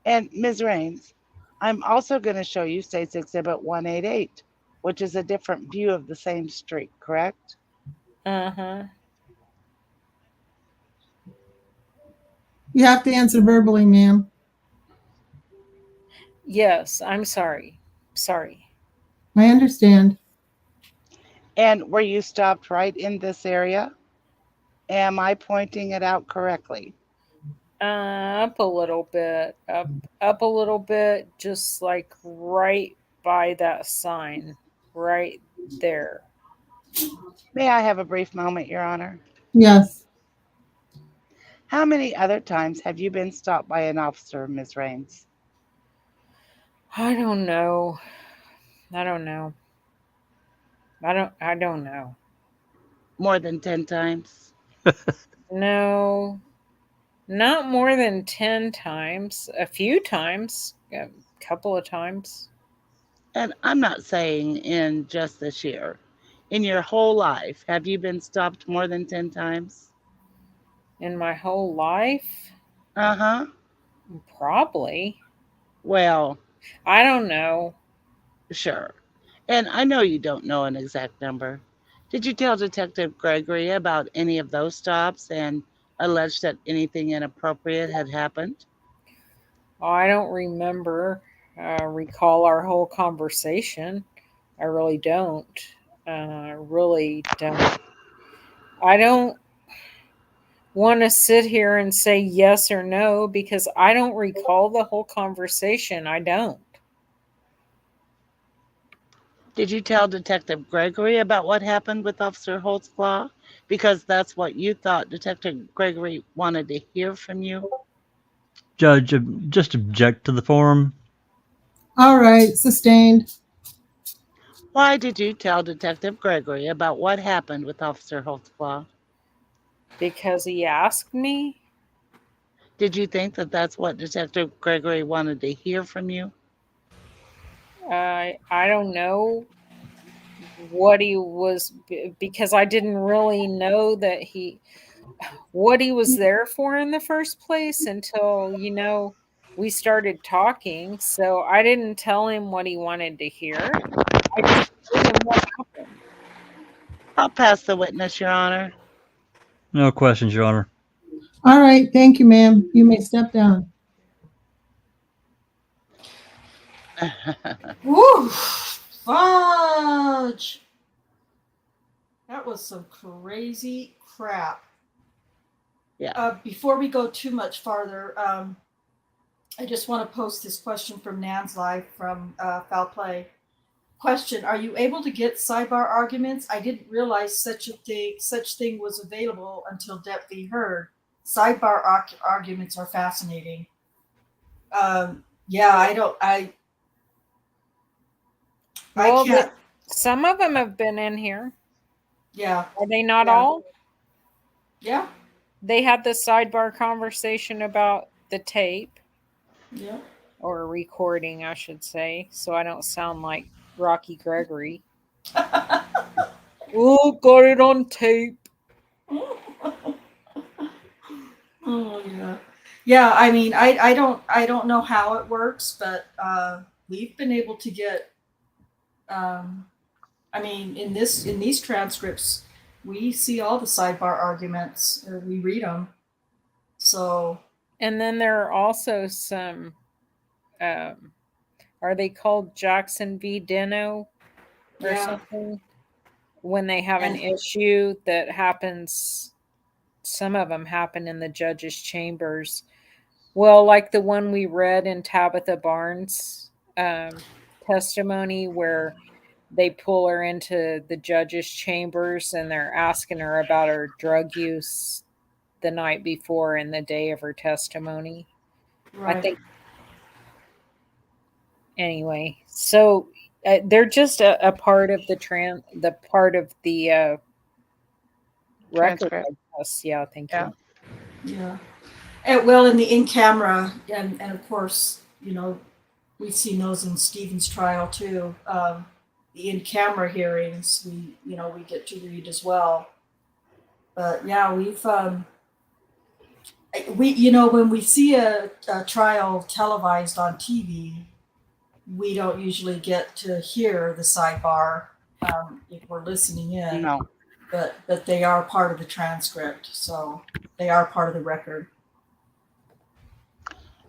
Speaker 5: And Ms. Raines, I'm also going to show you State's Exhibit 188, which is a different view of the same street, correct?
Speaker 3: Uh-huh.
Speaker 4: You have to answer verbally, ma'am.
Speaker 3: Yes, I'm sorry. Sorry.
Speaker 4: I understand.
Speaker 5: And were you stopped right in this area? Am I pointing it out correctly?
Speaker 3: Up a little bit. Up a little bit, just like right by that sign. Right there.
Speaker 5: May I have a brief moment, Your Honor?
Speaker 4: Yes.
Speaker 5: How many other times have you been stopped by an officer, Ms. Raines?
Speaker 3: I don't know. I don't know. I don't know.
Speaker 5: More than 10 times?
Speaker 3: No. Not more than 10 times. A few times. A couple of times.
Speaker 5: And I'm not saying in just this year. In your whole life, have you been stopped more than 10 times?
Speaker 3: In my whole life?
Speaker 5: Uh-huh.
Speaker 3: Probably.
Speaker 5: Well,
Speaker 3: I don't know.
Speaker 5: sure. And I know you don't know an exact number. Did you tell Detective Gregory about any of those stops and allege that anything inappropriate had happened?
Speaker 3: Oh, I don't recall our whole conversation. I really don't. Really don't. I don't want to sit here and say yes or no because I don't recall the whole conversation. I don't.
Speaker 5: Did you tell Detective Gregory about what happened with Officer Holtzclaw? Because that's what you thought Detective Gregory wanted to hear from you.
Speaker 2: Judge, just object to the form.
Speaker 4: All right, sustained.
Speaker 5: Why did you tell Detective Gregory about what happened with Officer Holtzclaw?
Speaker 3: Because he asked me.
Speaker 5: Did you think that that's what Detective Gregory wanted to hear from you?
Speaker 3: I don't know what he was because I didn't really know that what he was there for in the first place until we started talking. So I didn't tell him what he wanted to hear. I just told him what happened.
Speaker 5: I'll pass the witness, Your Honor.
Speaker 2: No questions, Your Honor.
Speaker 4: All right, thank you, ma'am. You may step down.
Speaker 1: Woo! Fudge! That was some crazy crap.
Speaker 5: Yeah.
Speaker 1: Before we go too much farther, I just want to post this question from Nan's Live from Foul Play. Question: are you able to get sidebar arguments? I didn't realize such thing was available until Depp v. Heard. Sidebar arguments are fascinating. Yeah, I
Speaker 3: Well,
Speaker 1: can't.
Speaker 3: some of them have been in here.
Speaker 1: Yeah.
Speaker 3: Are they not
Speaker 1: Yeah.
Speaker 3: all?
Speaker 1: Yeah.
Speaker 3: They had the sidebar conversation about the tape.
Speaker 1: Yeah.
Speaker 3: Or recording, I should say, so I don't sound like Rocky Gregory. Oh, got it on tape.
Speaker 1: Oh yeah. Yeah, I mean, I don't know how it works, but we've been able to get. I mean, in these transcripts, we see all the sidebar arguments, or we read them. So.
Speaker 3: And then there are also some. Are they called Jackson v. Deno or something? When they have an issue that happens, some of them happen in the judge's chambers. Well, like the one we read in Tabitha Barnes' testimony where they pull her into the judge's chambers and they're asking her about her drug use the night before and the day of her testimony.
Speaker 1: Right.
Speaker 3: I think. Anyway, so they're just a part of the part of the record.
Speaker 5: Transcript.
Speaker 3: I guess. Yeah, thank you.
Speaker 1: Yeah. And, well, in the in camera, and of course, we've seen those in Stephen's trial too. The in camera hearings, we get to read as well. But yeah, when we see a trial televised on TV, we don't usually get to hear the sidebar if we're listening in.
Speaker 5: No.
Speaker 1: But they are part of the transcript, so they are part of the record.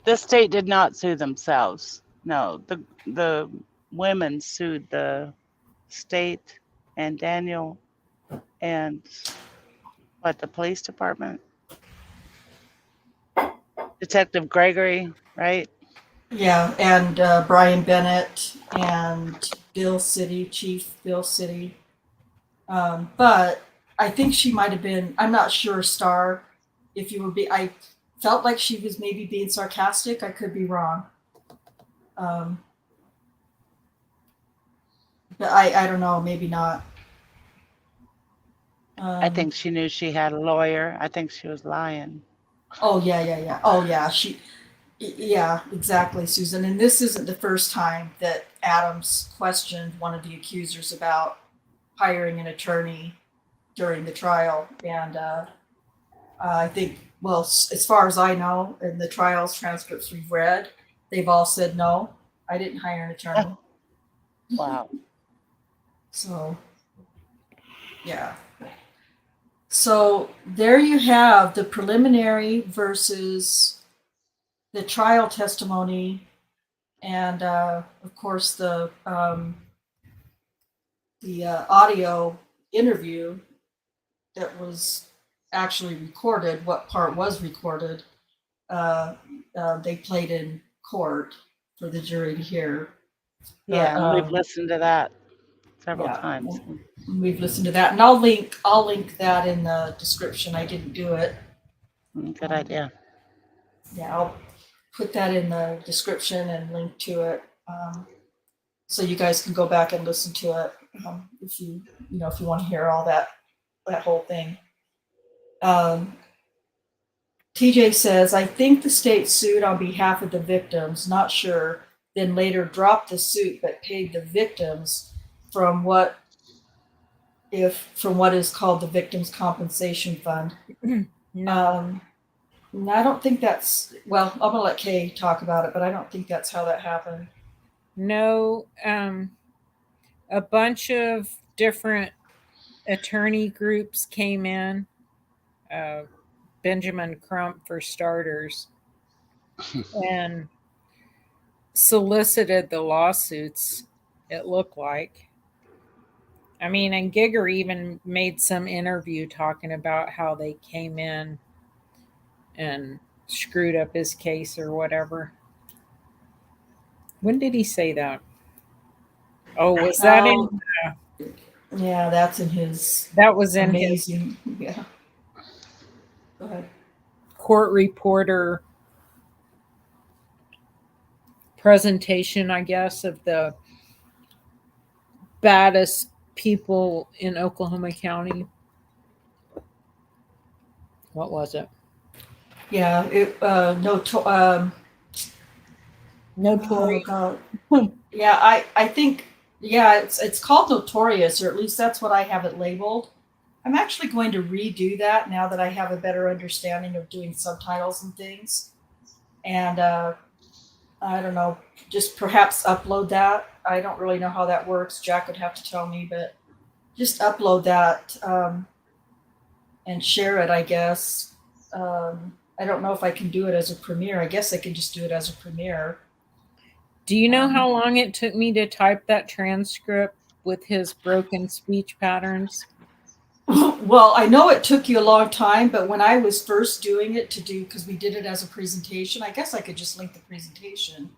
Speaker 5: The state did not sue themselves. No, the women sued the state and Daniel and the police department? Detective Gregory, right?
Speaker 1: Yeah, and Brian Bennett and Chief Bill City. But I think she might have been, I'm not sure, Star, if you were I felt like she was maybe being sarcastic. I could be wrong. But I don't know, maybe not.
Speaker 5: I think she knew she had a lawyer. I think she was lying.
Speaker 1: Oh, yeah. Oh, yeah. Yeah, exactly, Susan. And this isn't the first time that Adams questioned one of the accusers about hiring an attorney during the trial. And I think, well, as far as I know, in the trials transcripts we've read, they've all said, no, I didn't hire an attorney.
Speaker 5: Wow.
Speaker 1: So, yeah. So there you have the preliminary versus the trial testimony, and of course the audio interview that was actually recorded, what part was recorded, they played in court for the jury to hear.
Speaker 5: Yeah, we've listened to that several
Speaker 1: Yeah,
Speaker 5: times.
Speaker 1: we've listened to that, and I'll link that in the description. I didn't do it.
Speaker 5: Good idea.
Speaker 1: Yeah, I'll put that in the description and link to it, so you guys can go back and listen to it if you want to hear all that whole thing. TJ says, I think the state sued on behalf of the victims, not sure, then later dropped the suit but paid the victims from what is called the Victims Compensation Fund.
Speaker 3: No.
Speaker 1: I don't think that's, well, I'm gonna let Kay talk about it, but I don't think that's how that happened.
Speaker 3: No, a bunch of different attorney groups came in. Benjamin Crump, for starters, and solicited the lawsuits, it looked like. I mean, and Giger even made some interview talking about how they came in and screwed up his case or whatever. When did he say that? Oh, was that in?
Speaker 1: Yeah, that's in his.
Speaker 3: That was in
Speaker 1: amazing. Yeah. Go ahead.
Speaker 3: Court reporter presentation, I guess, of the baddest people in Oklahoma County. What was it?
Speaker 1: Yeah,
Speaker 3: Notorious.
Speaker 1: Oh, God. Yeah, I think, yeah, it's called Notorious, or at least that's what I have it labeled. I'm actually going to redo that now that I have a better understanding of doing subtitles and things. And I don't know, just perhaps upload that. I don't really know how that works. Jack would have to tell me, but just upload that and share it, I guess. I don't know if I can do it as a premiere. I guess I could just do it as a premiere.
Speaker 3: Do you know how long it took me to type that transcript with his broken speech patterns?
Speaker 1: Well, I know it took you a long time, but when I was first doing it because we did it as a presentation, I guess I could just link the presentation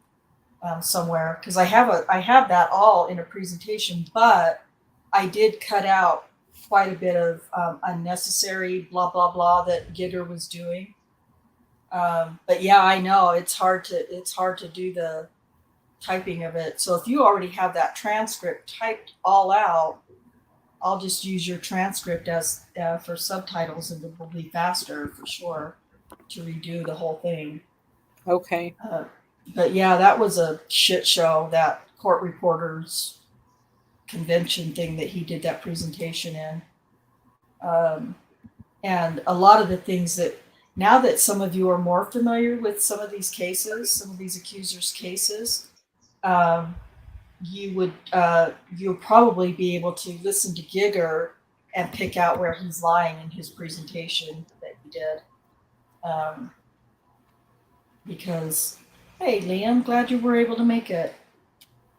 Speaker 1: somewhere, because I have that all in a presentation, but I did cut out quite a bit of unnecessary blah blah blah that Giger was doing. But yeah, I know it's hard to do the typing of it. So if you already have that transcript typed all out, I'll just use your transcript as for subtitles, and it will be faster for sure to redo the whole thing.
Speaker 3: Okay.
Speaker 1: But yeah, that was a shit show, that court reporters convention thing that he did that presentation in. And a lot of the things that, now that some of you are more familiar with some of these cases, some of these accusers' cases, you'll probably be able to listen to Giger and pick out where he's lying in his presentation that he did. Because, hey, Liam, glad you were able to make it.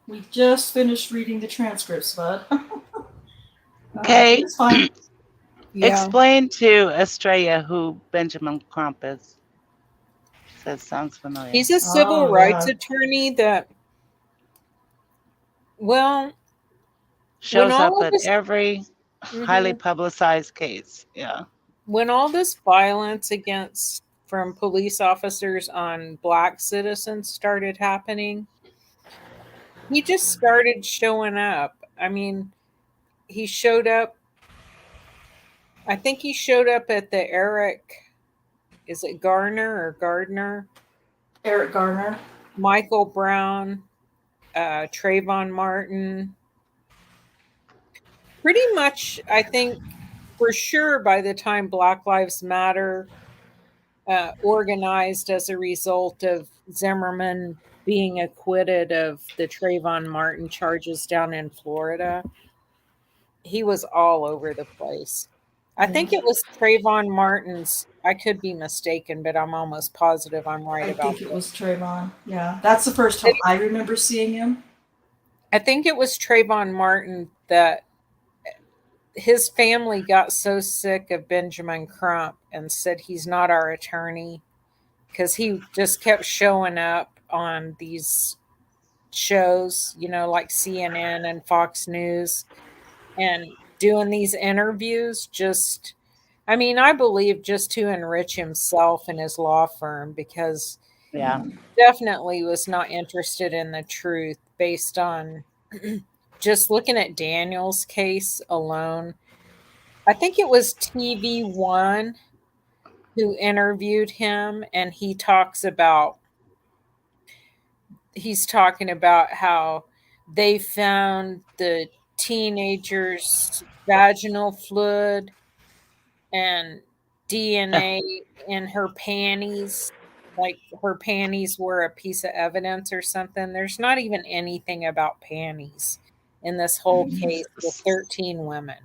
Speaker 1: We just finished reading the transcripts, bud.
Speaker 5: Okay.
Speaker 1: It's fine.
Speaker 3: Yeah.
Speaker 5: Explain to Estrella who Benjamin Crump is. She says, sounds familiar.
Speaker 3: He's a civil rights attorney that, well,
Speaker 5: shows up at every highly publicized case. Yeah.
Speaker 3: When all this violence from police officers on Black citizens started happening, he just started showing up. I mean, he showed up. I think he showed up at the is it Garner or Gardner?
Speaker 1: Eric Garner.
Speaker 3: Michael Brown, Trayvon Martin. Pretty much, I think, for sure, by the time Black Lives Matter organized as a result of Zimmerman being acquitted of the Trayvon Martin charges down in Florida, he was all over the place. I think it was Trayvon Martin's. I could be mistaken, but I'm almost positive I'm right about that.
Speaker 1: I think it was Trayvon. Yeah, that's the first time I remember seeing him.
Speaker 3: I think it was Trayvon Martin that his family got so sick of Benjamin Crump and said he's not our attorney because he just kept showing up on these shows, like CNN and Fox News, and doing these interviews I believe just to enrich himself and his law firm, because
Speaker 5: Yeah.
Speaker 3: definitely was not interested in the truth based on just looking at Daniel's case alone. I think it was TV1 who interviewed him, and he's talking about how they found the teenager's vaginal fluid and DNA in her panties. Like her panties were a piece of evidence or something. There's not even anything about panties in this whole case with 13 women.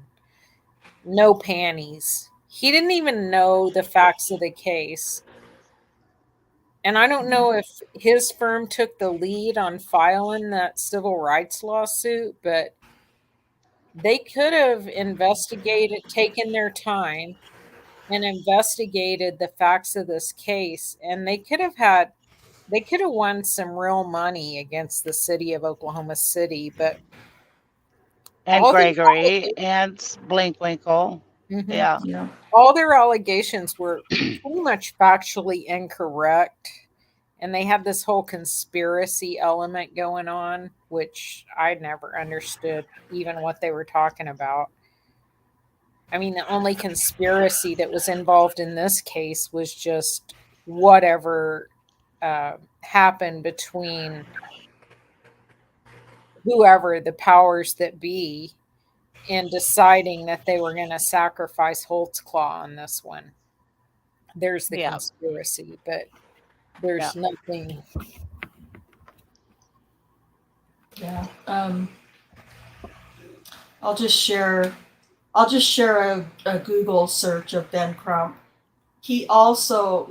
Speaker 3: No panties. He didn't even know the facts of the case. And I don't know if his firm took the lead on filing that civil rights lawsuit, but they could have taken their time and investigated the facts of this case, and they could have won some real money against the city of Oklahoma City, but
Speaker 5: And
Speaker 3: all the
Speaker 5: Gregory and Blinkwinkle.
Speaker 3: Mhm.
Speaker 5: Yeah.
Speaker 1: Yeah.
Speaker 3: all their allegations were pretty much factually incorrect, and they had this whole conspiracy element going on, which I never understood even what they were talking about. I mean, the only conspiracy that was involved in this case was just whatever happened between whoever the powers that be in deciding that they were going to sacrifice Holtzclaw on this one. There's the
Speaker 5: Yeah.
Speaker 3: conspiracy, but there's nothing.
Speaker 1: Yeah. I'll just share a Google search of Ben Crump. He also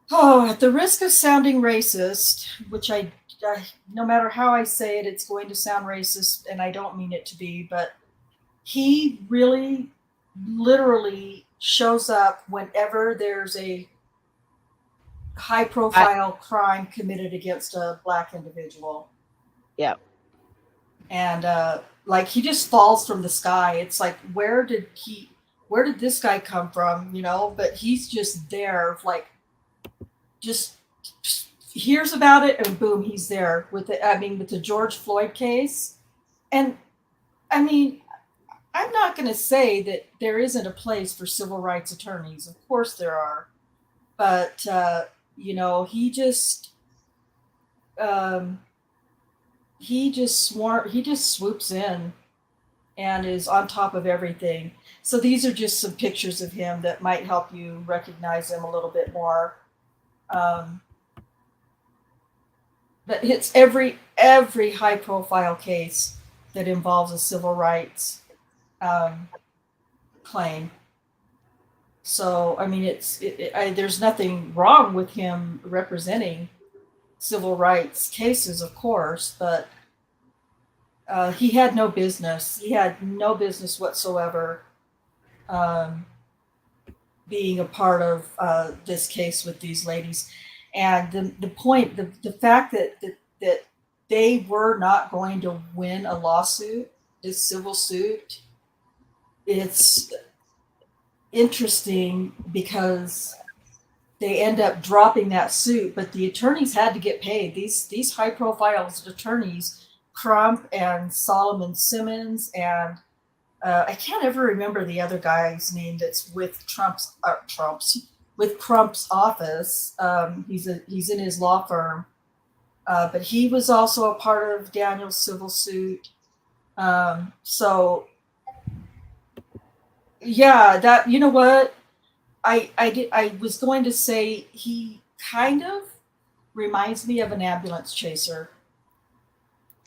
Speaker 1: at the risk of sounding racist, which I no matter how I say it, it's going to sound racist, and I don't mean it to be, but he really literally shows up whenever there's a high profile crime committed against a black individual.
Speaker 5: Yeah.
Speaker 1: And like he just falls from the sky. It's like, where did this guy come from? But he's just there, like just hears about it and boom, he's there with the George Floyd case. And I mean, I'm not going to say that there isn't a place for civil rights attorneys. Of course there are. But, he just swoops in and is on top of everything. So these are just some pictures of him that might help you recognize him a little bit more. But it's every high profile case that involves a civil rights claim. So, I mean, there's nothing wrong with him representing civil rights cases, of course, but he had no business. He had no business whatsoever being a part of this case with these ladies. And the fact that they were not going to win a lawsuit, this civil suit, it's interesting because they end up dropping that suit, but the attorneys had to get paid. These high profile attorneys, Crump and Solomon Simmons, and I can't ever remember the other guy's name that's with with Crump's office. He's in his law firm, but he was also a part of Daniel's civil suit. So yeah, that, you know what? I was going to say he kind of reminds me of an ambulance chaser.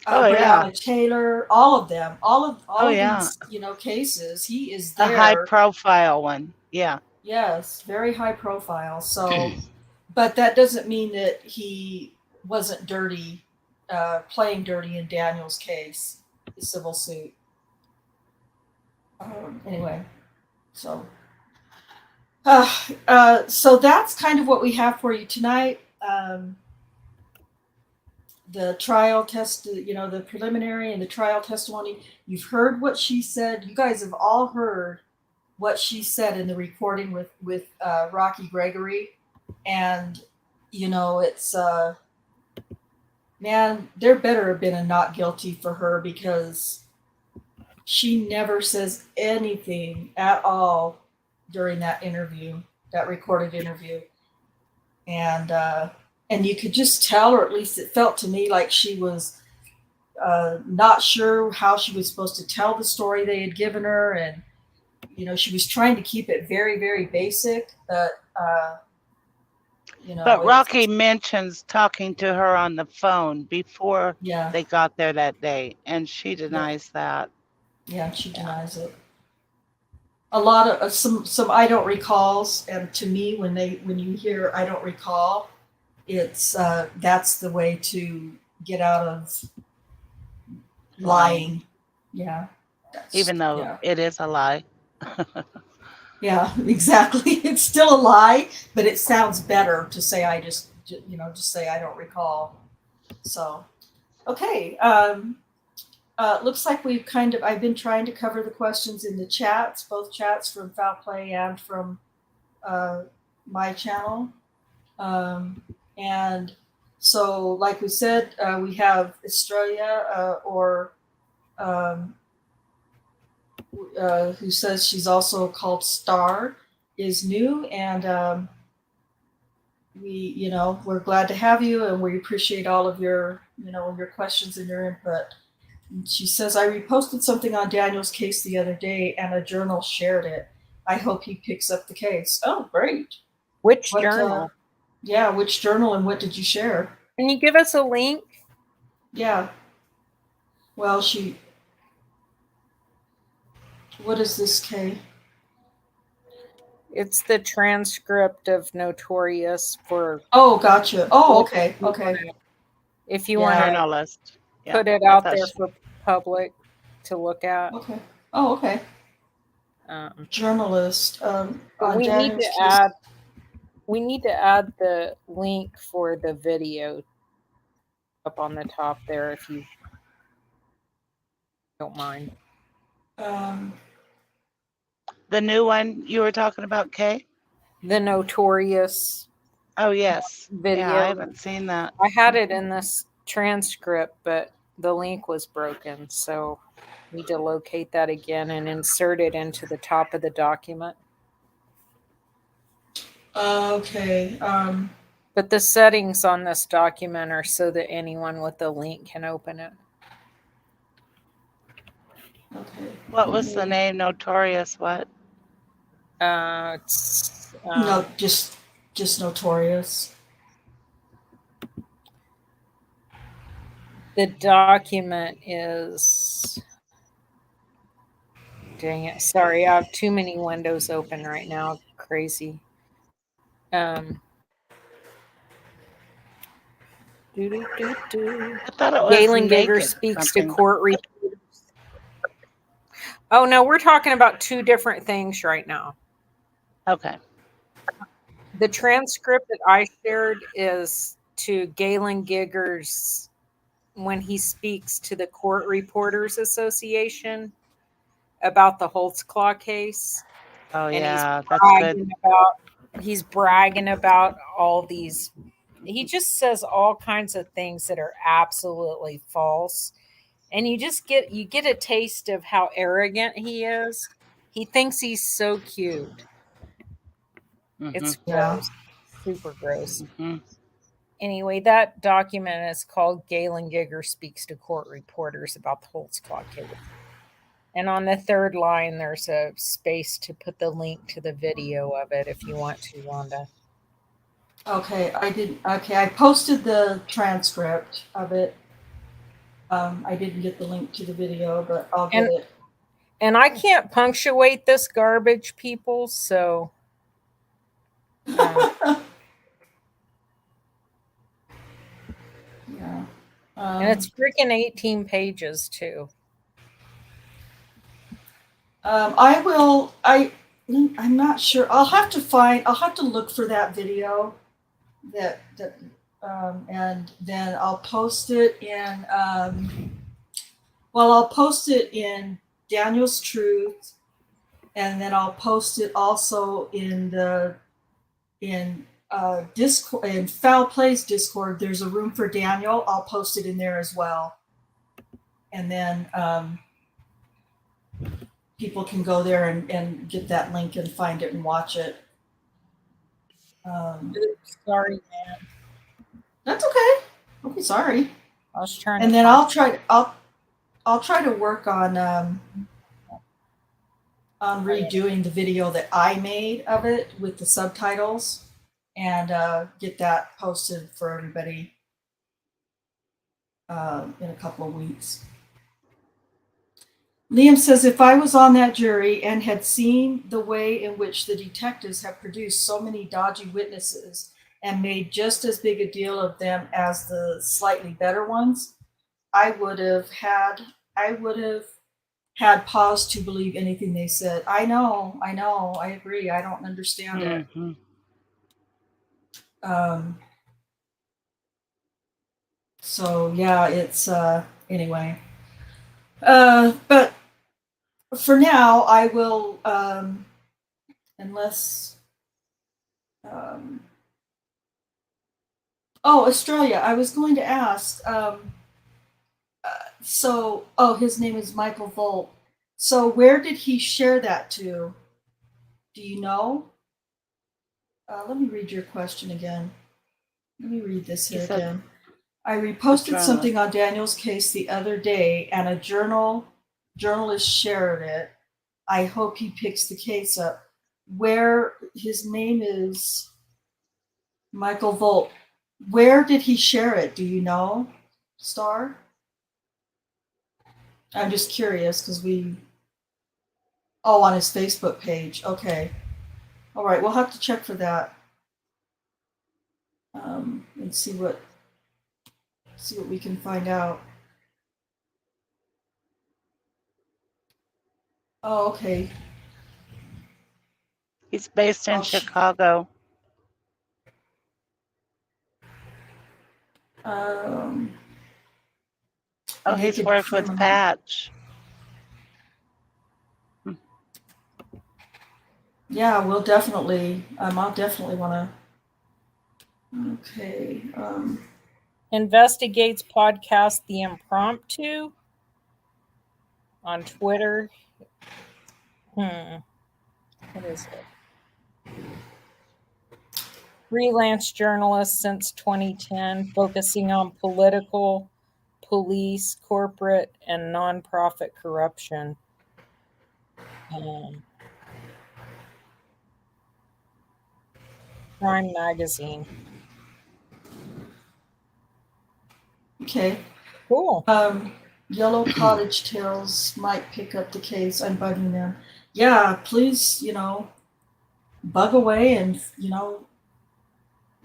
Speaker 1: Breonna Taylor, all of them, all of these, cases. He is there.
Speaker 5: A high profile one. Yeah.
Speaker 1: Yes, very high profile. So, but that doesn't mean that he wasn't dirty, playing dirty in Daniel's case, the civil suit. Anyway, so so that's kind of what we have for you tonight. The trial test, the preliminary and the trial testimony. You've heard what she said. You guys have all heard what she said in the recording with Rocky Gregory, and it's man, there better have been a not guilty for her, because she never says anything at all during that interview, that recorded interview, and you could just tell, or at least it felt to me like she was not sure how she was supposed to tell the story they had given her, and she was trying to keep it very, very basic, but
Speaker 5: But Rocky mentions talking to her on the phone before
Speaker 1: yeah,
Speaker 5: they got there that day, and she denies that.
Speaker 1: yeah, she denies it. A lot of some I don't recalls, and to me, when you hear I don't recall, it's that's the way to get out of lying. Yeah,
Speaker 5: Even though
Speaker 1: yeah.
Speaker 5: it is a lie.
Speaker 1: Yeah, exactly. It's still a lie, but it sounds better to say just say I don't recall. So, okay. Looks like I've been trying to cover the questions in the chats, both chats from Foul Play and from my channel. And so, like we said, we have Australia who says she's also called Star, is new, and we're glad to have you, and we appreciate all of your your questions and your input. And she says, I reposted something on Daniel's case the other day, and a journal shared it. I hope he picks up the case. Oh, great!
Speaker 3: Which journal?
Speaker 1: Yeah, which journal, and what did you share?
Speaker 3: Can you give us a link?
Speaker 1: Yeah. Well, what is this, Kay?
Speaker 3: It's the transcript of Notorious for.
Speaker 1: Oh, gotcha. Oh, okay, okay.
Speaker 3: If you want to
Speaker 5: Journalist.
Speaker 3: put it out there for public to look at.
Speaker 1: Okay. Oh, okay. Journalist.
Speaker 3: We need to add the link for the video up on the top there, if you don't mind.
Speaker 5: The new one you were talking about, Kay?
Speaker 3: The Notorious.
Speaker 5: Oh, yes.
Speaker 3: Video.
Speaker 5: Yeah, I haven't seen that.
Speaker 3: I had it in this transcript, but the link was broken, so I need to locate that again and insert it into the top of the document.
Speaker 1: Okay.
Speaker 3: But the settings on this document are so that anyone with the link can open it.
Speaker 1: Okay.
Speaker 5: What was the name? Notorious what?
Speaker 3: It's
Speaker 1: no, just Notorious.
Speaker 3: The document is. Dang it! Sorry, I have too many windows open right now. Crazy.
Speaker 5: I thought it was
Speaker 3: Galen Gigger speaks to court reporters. Oh no, we're talking about two different things right now.
Speaker 5: Okay.
Speaker 3: The transcript that I shared is to Galen Gigger's when he speaks to the Court Reporters Association about the Holtzclaw case.
Speaker 5: Oh,
Speaker 3: and
Speaker 5: yeah, that's good.
Speaker 3: He's bragging about all these. He just says all kinds of things that are absolutely false. And you get a taste of how arrogant he is. He thinks he's so cute.
Speaker 5: Mm-hmm.
Speaker 3: It's gross. Super gross.
Speaker 5: Mm-hmm.
Speaker 3: Anyway, that document is called Galen Gigger Speaks to Court Reporters about the Holtzclaw case. And on the third line, there's a space to put the link to the video of it if you want to, Wanda.
Speaker 1: Okay, I posted the transcript of it. I didn't get the link to the video, but I'll get it.
Speaker 3: And I can't punctuate this garbage, people, so...
Speaker 1: yeah.
Speaker 3: And it's freaking 18 pages, too.
Speaker 1: I will. I'm not sure. I'll have to find. I'll have to look for that video. And then I'll post it in. Well, I'll post it in Daniel's Truth, and then I'll post it also in Discord, in Foul Plays Discord. There's a room for Daniel. I'll post it in there as well, and then people can go there and get that link and find it and watch it.
Speaker 3: Oops, sorry, man.
Speaker 1: That's okay. Don't be sorry.
Speaker 3: I was trying
Speaker 1: And
Speaker 3: to
Speaker 1: then
Speaker 3: find
Speaker 1: I'll try to work on redoing the video that I made of it with the subtitles and get that posted for everybody in a couple of weeks. Liam says, if I was on that jury and had seen the way in which the detectives have produced so many dodgy witnesses and made just as big a deal of them as the slightly better ones, I would have had pause to believe anything they said. I know, I agree. I don't understand it. So yeah, it's anyway. But for now, I will, unless. Oh, Australia. I was going to ask. His name is Michael Volt. So where did he share that to? Do you know? Let me read your question again. Let me read this here again. I reposted something on Daniel's case the other day, and a journalist shared it. I hope he picks the case up. Where his name is Michael Volt. Where did he share it? Do you know, Star? I'm just curious because on his Facebook page. Okay. All right, we'll have to check for that. And see what we can find out. Oh, okay.
Speaker 5: He's based in Chicago. He's worked with Patch.
Speaker 1: Yeah, we'll definitely. I'll definitely want to. Okay.
Speaker 3: Investigates podcast The Impromptu on Twitter. What is it? Freelance journalist since 2010, focusing on political, police, corporate, and nonprofit corruption. Crime Magazine.
Speaker 1: Okay.
Speaker 3: Cool.
Speaker 1: Yellow Cottage Tales might pick up the case. I'm bugging them. Yeah, please, bug away, and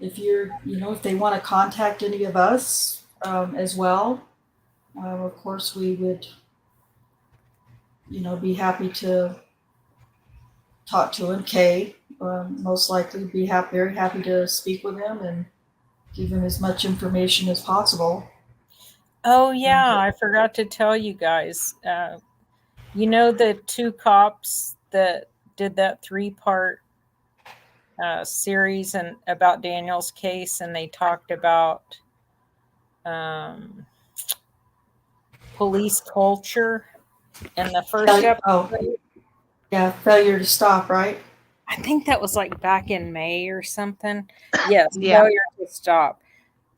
Speaker 1: if if they want to contact any of us as well, of course we would, be happy to talk to him. Kay, most likely be very happy to speak with him and give him as much information as possible.
Speaker 3: Oh yeah, I forgot to tell you guys. The two cops that did that 3-part series and about Daniel's case, and they talked about police culture in the first episode.
Speaker 1: Oh, yeah, failure to stop, right?
Speaker 3: I think that was like back in May or something. Yes, failure to stop.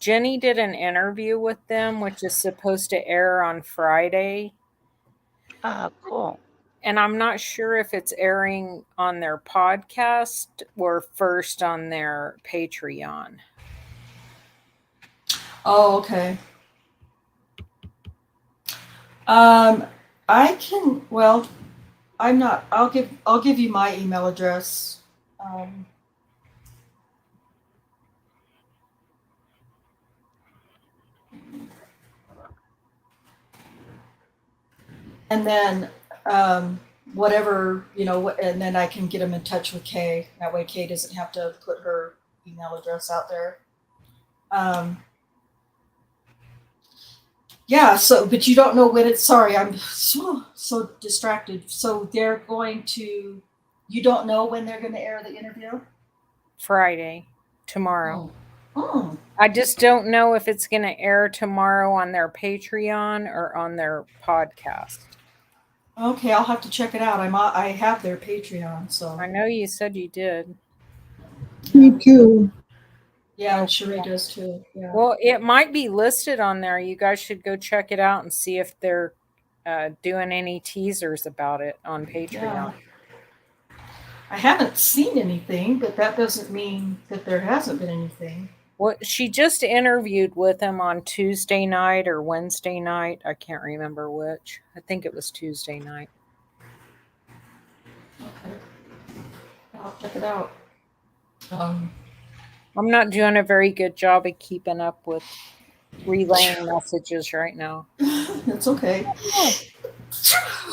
Speaker 3: Jenny did an interview with them, which is supposed to air on Friday.
Speaker 5: Cool.
Speaker 3: And I'm not sure if it's airing on their podcast or first on their Patreon.
Speaker 1: Oh, okay. I'm not. I'll give you my email address. And then whatever, and then I can get them in touch with Kay. That way Kay doesn't have to put her email address out there. Yeah, so, but you don't know when it's, sorry, I'm so distracted. So they're going to, you don't know when they're going to air the interview?
Speaker 3: Friday, tomorrow.
Speaker 1: Oh.
Speaker 3: I just don't know if it's going to air tomorrow on their Patreon or on their podcast.
Speaker 1: Okay, I'll have to check it out. I have their Patreon, so.
Speaker 3: I know you said you did.
Speaker 4: Me too.
Speaker 1: Yeah, and Cherie does too. Yeah.
Speaker 3: Well, it might be listed on there. You guys should go check it out and see if they're doing any teasers about it on Patreon.
Speaker 1: Yeah. I haven't seen anything, but that doesn't mean that there hasn't been anything.
Speaker 3: Well, she just interviewed with him on Tuesday night or Wednesday night. I can't remember which. I think it was Tuesday night.
Speaker 1: Okay. I'll check it out.
Speaker 3: I'm not doing a very good job of keeping up with relaying messages right now.
Speaker 1: That's okay.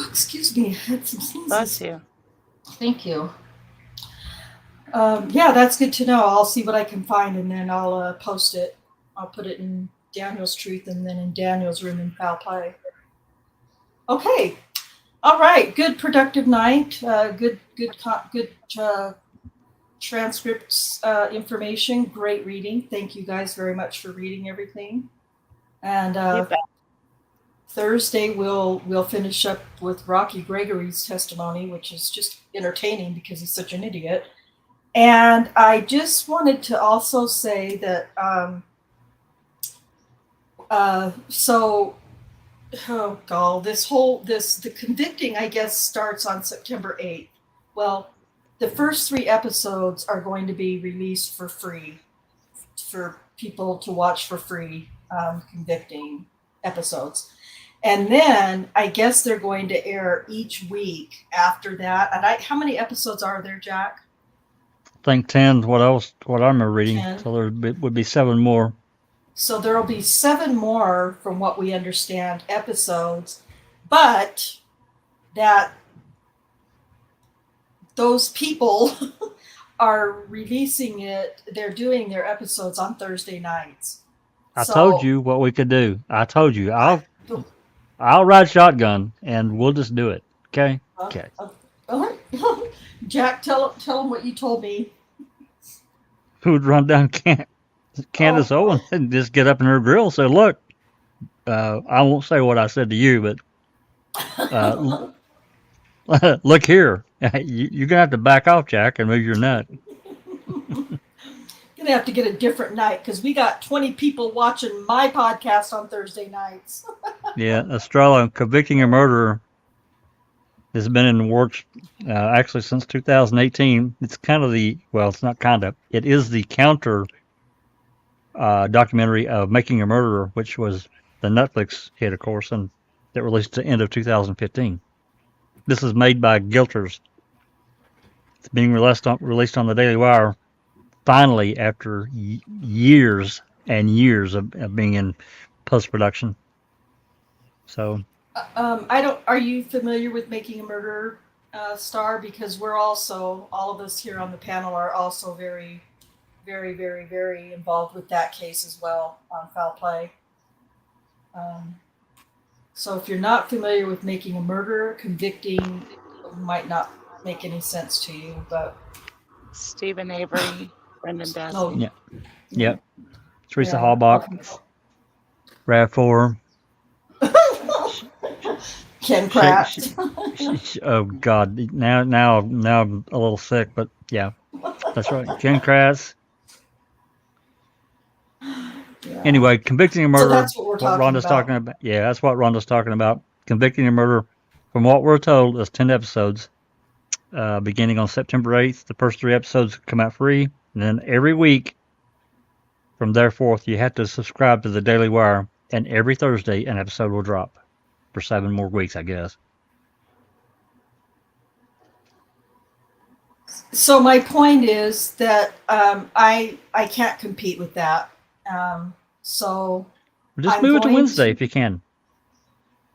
Speaker 1: Excuse me. I had some sneezes.
Speaker 5: Bless you.
Speaker 1: Thank you. Yeah, that's good to know. I'll see what I can find, and then I'll post it. I'll put it in Daniel's Truth and then in Daniel's Room in Foul Play. Okay. All right. Good productive night. Good transcripts information. Great reading. Thank you guys very much for reading everything. And Thursday we'll finish up with Rocky Gregory's testimony, which is just entertaining because he's such an idiot. And I just wanted to also say that the convicting, I guess, starts on September 8th. Well, the first 3 episodes are going to be released for free for people to watch for free, convicting episodes. And then I guess they're going to air each week after that. And how many episodes are there, Jack?
Speaker 2: I think 10 is what I remember reading.
Speaker 1: 10.
Speaker 2: So there would be 7 more.
Speaker 1: So there will be 7 more, from what we understand, episodes, but that those people are releasing it. They're doing their episodes on Thursday nights.
Speaker 2: I told you what we could do. I told you I'll ride shotgun and we'll just do it. Okay. Okay.
Speaker 1: All right. Jack, tell them what you told me.
Speaker 2: Who would run down Candace Owens and just get up in her grill and say, "Look, I won't say what I said to you, but look here, you're gonna have to back off, Jack, and move your nut."
Speaker 1: Gonna have to get a different night because we got 20 people watching my podcast on Thursday nights.
Speaker 2: Yeah, Estrella, convicting a murderer has been in the works actually since 2018. It's kind of it's not kind of, it is the counter documentary of Making a Murderer, which was the Netflix hit, of course, and that released at the end of 2015. This is made by Gilters. It's being released on the Daily Wire, finally, after years and years of being in post-production. So...
Speaker 1: are you familiar with Making a Murderer, Star? Because we're also, all of us here on the panel are also very, very, very, very involved with that case as well on Foul Play. So if you're not familiar with Making a Murderer, convicting might not make any sense to you, but...
Speaker 5: Stephen Avery, Brendan Dassey.
Speaker 1: Oh,
Speaker 2: yeah. Yep. Teresa
Speaker 1: Yeah.
Speaker 2: Halbach, RAV4.
Speaker 1: Ken Kraft.
Speaker 2: Oh God! Now I'm a little sick, but yeah, that's right. Ken Kratz.
Speaker 1: Yeah.
Speaker 2: Anyway, convicting a murder.
Speaker 1: So that's what we're
Speaker 2: talking about. Yeah, that's what Rhonda's talking about. Convicting a murder. From what we're told, is 10 episodes, beginning on September 8th. The first 3 episodes come out free, and then every week from there forth, you have to subscribe to the Daily Wire, and every Thursday an episode will drop. For 7 more weeks, I guess.
Speaker 1: So my point is that I can't compete with that. So
Speaker 2: Just move it to Wednesday if you can.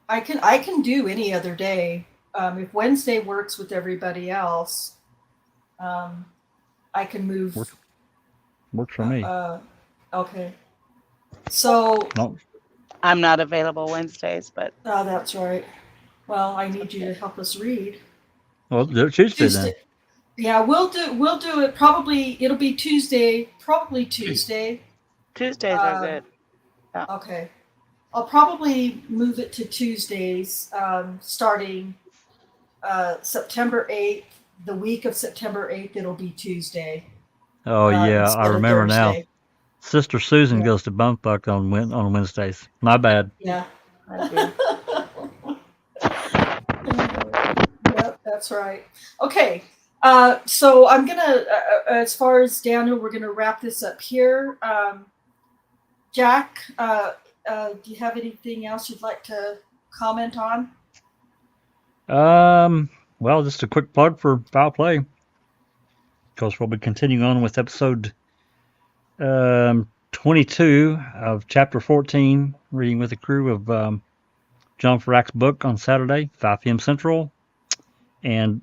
Speaker 1: I can do any other day. if Wednesday works with everybody else, I can move.
Speaker 2: Works for me.
Speaker 1: Okay. So.
Speaker 2: No.
Speaker 5: I'm not available Wednesdays, but
Speaker 1: Oh, that's right. Well, I need you to help us read.
Speaker 2: Well, do it Tuesday then.
Speaker 1: Yeah, we'll do it. Probably it'll be Tuesday. Probably Tuesday.
Speaker 5: Tuesdays are good. Yeah.
Speaker 1: Okay. I'll probably move it to Tuesdays, starting September 8th. The week of September 8th, it'll be Tuesday.
Speaker 2: Oh yeah, I
Speaker 1: instead of
Speaker 2: remember now.
Speaker 1: Thursday.
Speaker 2: Sister Susan
Speaker 1: Yeah.
Speaker 2: goes to Bumfuck on Wednesdays. My bad.
Speaker 1: Yeah.
Speaker 5: I do.
Speaker 1: Yep, that's right. Okay. So I'm gonna, as far as Daniel, we're gonna wrap this up here. Jack, do you have anything else you'd like to comment on?
Speaker 2: Well, just a quick plug for Foul Play, because we'll be continuing on with episode 22 of chapter 14, reading with the crew of John Farrak's book on Saturday, 5 p.m. Central. And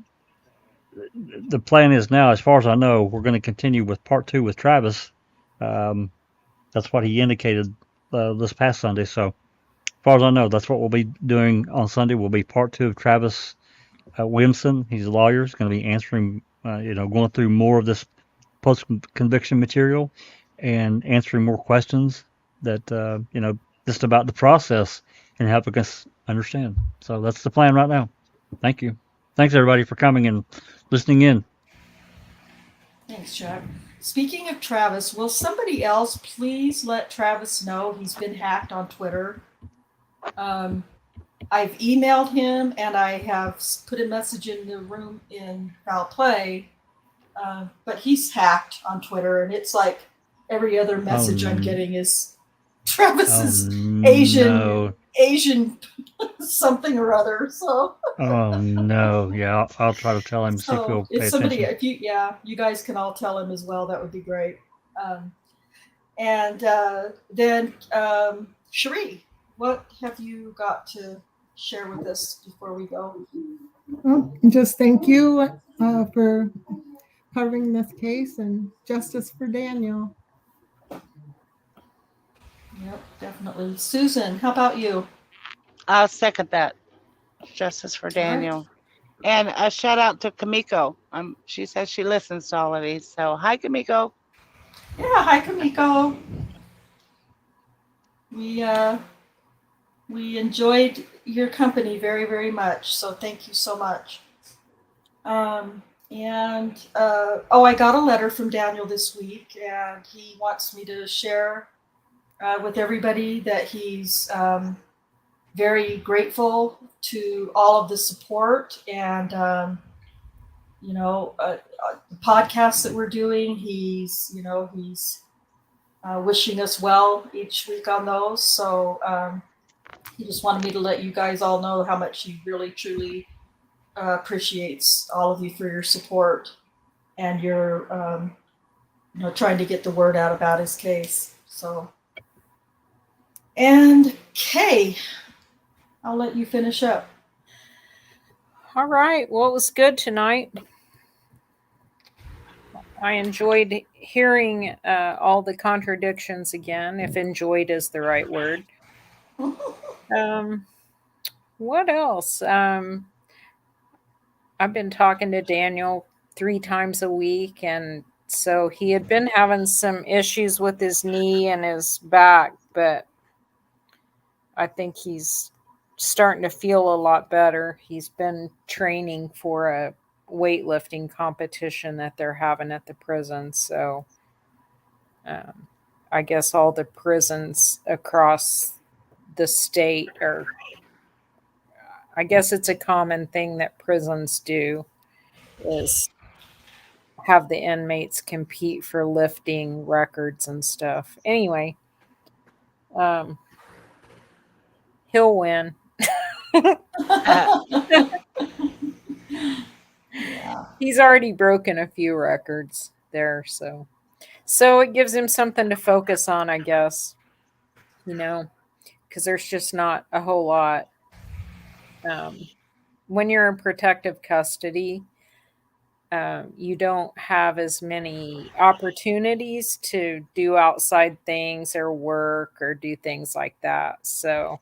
Speaker 2: the plan is now, as far as I know, we're going to continue with part 2 with Travis. That's what he indicated this past Sunday. So, as far as I know, that's what we'll be doing on Sunday. Will be part 2 of Travis Williamson. He's a lawyer. He's going to be answering, going through more of this post-conviction material and answering more questions that, just about the process and helping us understand. So that's the plan right now. Thank you. Thanks, everybody, for coming and listening in.
Speaker 1: Thanks, Jack. Speaking of Travis, will somebody else please let Travis know he's been hacked on Twitter? I've emailed him and I have put a message in the room in Foul Play, but he's hacked on Twitter, and it's like every other message I'm getting is Travis's Asian something or other. So.
Speaker 2: Oh no! Yeah, I'll try to tell him. See if he'll pay attention.
Speaker 1: You guys can all tell him as well. That would be great. Then Cherie, what have you got to share with us before we go?
Speaker 4: Well, just thank you for covering this case, and justice for Daniel.
Speaker 1: Yep, definitely. Susan, how about you?
Speaker 5: I'll second that. Justice for Daniel. Right. And a shout out to Kamiko. She says she listens to all of these. So hi, Kamiko.
Speaker 1: Yeah, hi, Kamiko. We enjoyed your company very, very much. So thank you so much. I got a letter from Daniel this week, and he wants me to share with everybody that he's very grateful to all of the support and the podcasts that we're doing. He's wishing us well each week on those. So he just wanted me to let you guys all know how much he really truly appreciates all of you for your support and your trying to get the word out about his case. So, and Kay, I'll let you finish up.
Speaker 3: All right. Well, it was good tonight. I enjoyed hearing all the contradictions again, if enjoyed is the right word. What else? I've been talking to Daniel 3 times a week, and so he had been having some issues with his knee and his back, but I think he's starting to feel a lot better. He's been training for a weightlifting competition that they're having at the prison. So I guess all the prisons across the state I guess it's a common thing that prisons do, is have the inmates compete for lifting records and stuff. Anyway, he'll win. He's already broken a few records there, so it gives him something to focus on, I guess, because there's just not a whole lot when you're in protective custody, you don't have as many opportunities to do outside things or work or do things like that. So,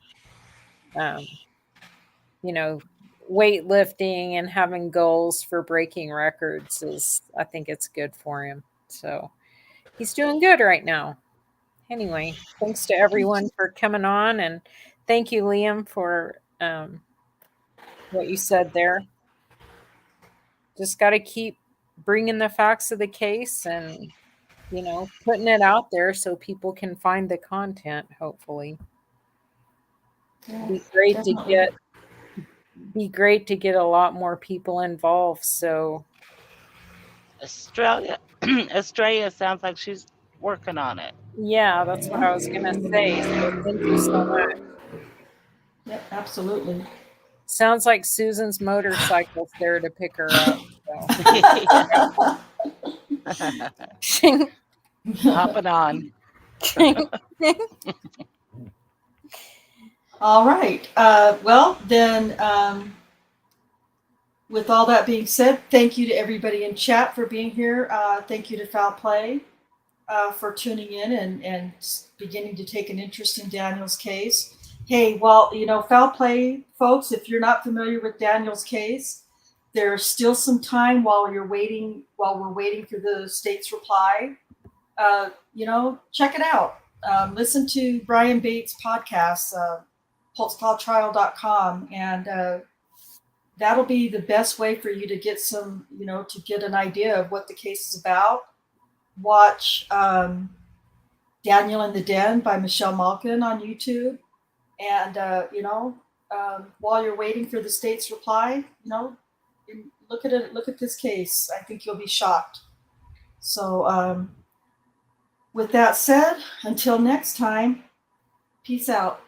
Speaker 3: um, you know, weightlifting and having goals for breaking records is, I think it's good for him. So he's doing good right now. Anyway, thanks to everyone for coming on, and thank you, Liam, for what you said there. Just got to keep bringing the facts of the case and, you know, putting it out there so people can find the content, hopefully.
Speaker 1: Yeah,
Speaker 3: Be great to
Speaker 1: definitely.
Speaker 3: get a lot more people involved. So
Speaker 5: Australia, Australia sounds like she's working on it.
Speaker 3: yeah, that's what I was gonna say. So thank you so much.
Speaker 1: Yep, absolutely.
Speaker 3: Sounds like Susan's motorcycle's there to pick her up. So.
Speaker 5: Hopping on.
Speaker 1: All right. Well, then, with all that being said, thank you to everybody in chat for being here. Thank you to Foul Play for tuning in and beginning to take an interest in Daniel's case. Hey, well, you know, Foul Play folks, if you're not familiar with Daniel's case, there's still some time while we're waiting for the state's reply. You know, check it out. Listen to Brian Bates' podcast, Holtzclawtrial.com, and that'll be the best way for you to get some, you know, to get an idea of what the case is about. Watch Daniel in the Den by Michelle Malkin on YouTube. And, you know, while you're waiting for the state's reply, you know, look at this case. I think you'll be shocked. So, with that said, until next time, peace out.